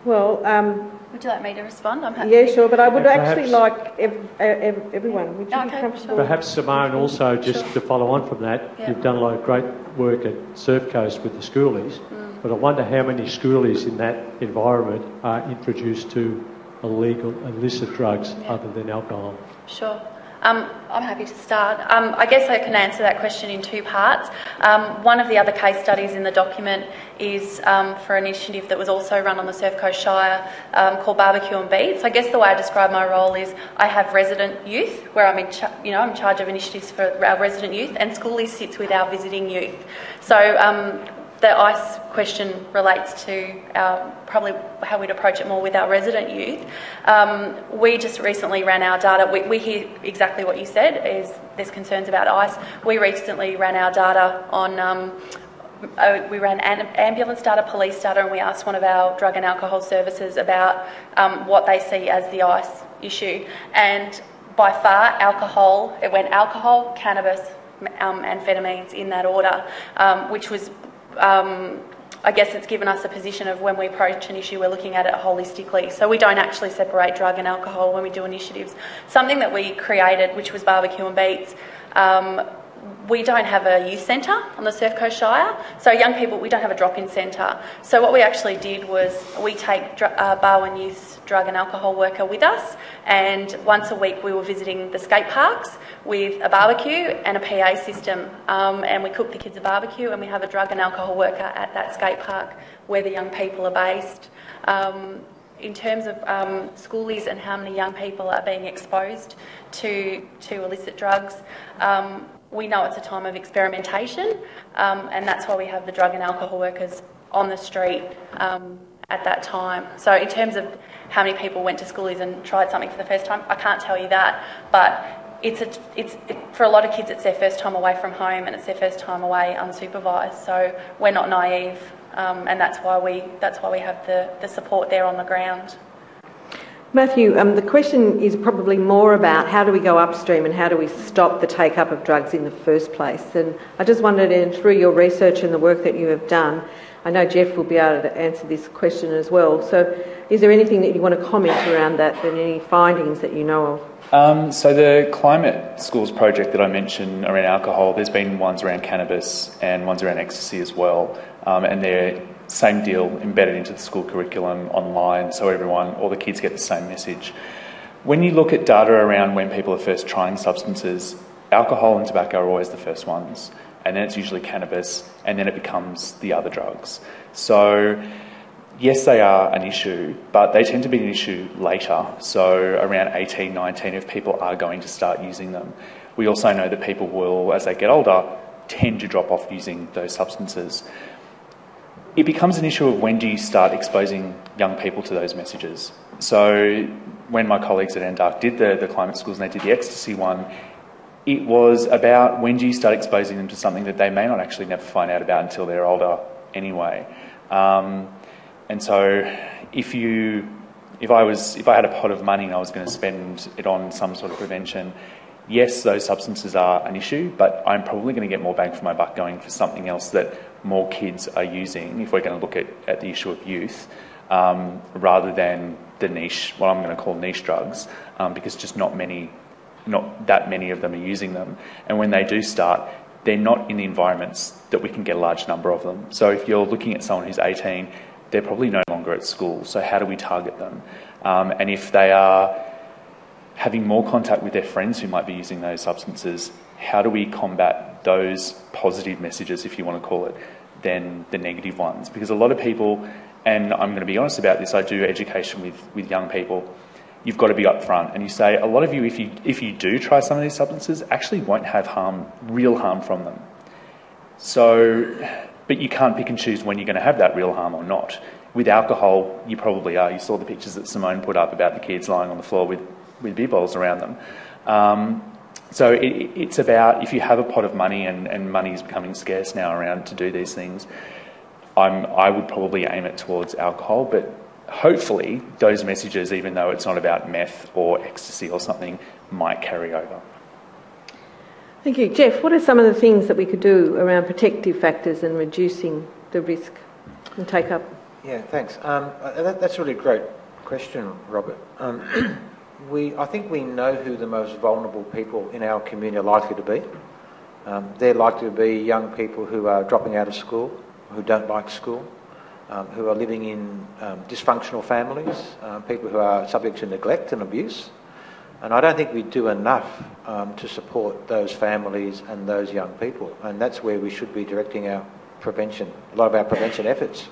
Well, would you like me to respond? I'm happy. Yeah, sure, but I would actually like everyone. Would you be comfortable? Perhaps Simone also, just to follow on from that, you've done a lot of great work at Surf Coast with the schoolies, but I wonder how many schoolies in that environment are introduced to illicit drugs other than alcohol. Sure. I'm happy to start. I guess I can answer that question in two parts. One of the other case studies in the document is for an initiative that was also run on the Surf Coast Shire called Barbecue and Beats. I guess the way I describe my role is I have resident youth, where I'm in charge of initiatives for our resident youth, and Schoolies sits with our visiting youth. So the ICE question relates to probably how we'd approach it more with our resident youth. We just recently ran our data. We hear exactly what you said, is there's concerns about ICE. We recently ran our data on, we ran ambulance data, police data, and we asked one of our drug and alcohol services about what they see as the ICE issue. And by far, alcohol, it went alcohol, cannabis, amphetamines in that order, which was I guess it's given us a position of when we approach an issue, we're looking at it holistically. So we don't actually separate drug and alcohol when we do initiatives. Something that we created, which was Barbecue and Beats, we don't have a youth centre on the Surf Coast Shire. So young people, we don't have a drop-in centre. So what we actually did was we take Barwon Youth's drug and alcohol worker with us, and once a week we were visiting the skate parks with a barbecue and a PA system, and we cook the kids a barbecue, and we have a drug and alcohol worker at that skate park where the young people are based. In terms of schoolies and how many young people are being exposed to illicit drugs, we know it's a time of experimentation, and that's why we have the drug and alcohol workers on the street at that time. So in terms of how many people went to schoolies and tried something for the first time, I can't tell you that, but for a lot of kids it's their first time away from home, and it's their first time away unsupervised. So we're not naive, and that's why we have the support there on the ground. Matthew, the question is probably more about how do we go upstream and how do we stop the take-up of drugs in the first place. And I just wondered, and through your research and the work that you have done, I know Jeff will be able to answer this question as well. So is there anything that you want to comment around that and any findings that you know of? So the Climate Schools project that I mentioned around alcohol, there's been ones around cannabis and ones around ecstasy as well. And they're same deal, embedded into the school curriculum online, so all the kids get the same message. When you look at data around when people are first trying substances, alcohol and tobacco are always the first ones, and then it's usually cannabis, and then it becomes the other drugs. So yes, they are an issue, but they tend to be an issue later, so around 18, 19, if people are going to start using them. We also know that people will, as they get older, tend to drop off using those substances. It becomes an issue of when do you start exposing young people to those messages. So when my colleagues at NDARC did the climate schools and they did the ecstasy one, it was about when do you start exposing them to something that they may not actually never find out about until they're older anyway. And so if I had a pot of money and I was going to spend it on some sort of prevention, yes, those substances are an issue, but I'm probably going to get more bang for my buck going for something else that more kids are using, if we're going to look at the issue of youth, rather than the niche, what I'm going to call niche drugs, because just not that many of them are using them. And when they do start, they're not in the environments that we can get a large number of them. So if you're looking at someone who's 18, they're probably no longer at school. So how do we target them? And if they are having more contact with their friends who might be using those substances, how do we combat those positive messages, if you want to call it, than the negative ones? Because a lot of people, and I'm going to be honest about this, I do education with young people, you've got to be upfront. And you say, a lot of you, if you do try some of these substances, actually won't have real harm from them. So, but you can't pick and choose when you're going to have that real harm or not. With alcohol, you probably are. You saw the pictures that Simone put up about the kids lying on the floor with beer bottles around them. So it's about, if you have a pot of money, and money is becoming scarce now around to do these things, I would probably aim it towards alcohol, but hopefully those messages, even though it's not about meth or ecstasy or something, might carry over. Thank you. Jeff, what are some of the things that we could do around protective factors and reducing the risk and take-up? Yeah, thanks. That's a really great question, Robert. I think we know who the most vulnerable people in our community are likely to be. They're likely to be young people who are dropping out of school, who don't like school, who are living in dysfunctional families, people who are subject to neglect and abuse. And I don't think we do enough to support those families and those young people. And that's where we should be directing our prevention, a lot of our prevention efforts.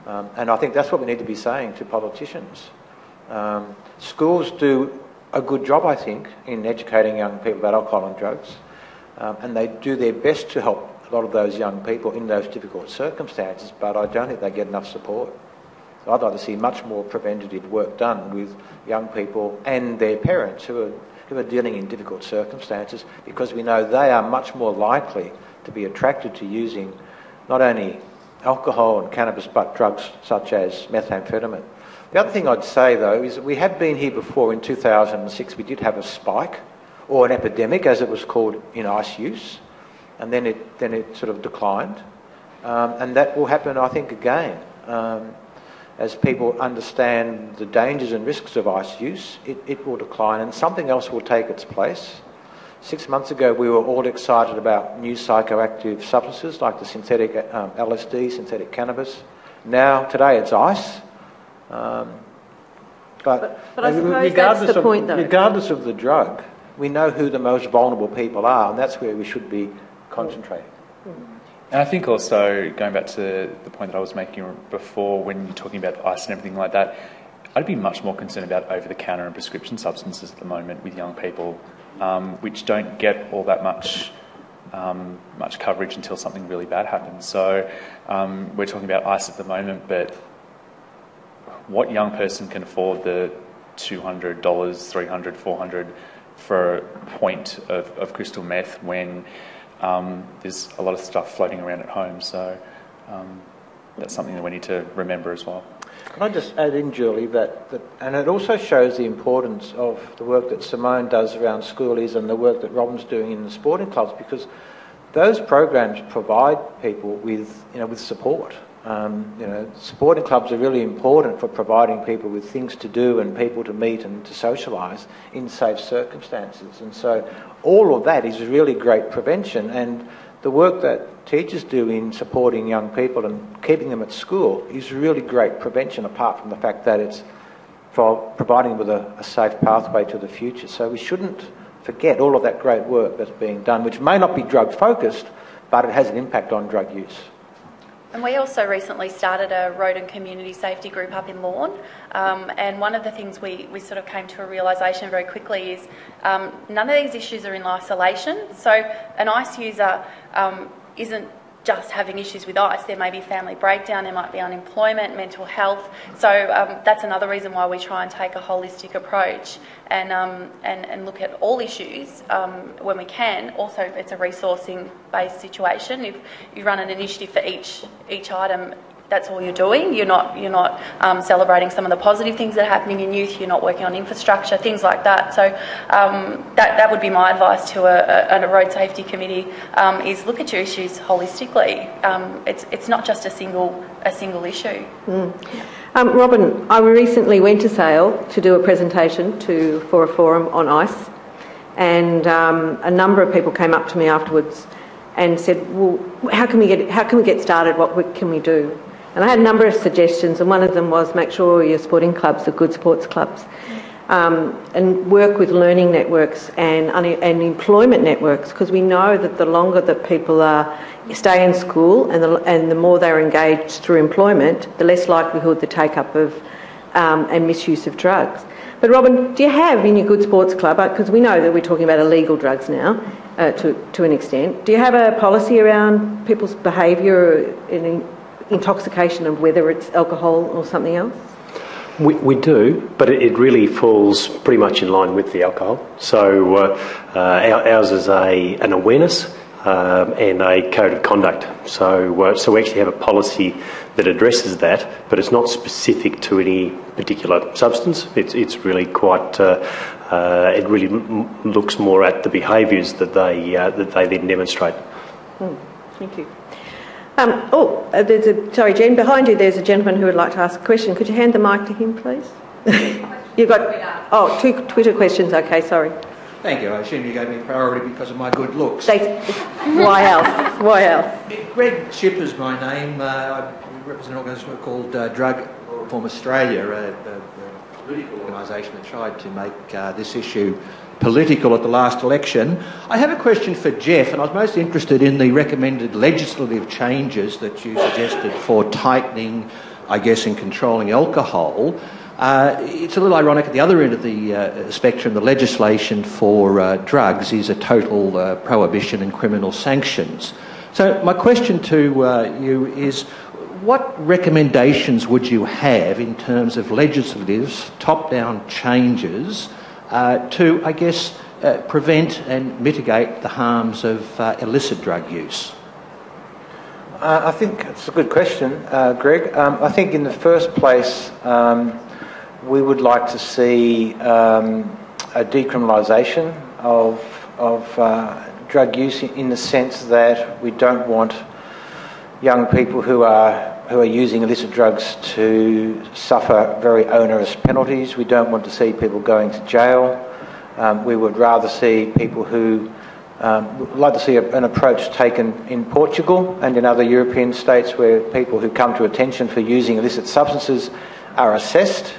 And I think that's what we need to be saying to politicians. Schools do a good job, I think, in educating young people about alcohol and drugs. And they do their best to help a lot of those young people in those difficult circumstances, but I don't think they get enough support. So I'd like to see much more preventative work done with young people and their parents who are dealing in difficult circumstances, because we know they are much more likely to be attracted to using not only alcohol and cannabis, but drugs such as methamphetamine. The other thing I'd say, though, is that we have been here before. In 2006, we did have a spike, or an epidemic, as it was called, in ice use, and then it sort of declined. And that will happen, I think, again. As people understand the dangers and risks of ice use, it will decline and something else will take its place. 6 months ago, we were all excited about new psychoactive substances like the synthetic LSD, synthetic cannabis. Now, today, it's ice. But I suppose that's the point, though. Regardless of the drug, we know who the most vulnerable people are, and that's where we should be concentrating. And I think also, going back to the point that I was making before, when you're talking about ice and everything like that, I'd be much more concerned about over-the-counter and prescription substances at the moment with young people, which don't get all that much coverage until something really bad happens. So we're talking about ice at the moment, but what young person can afford the $200, $300, $400 for a point of crystal meth when there's a lot of stuff floating around at home? So that's something that we need to remember as well. Can I just add in, Julie, that and it also shows the importance of the work that Simone does around schoolies and the work that Robin's doing in the sporting clubs, because those programs provide people with support. Sporting clubs are really important for providing people with things to do and people to meet and to socialise in safe circumstances. And so all of that is really great prevention, and the work that teachers do in supporting young people and keeping them at school is really great prevention, apart from the fact that it's for providing them with a safe pathway to the future. So we shouldn't forget all of that great work that's being done, which may not be drug focused, but it has an impact on drug use. And we also recently started a road and community safety group up in Lorne, and one of the things we sort of came to a realisation very quickly is none of these issues are in isolation. So an ICE user isn't just having issues with ICE. There may be family breakdown, there might be unemployment, mental health. So that's another reason why we try and take a holistic approach and look at all issues when we can. Also, it's a resourcing-based situation. If you run an initiative for each item, that's all you're doing. You're not celebrating some of the positive things that are happening in youth. You're not working on infrastructure, things like that. So that would be my advice to a road safety committee: is look at your issues holistically. It's not just a single issue. Robin, I recently went to Sale to do a presentation for a forum on ICE, and a number of people came up to me afterwards and said, "Well, how can we get started? What can we do?" And I had a number of suggestions, and one of them was make sure your sporting clubs are good sports clubs, and work with learning networks and employment networks, because we know that the longer that people stay in school and the more they're engaged through employment, the less likelihood the take-up of and misuse of drugs. But Robin, do you have in your good sports club, because we know that we're talking about illegal drugs now to an extent, do you have a policy around people's behaviour in intoxication of whether it's alcohol or something else? We do, but it really falls pretty much in line with the alcohol. So ours is an awareness and a code of conduct. So we actually have a policy that addresses that, but it's not specific to any particular substance. It's really quite. It really looks more at the behaviours that they then demonstrate. Thank you. Sorry, Jen, behind you there's a gentleman who would like to ask a question. Could you hand the mic to him, please? You've got two Twitter questions. Okay, sorry. Thank you. I assume you gave me priority because of my good looks. Why else? Why else? Greg Shipper's my name. I represent an organisation called Drug Reform Australia, a political organisation that tried to make this issue political at the last election. I have a question for Jeff, and I was most interested in the recommended legislative changes that you suggested for tightening, I guess, and controlling alcohol. It's a little ironic at the other end of the spectrum. The legislation for drugs is a total prohibition and criminal sanctions. So my question to you is, what recommendations would you have in terms of legislative top-down changes to, I guess, prevent and mitigate the harms of illicit drug use? I think it's a good question, Greg. I think in the first place, we would like to see a decriminalisation of drug use, in the sense that we don't want young people who are using illicit drugs to suffer very onerous penalties. We don't want to see people going to jail. We would rather see people who would like to see an approach taken in Portugal and in other European states, where people who come to attention for using illicit substances are assessed,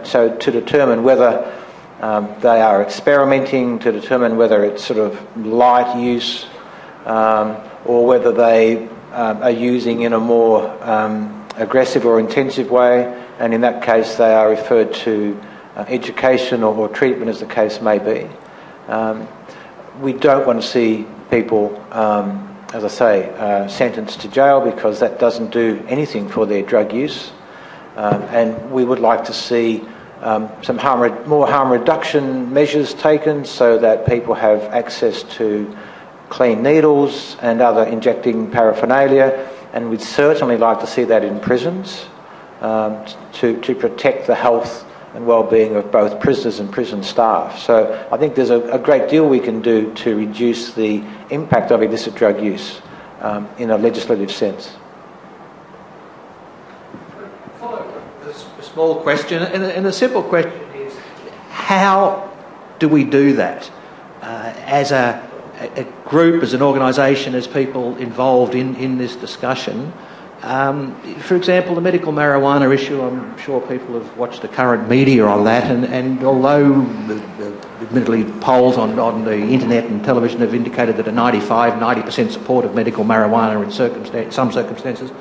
so to determine whether they are experimenting, to determine whether it's sort of light use, or whether they are using in a more aggressive or intensive way, and in that case they are referred to education or treatment, as the case may be. We don't want to see people, as I say, sentenced to jail, because that doesn't do anything for their drug use. And we would like to see some more harm reduction measures taken, so that people have access to clean needles and other injecting paraphernalia, and we'd certainly like to see that in prisons to protect the health and well-being of both prisoners and prison staff. So I think there's a great deal we can do to reduce the impact of illicit drug use in a legislative sense. A small question, and the simple question is, how do we do that as a group, as an organisation, as people involved in this discussion? For example, the medical marijuana issue, I'm sure people have watched the current media on that, and although admittedly polls on the internet and television have indicated that a 90% support of medical marijuana in some circumstances,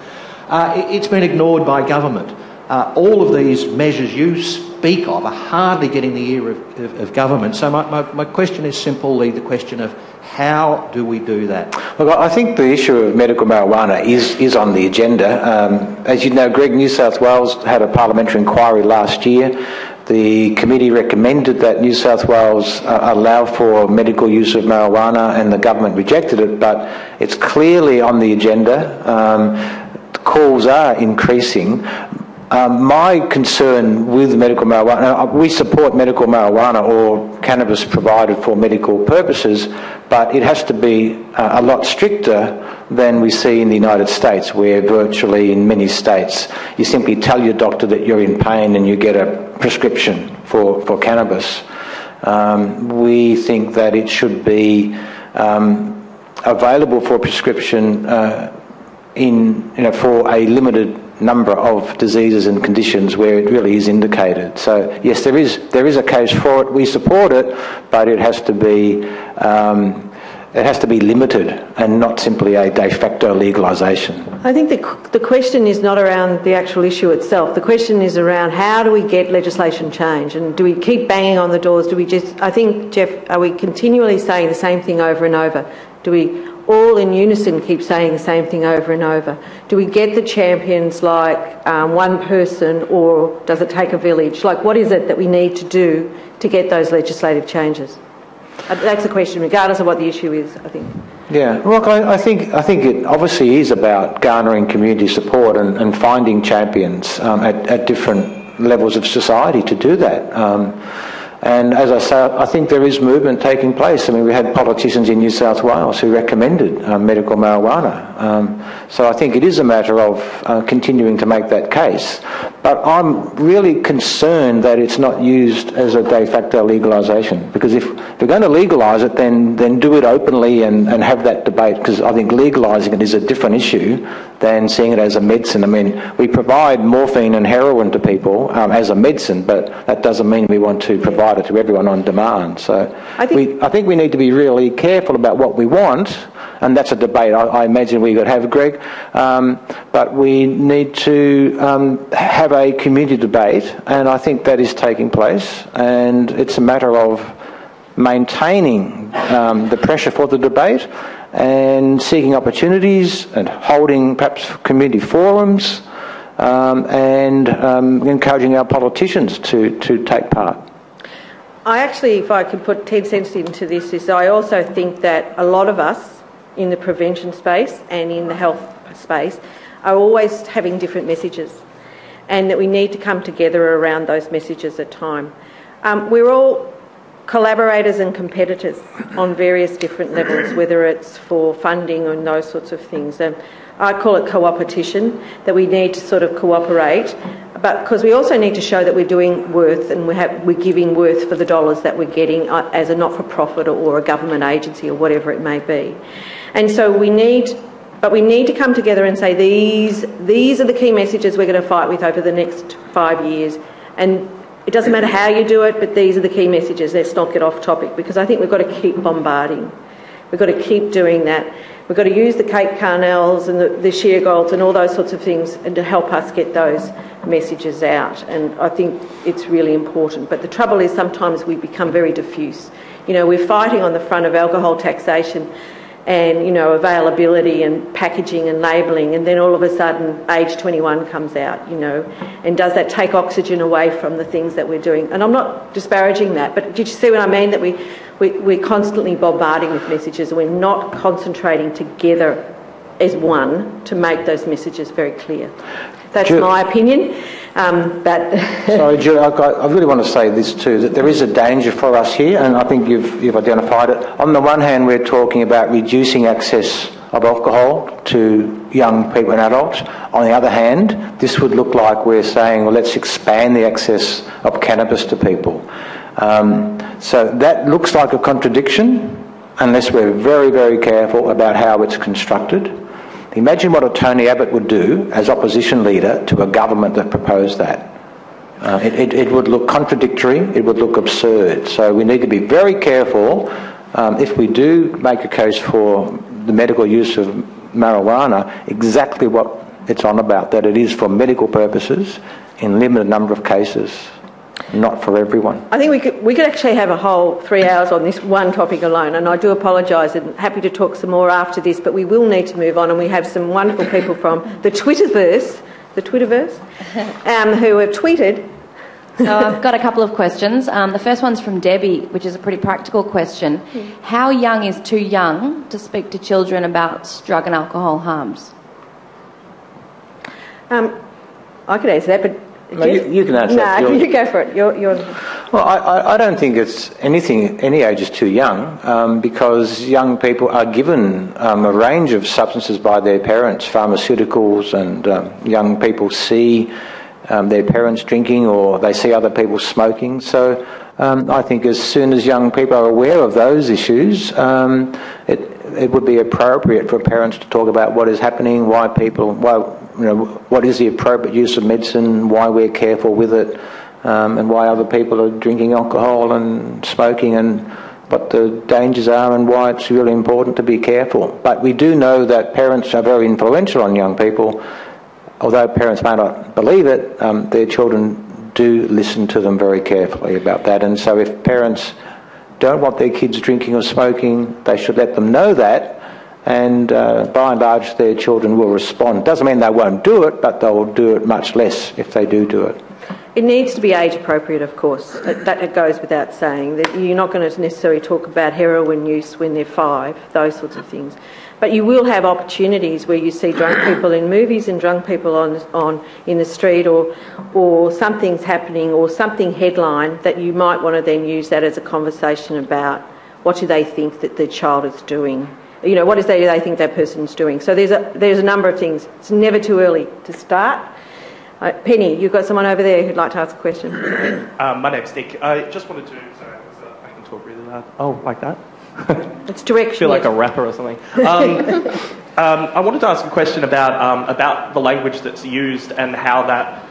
It's been ignored by government. All of these measures you speak of are hardly getting the ear of government. So my question is simply the question of how do we do that? Look, I think the issue of medical marijuana is on the agenda. As you know, Greg, New South Wales had a parliamentary inquiry last year. The committee recommended that New South Wales allow for medical use of marijuana, and the government rejected it, but it's clearly on the agenda. Calls are increasing. My concern with medical marijuana, we support medical marijuana or cannabis provided for medical purposes, but it has to be a lot stricter than we see in the United States, where virtually in many states you simply tell your doctor that you're in pain and you get a prescription for cannabis. We think that it should be available for prescription for a limited number of diseases and conditions where it really is indicated. So yes, there is a case for it. We support it, but it has to be limited and not simply a de facto legalisation. I think the question is not around the actual issue itself. The question is around how do we get legislation change, and do we keep banging on the doors? Do we just? I think, Jeff, are we continually saying the same thing over and over? Do we all in unison keep saying the same thing over and over? Do we get the champions like one person, or does it take a village? Like, what is it that we need to do to get those legislative changes? That's the question, regardless of what the issue is, I think. Yeah, look, I think it obviously is about garnering community support and finding champions at different levels of society to do that. And as I say, I think there is movement taking place. I mean, we had politicians in New South Wales who recommended medical marijuana. So I think it is a matter of continuing to make that case. But I'm really concerned that it's not used as a de facto legalisation. Because if we're going to legalise it, then do it openly and have that debate. Because I think legalising it is a different issue than seeing it as a medicine. I mean, we provide morphine and heroin to people as a medicine, but that doesn't mean we want to provide it to everyone on demand. So I think we need to be really careful about what we want, and that's a debate I imagine we could have, Greg. But we need to have a community debate, and I think that is taking place, and it's a matter of maintaining the pressure for the debate and seeking opportunities and holding perhaps community forums and encouraging our politicians to take part. I actually, if I could put 10 cents into this, is I also think that a lot of us in the prevention space and in the health space are always having different messages, and that we need to come together around those messages at time. We're all collaborators and competitors on various different levels, whether it's for funding and those sorts of things. I call it co-opetition, that we need to sort of cooperate, but because we also need to show that we're doing worth and we're giving worth for the dollars that we're getting as a not-for-profit or a government agency or whatever it may be. And so we need to come together and say these are the key messages we're going to fight with over the next 5 years, and it doesn't matter how you do it, but these are the key messages. Let's not get off topic, because I think we've got to keep bombarding. We've got to keep doing that. We've got to use the Kate Carnells and the Sheargolds and all those sorts of things and to help us get those messages out. And I think it's really important. But the trouble is sometimes we become very diffuse. You know, we're fighting on the front of alcohol taxation and, you know, availability and packaging and labelling, and then all of a sudden age 21 comes out, you know, and does that take oxygen away from the things that we're doing? And I'm not disparaging that, but did you see what I mean? That we're constantly bombarding with messages and we're not concentrating together as one to make those messages very clear. That's my opinion. Sorry, Julie, I really want to say this too, that there is a danger for us here, and I think you've identified it. On the one hand, we're talking about reducing access of alcohol to young people and adults. On the other hand, this would look like we're saying, well, let's expand the access of cannabis to people. So that looks like a contradiction unless we're very, very careful about how it's constructed. Imagine what a Tony Abbott would do as opposition leader to a government that proposed that. It would look contradictory, it would look absurd. So we need to be very careful if we do make a case for the medical use of marijuana, exactly what it's on about, that it is for medical purposes in limited number of cases, not for everyone. I think we could actually have a whole 3 hours on this one topic alone, and I do apologise and happy to talk some more after this, but we will need to move on, and we have some wonderful people from the Twitterverse, who have tweeted. So I've got a couple of questions. The first one's from Debbie, which is a pretty practical question. How young is too young to speak to children about drug and alcohol harms? I could answer that, but... No, you can answer that. No, you go for it. You're... Well, I don't think it's any age is too young, because young people are given a range of substances by their parents, pharmaceuticals, and young people see their parents drinking, or they see other people smoking. So I think as soon as young people are aware of those issues, it would be appropriate for parents to talk about what is happening, what is the appropriate use of medicine, why we're careful with it, and why other people are drinking alcohol and smoking, and what the dangers are, and why it's really important to be careful. But we do know that parents are very influential on young people. Although parents may not believe it, their children do listen to them very carefully about that. And so if parents don't want their kids drinking or smoking, they should let them know that, and by and large their children will respond. Doesn't mean they won't do it, but they'll do it much less if they do it. It needs to be age appropriate, of course. That goes without saying, that you're not going to necessarily talk about heroin use when they're 5, those sorts of things. But you will have opportunities where you see drunk people in movies and drunk people in the street, or something's happening, or something headline that you might want to then use that as a conversation about what do they think that the child is doing. You know, what is they think that person's doing. So there's a number of things. It's never too early to start. Penny, you've got someone over there who'd like to ask a question. My name's Nick. I just wanted to... Sorry, I can talk really loud. Oh, like that? It's direction. I feel like a rapper or something. I wanted to ask a question about the language that's used and how that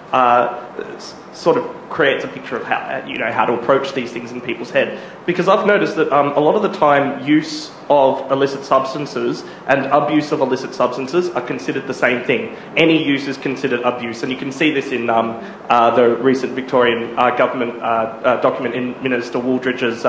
sort of creates a picture of how to approach these things in people's head. Because I've noticed that a lot of the time use of illicit substances and abuse of illicit substances are considered the same thing. Any use is considered abuse, and you can see this in the recent Victorian government document in Minister Wooldridge's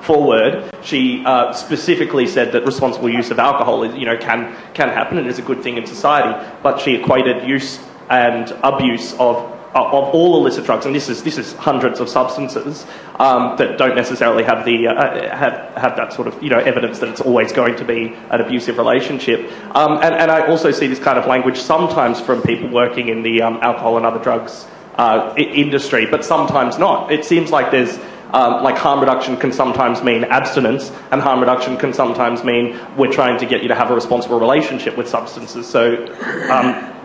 foreword. She specifically said that responsible use of alcohol is, can happen and is a good thing in society, but she equated use and abuse of all illicit drugs, and this is hundreds of substances that don't necessarily have the have that sort of evidence that it's always going to be an abusive relationship. And I also see this kind of language sometimes from people working in the alcohol and other drugs industry, but sometimes not. It seems like there's like harm reduction can sometimes mean abstinence, and harm reduction can sometimes mean we're trying to get you to have a responsible relationship with substances. So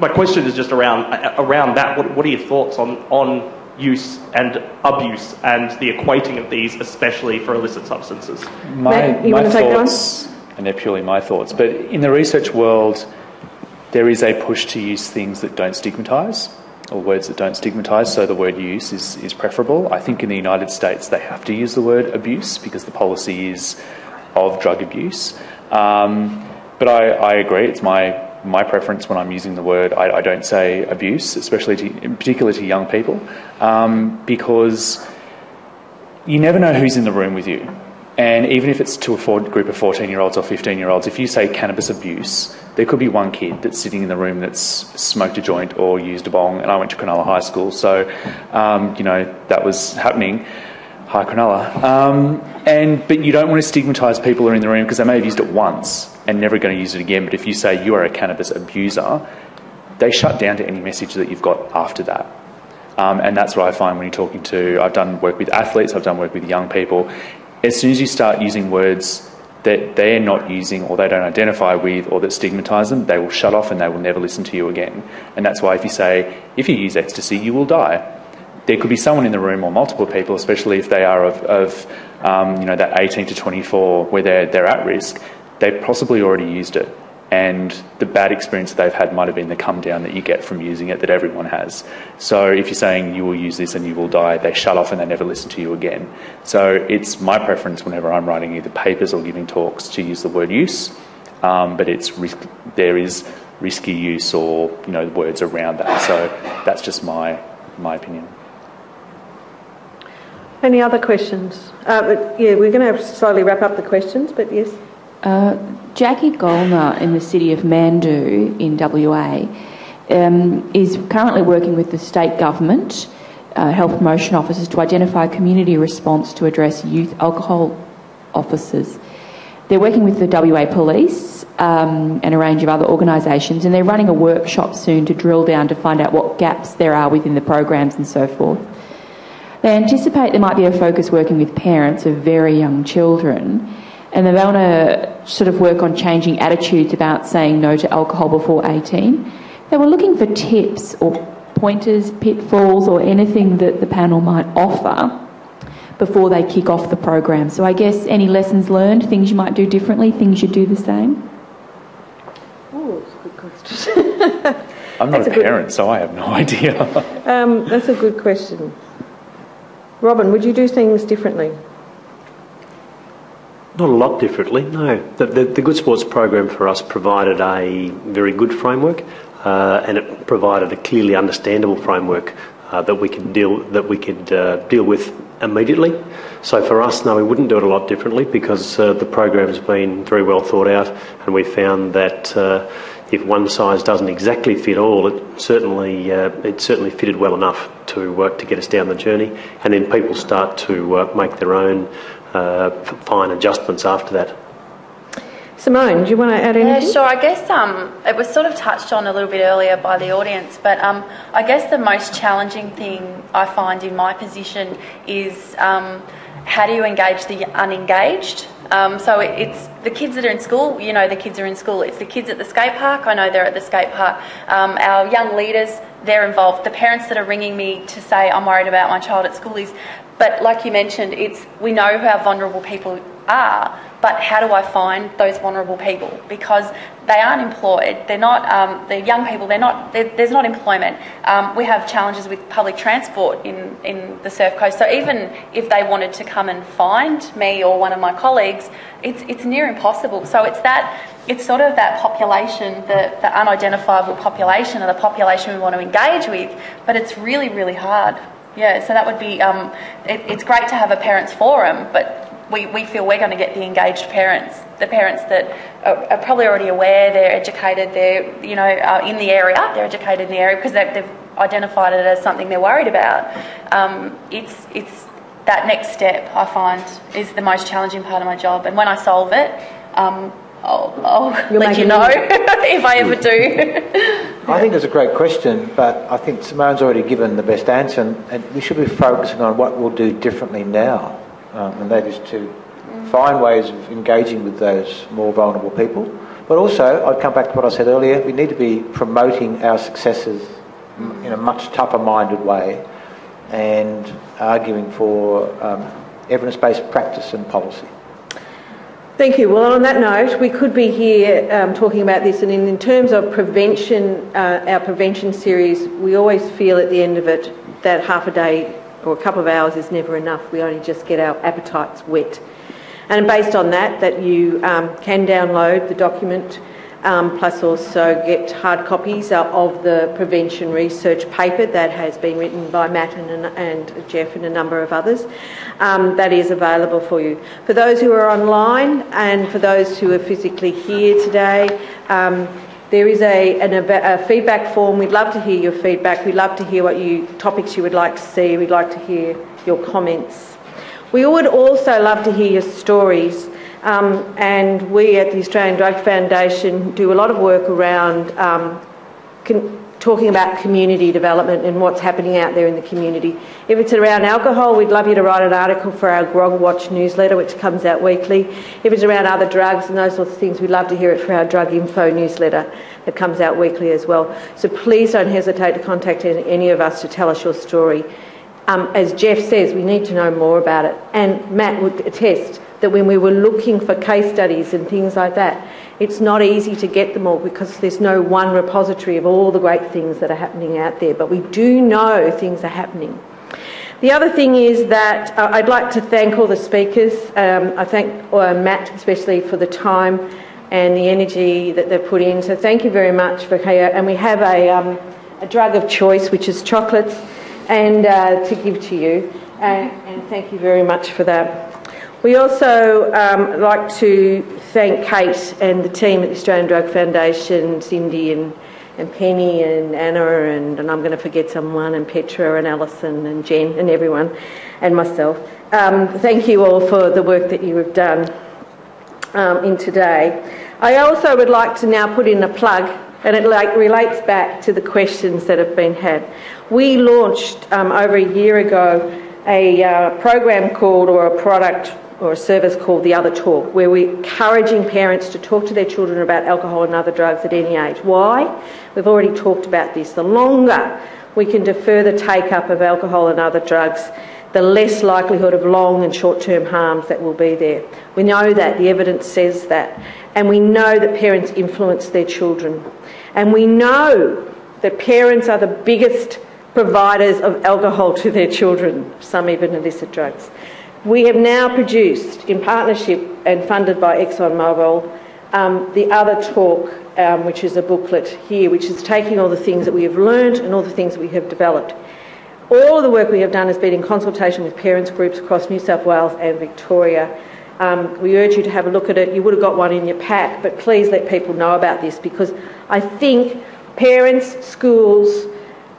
my question is just around that. What are your thoughts on use and abuse and the equating of these, especially for illicit substances? My thoughts, and they're purely my thoughts, but in the research world, there is a push to use things that don't stigmatise, or words that don't stigmatise, so the word use is preferable. I think in the United States they have to use the word abuse because the policy is of drug abuse. But I agree, it's my preference when I'm using the word. I don't say abuse, particularly to young people, because you never know who's in the room with you. And even if it's to a group of 14-year-olds or 15-year-olds, if you say cannabis abuse, there could be one kid that's sitting in the room that's smoked a joint or used a bong, and I went to Cronulla High School, so, that was happening. Hi, Cronulla. But you don't want to stigmatise people who are in the room because they may have used it once and never going to use it again, but if you say you are a cannabis abuser, they shut down to any message that you've got after that. And that's what I find when you're talking to... I've done work with athletes, I've done work with young people. As soon as you start using words that they're not using or they don't identify with or that stigmatise them, they will shut off and they will never listen to you again. And that's why if you say, if you use ecstasy, you will die, there could be someone in the room or multiple people, especially if they are of that 18 to 24 where they're at risk, they've possibly already used it. And the bad experience that they've had might have been the come down that you get from using it that everyone has. So if you're saying you will use this and you will die, they shut off and they never listen to you again. So it's my preference whenever I'm writing either papers or giving talks to use the word use, but there is risky use or, words around that. So that's just my opinion. Any other questions? We're going to slowly wrap up the questions, but yes. Jackie Golner in the city of Mandu in WA is currently working with the state government, health promotion officers, to identify a community response to address youth alcohol officers. They're working with the WA Police and a range of other organisations, and they're running a workshop soon to drill down to find out what gaps there are within the programs and so forth. They anticipate there might be a focus working with parents of very young children, and they want to sort of work on changing attitudes about saying no to alcohol before 18. They were looking for tips or pointers, pitfalls, or anything that the panel might offer before they kick off the program. So I guess any lessons learned, things you might do differently, things you do the same? Oh, that's a good question. I'm not a parent, so I have no idea. That's a good question. Robin, would you do things differently? Not a lot differently, no. The Good Sports program for us provided a very good framework, and it provided a clearly understandable framework that we could deal with immediately. So for us, no, we wouldn't do it a lot differently because the program's been very well thought out, and we found that if one size doesn't exactly fit all, it certainly fitted well enough to get us down the journey, and then people start to make their own fine adjustments after that. Simone, do you want to add anything? Yeah, sure. I guess it was sort of touched on a little bit earlier by the audience, but I guess the most challenging thing I find in my position is how do you engage the unengaged? So it's the kids that are in school, the kids are in school. It's the kids at the skate park, I know they're at the skate park. Our young leaders, they're involved. The parents that are ringing me to say, I'm worried about my child at school but like you mentioned, we know who our vulnerable people are, but how do I find those vulnerable people? Because they aren't employed. They're not, the young people, there's not employment. We have challenges with public transport in the Surf Coast. So even if they wanted to come and find me or one of my colleagues, it's near impossible. So it's sort of that population, the unidentifiable population, or the population we want to engage with, but it's really, really hard. Yeah, so that would be, it's great to have a parents forum, but we feel we're going to get the engaged parents, the parents that are probably already aware, they're educated, they're, in the area, they're educated in the area because they've identified it as something they're worried about. It's that next step, I find, is the most challenging part of my job. And when I solve it, I'll let you know if I ever do. I think it's a great question, but I think Simone's already given the best answer, and we should be focusing on what we'll do differently now, and that is to find ways of engaging with those more vulnerable people. But also, I'd come back to what I said earlier, we need to be promoting our successes in a much tougher-minded way and arguing for evidence-based practice and policy. Thank you. Well, on that note, we could be here talking about this, and in terms of prevention, our prevention series, we always feel at the end of it that half a day or a couple of hours is never enough. We only just get our appetites wet. And based on that you can download the document, plus also get hard copies of the prevention research paper that has been written by Matt and Jeff and a number of others. That is available for you. For those who are online and for those who are physically here today, there is a feedback form. We'd love to hear your feedback. We'd love to hear what topics you would like to see. We'd like to hear your comments. We would also love to hear your stories. And we at the Australian Drug Foundation do a lot of work around talking about community development and what's happening out there in the community. If it's around alcohol, we'd love you to write an article for our Grog Watch newsletter, which comes out weekly. If it's around other drugs and those sorts of things, we'd love to hear it for our Drug Info newsletter that comes out weekly as well. So please don't hesitate to contact any of us to tell us your story. As Jeff says, we need to know more about it. And Matt would attest that when we were looking for case studies and things like that, it's not easy to get them all because there's no one repository of all the great things that are happening out there. But we do know things are happening. The other thing is that I'd like to thank all the speakers. I thank Matt especially for the time and the energy that they've put in. So thank you very much for here. And we have a drug of choice, which is chocolates, and to give to you. And thank you very much for that. We also like to thank Kate and the team at the Australian Drug Foundation, Cindy and Penny and Anna and I'm going to forget someone, and Petra and Alison and Jen and everyone and myself. Thank you all for the work that you have done in today. I also would like to now put in a plug, and it relates back to the questions that have been had. We launched over a year ago a program called, or a product or a service called The Other Talk, where we're encouraging parents to talk to their children about alcohol and other drugs at any age. Why? We've already talked about this. The longer we can defer the take-up of alcohol and other drugs, the less likelihood of long and short-term harms that will be there. We know that, the evidence says that, and we know that parents influence their children. And we know that parents are the biggest providers of alcohol to their children, some even illicit drugs. We have now produced, in partnership and funded by ExxonMobil, The Other Talk, which is a booklet here, which is taking all the things that we have learned and all the things that we have developed. All of the work we have done has been in consultation with parents groups across New South Wales and Victoria. We urge you to have a look at it. You would have got one in your pack, but please let people know about this, because I think parents, schools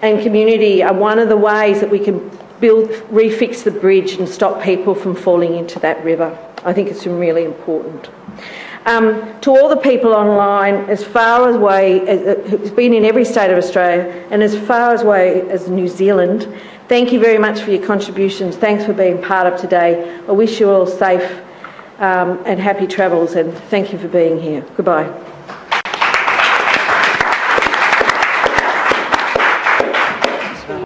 and community are one of the ways that we can refix the bridge and stop people from falling into that river. I think it's really important. To all the people online, as far away as who's been in every state of Australia and as far away as New Zealand, thank you very much for your contributions. Thanks for being part of today. I wish you all safe and happy travels, and thank you for being here. Goodbye.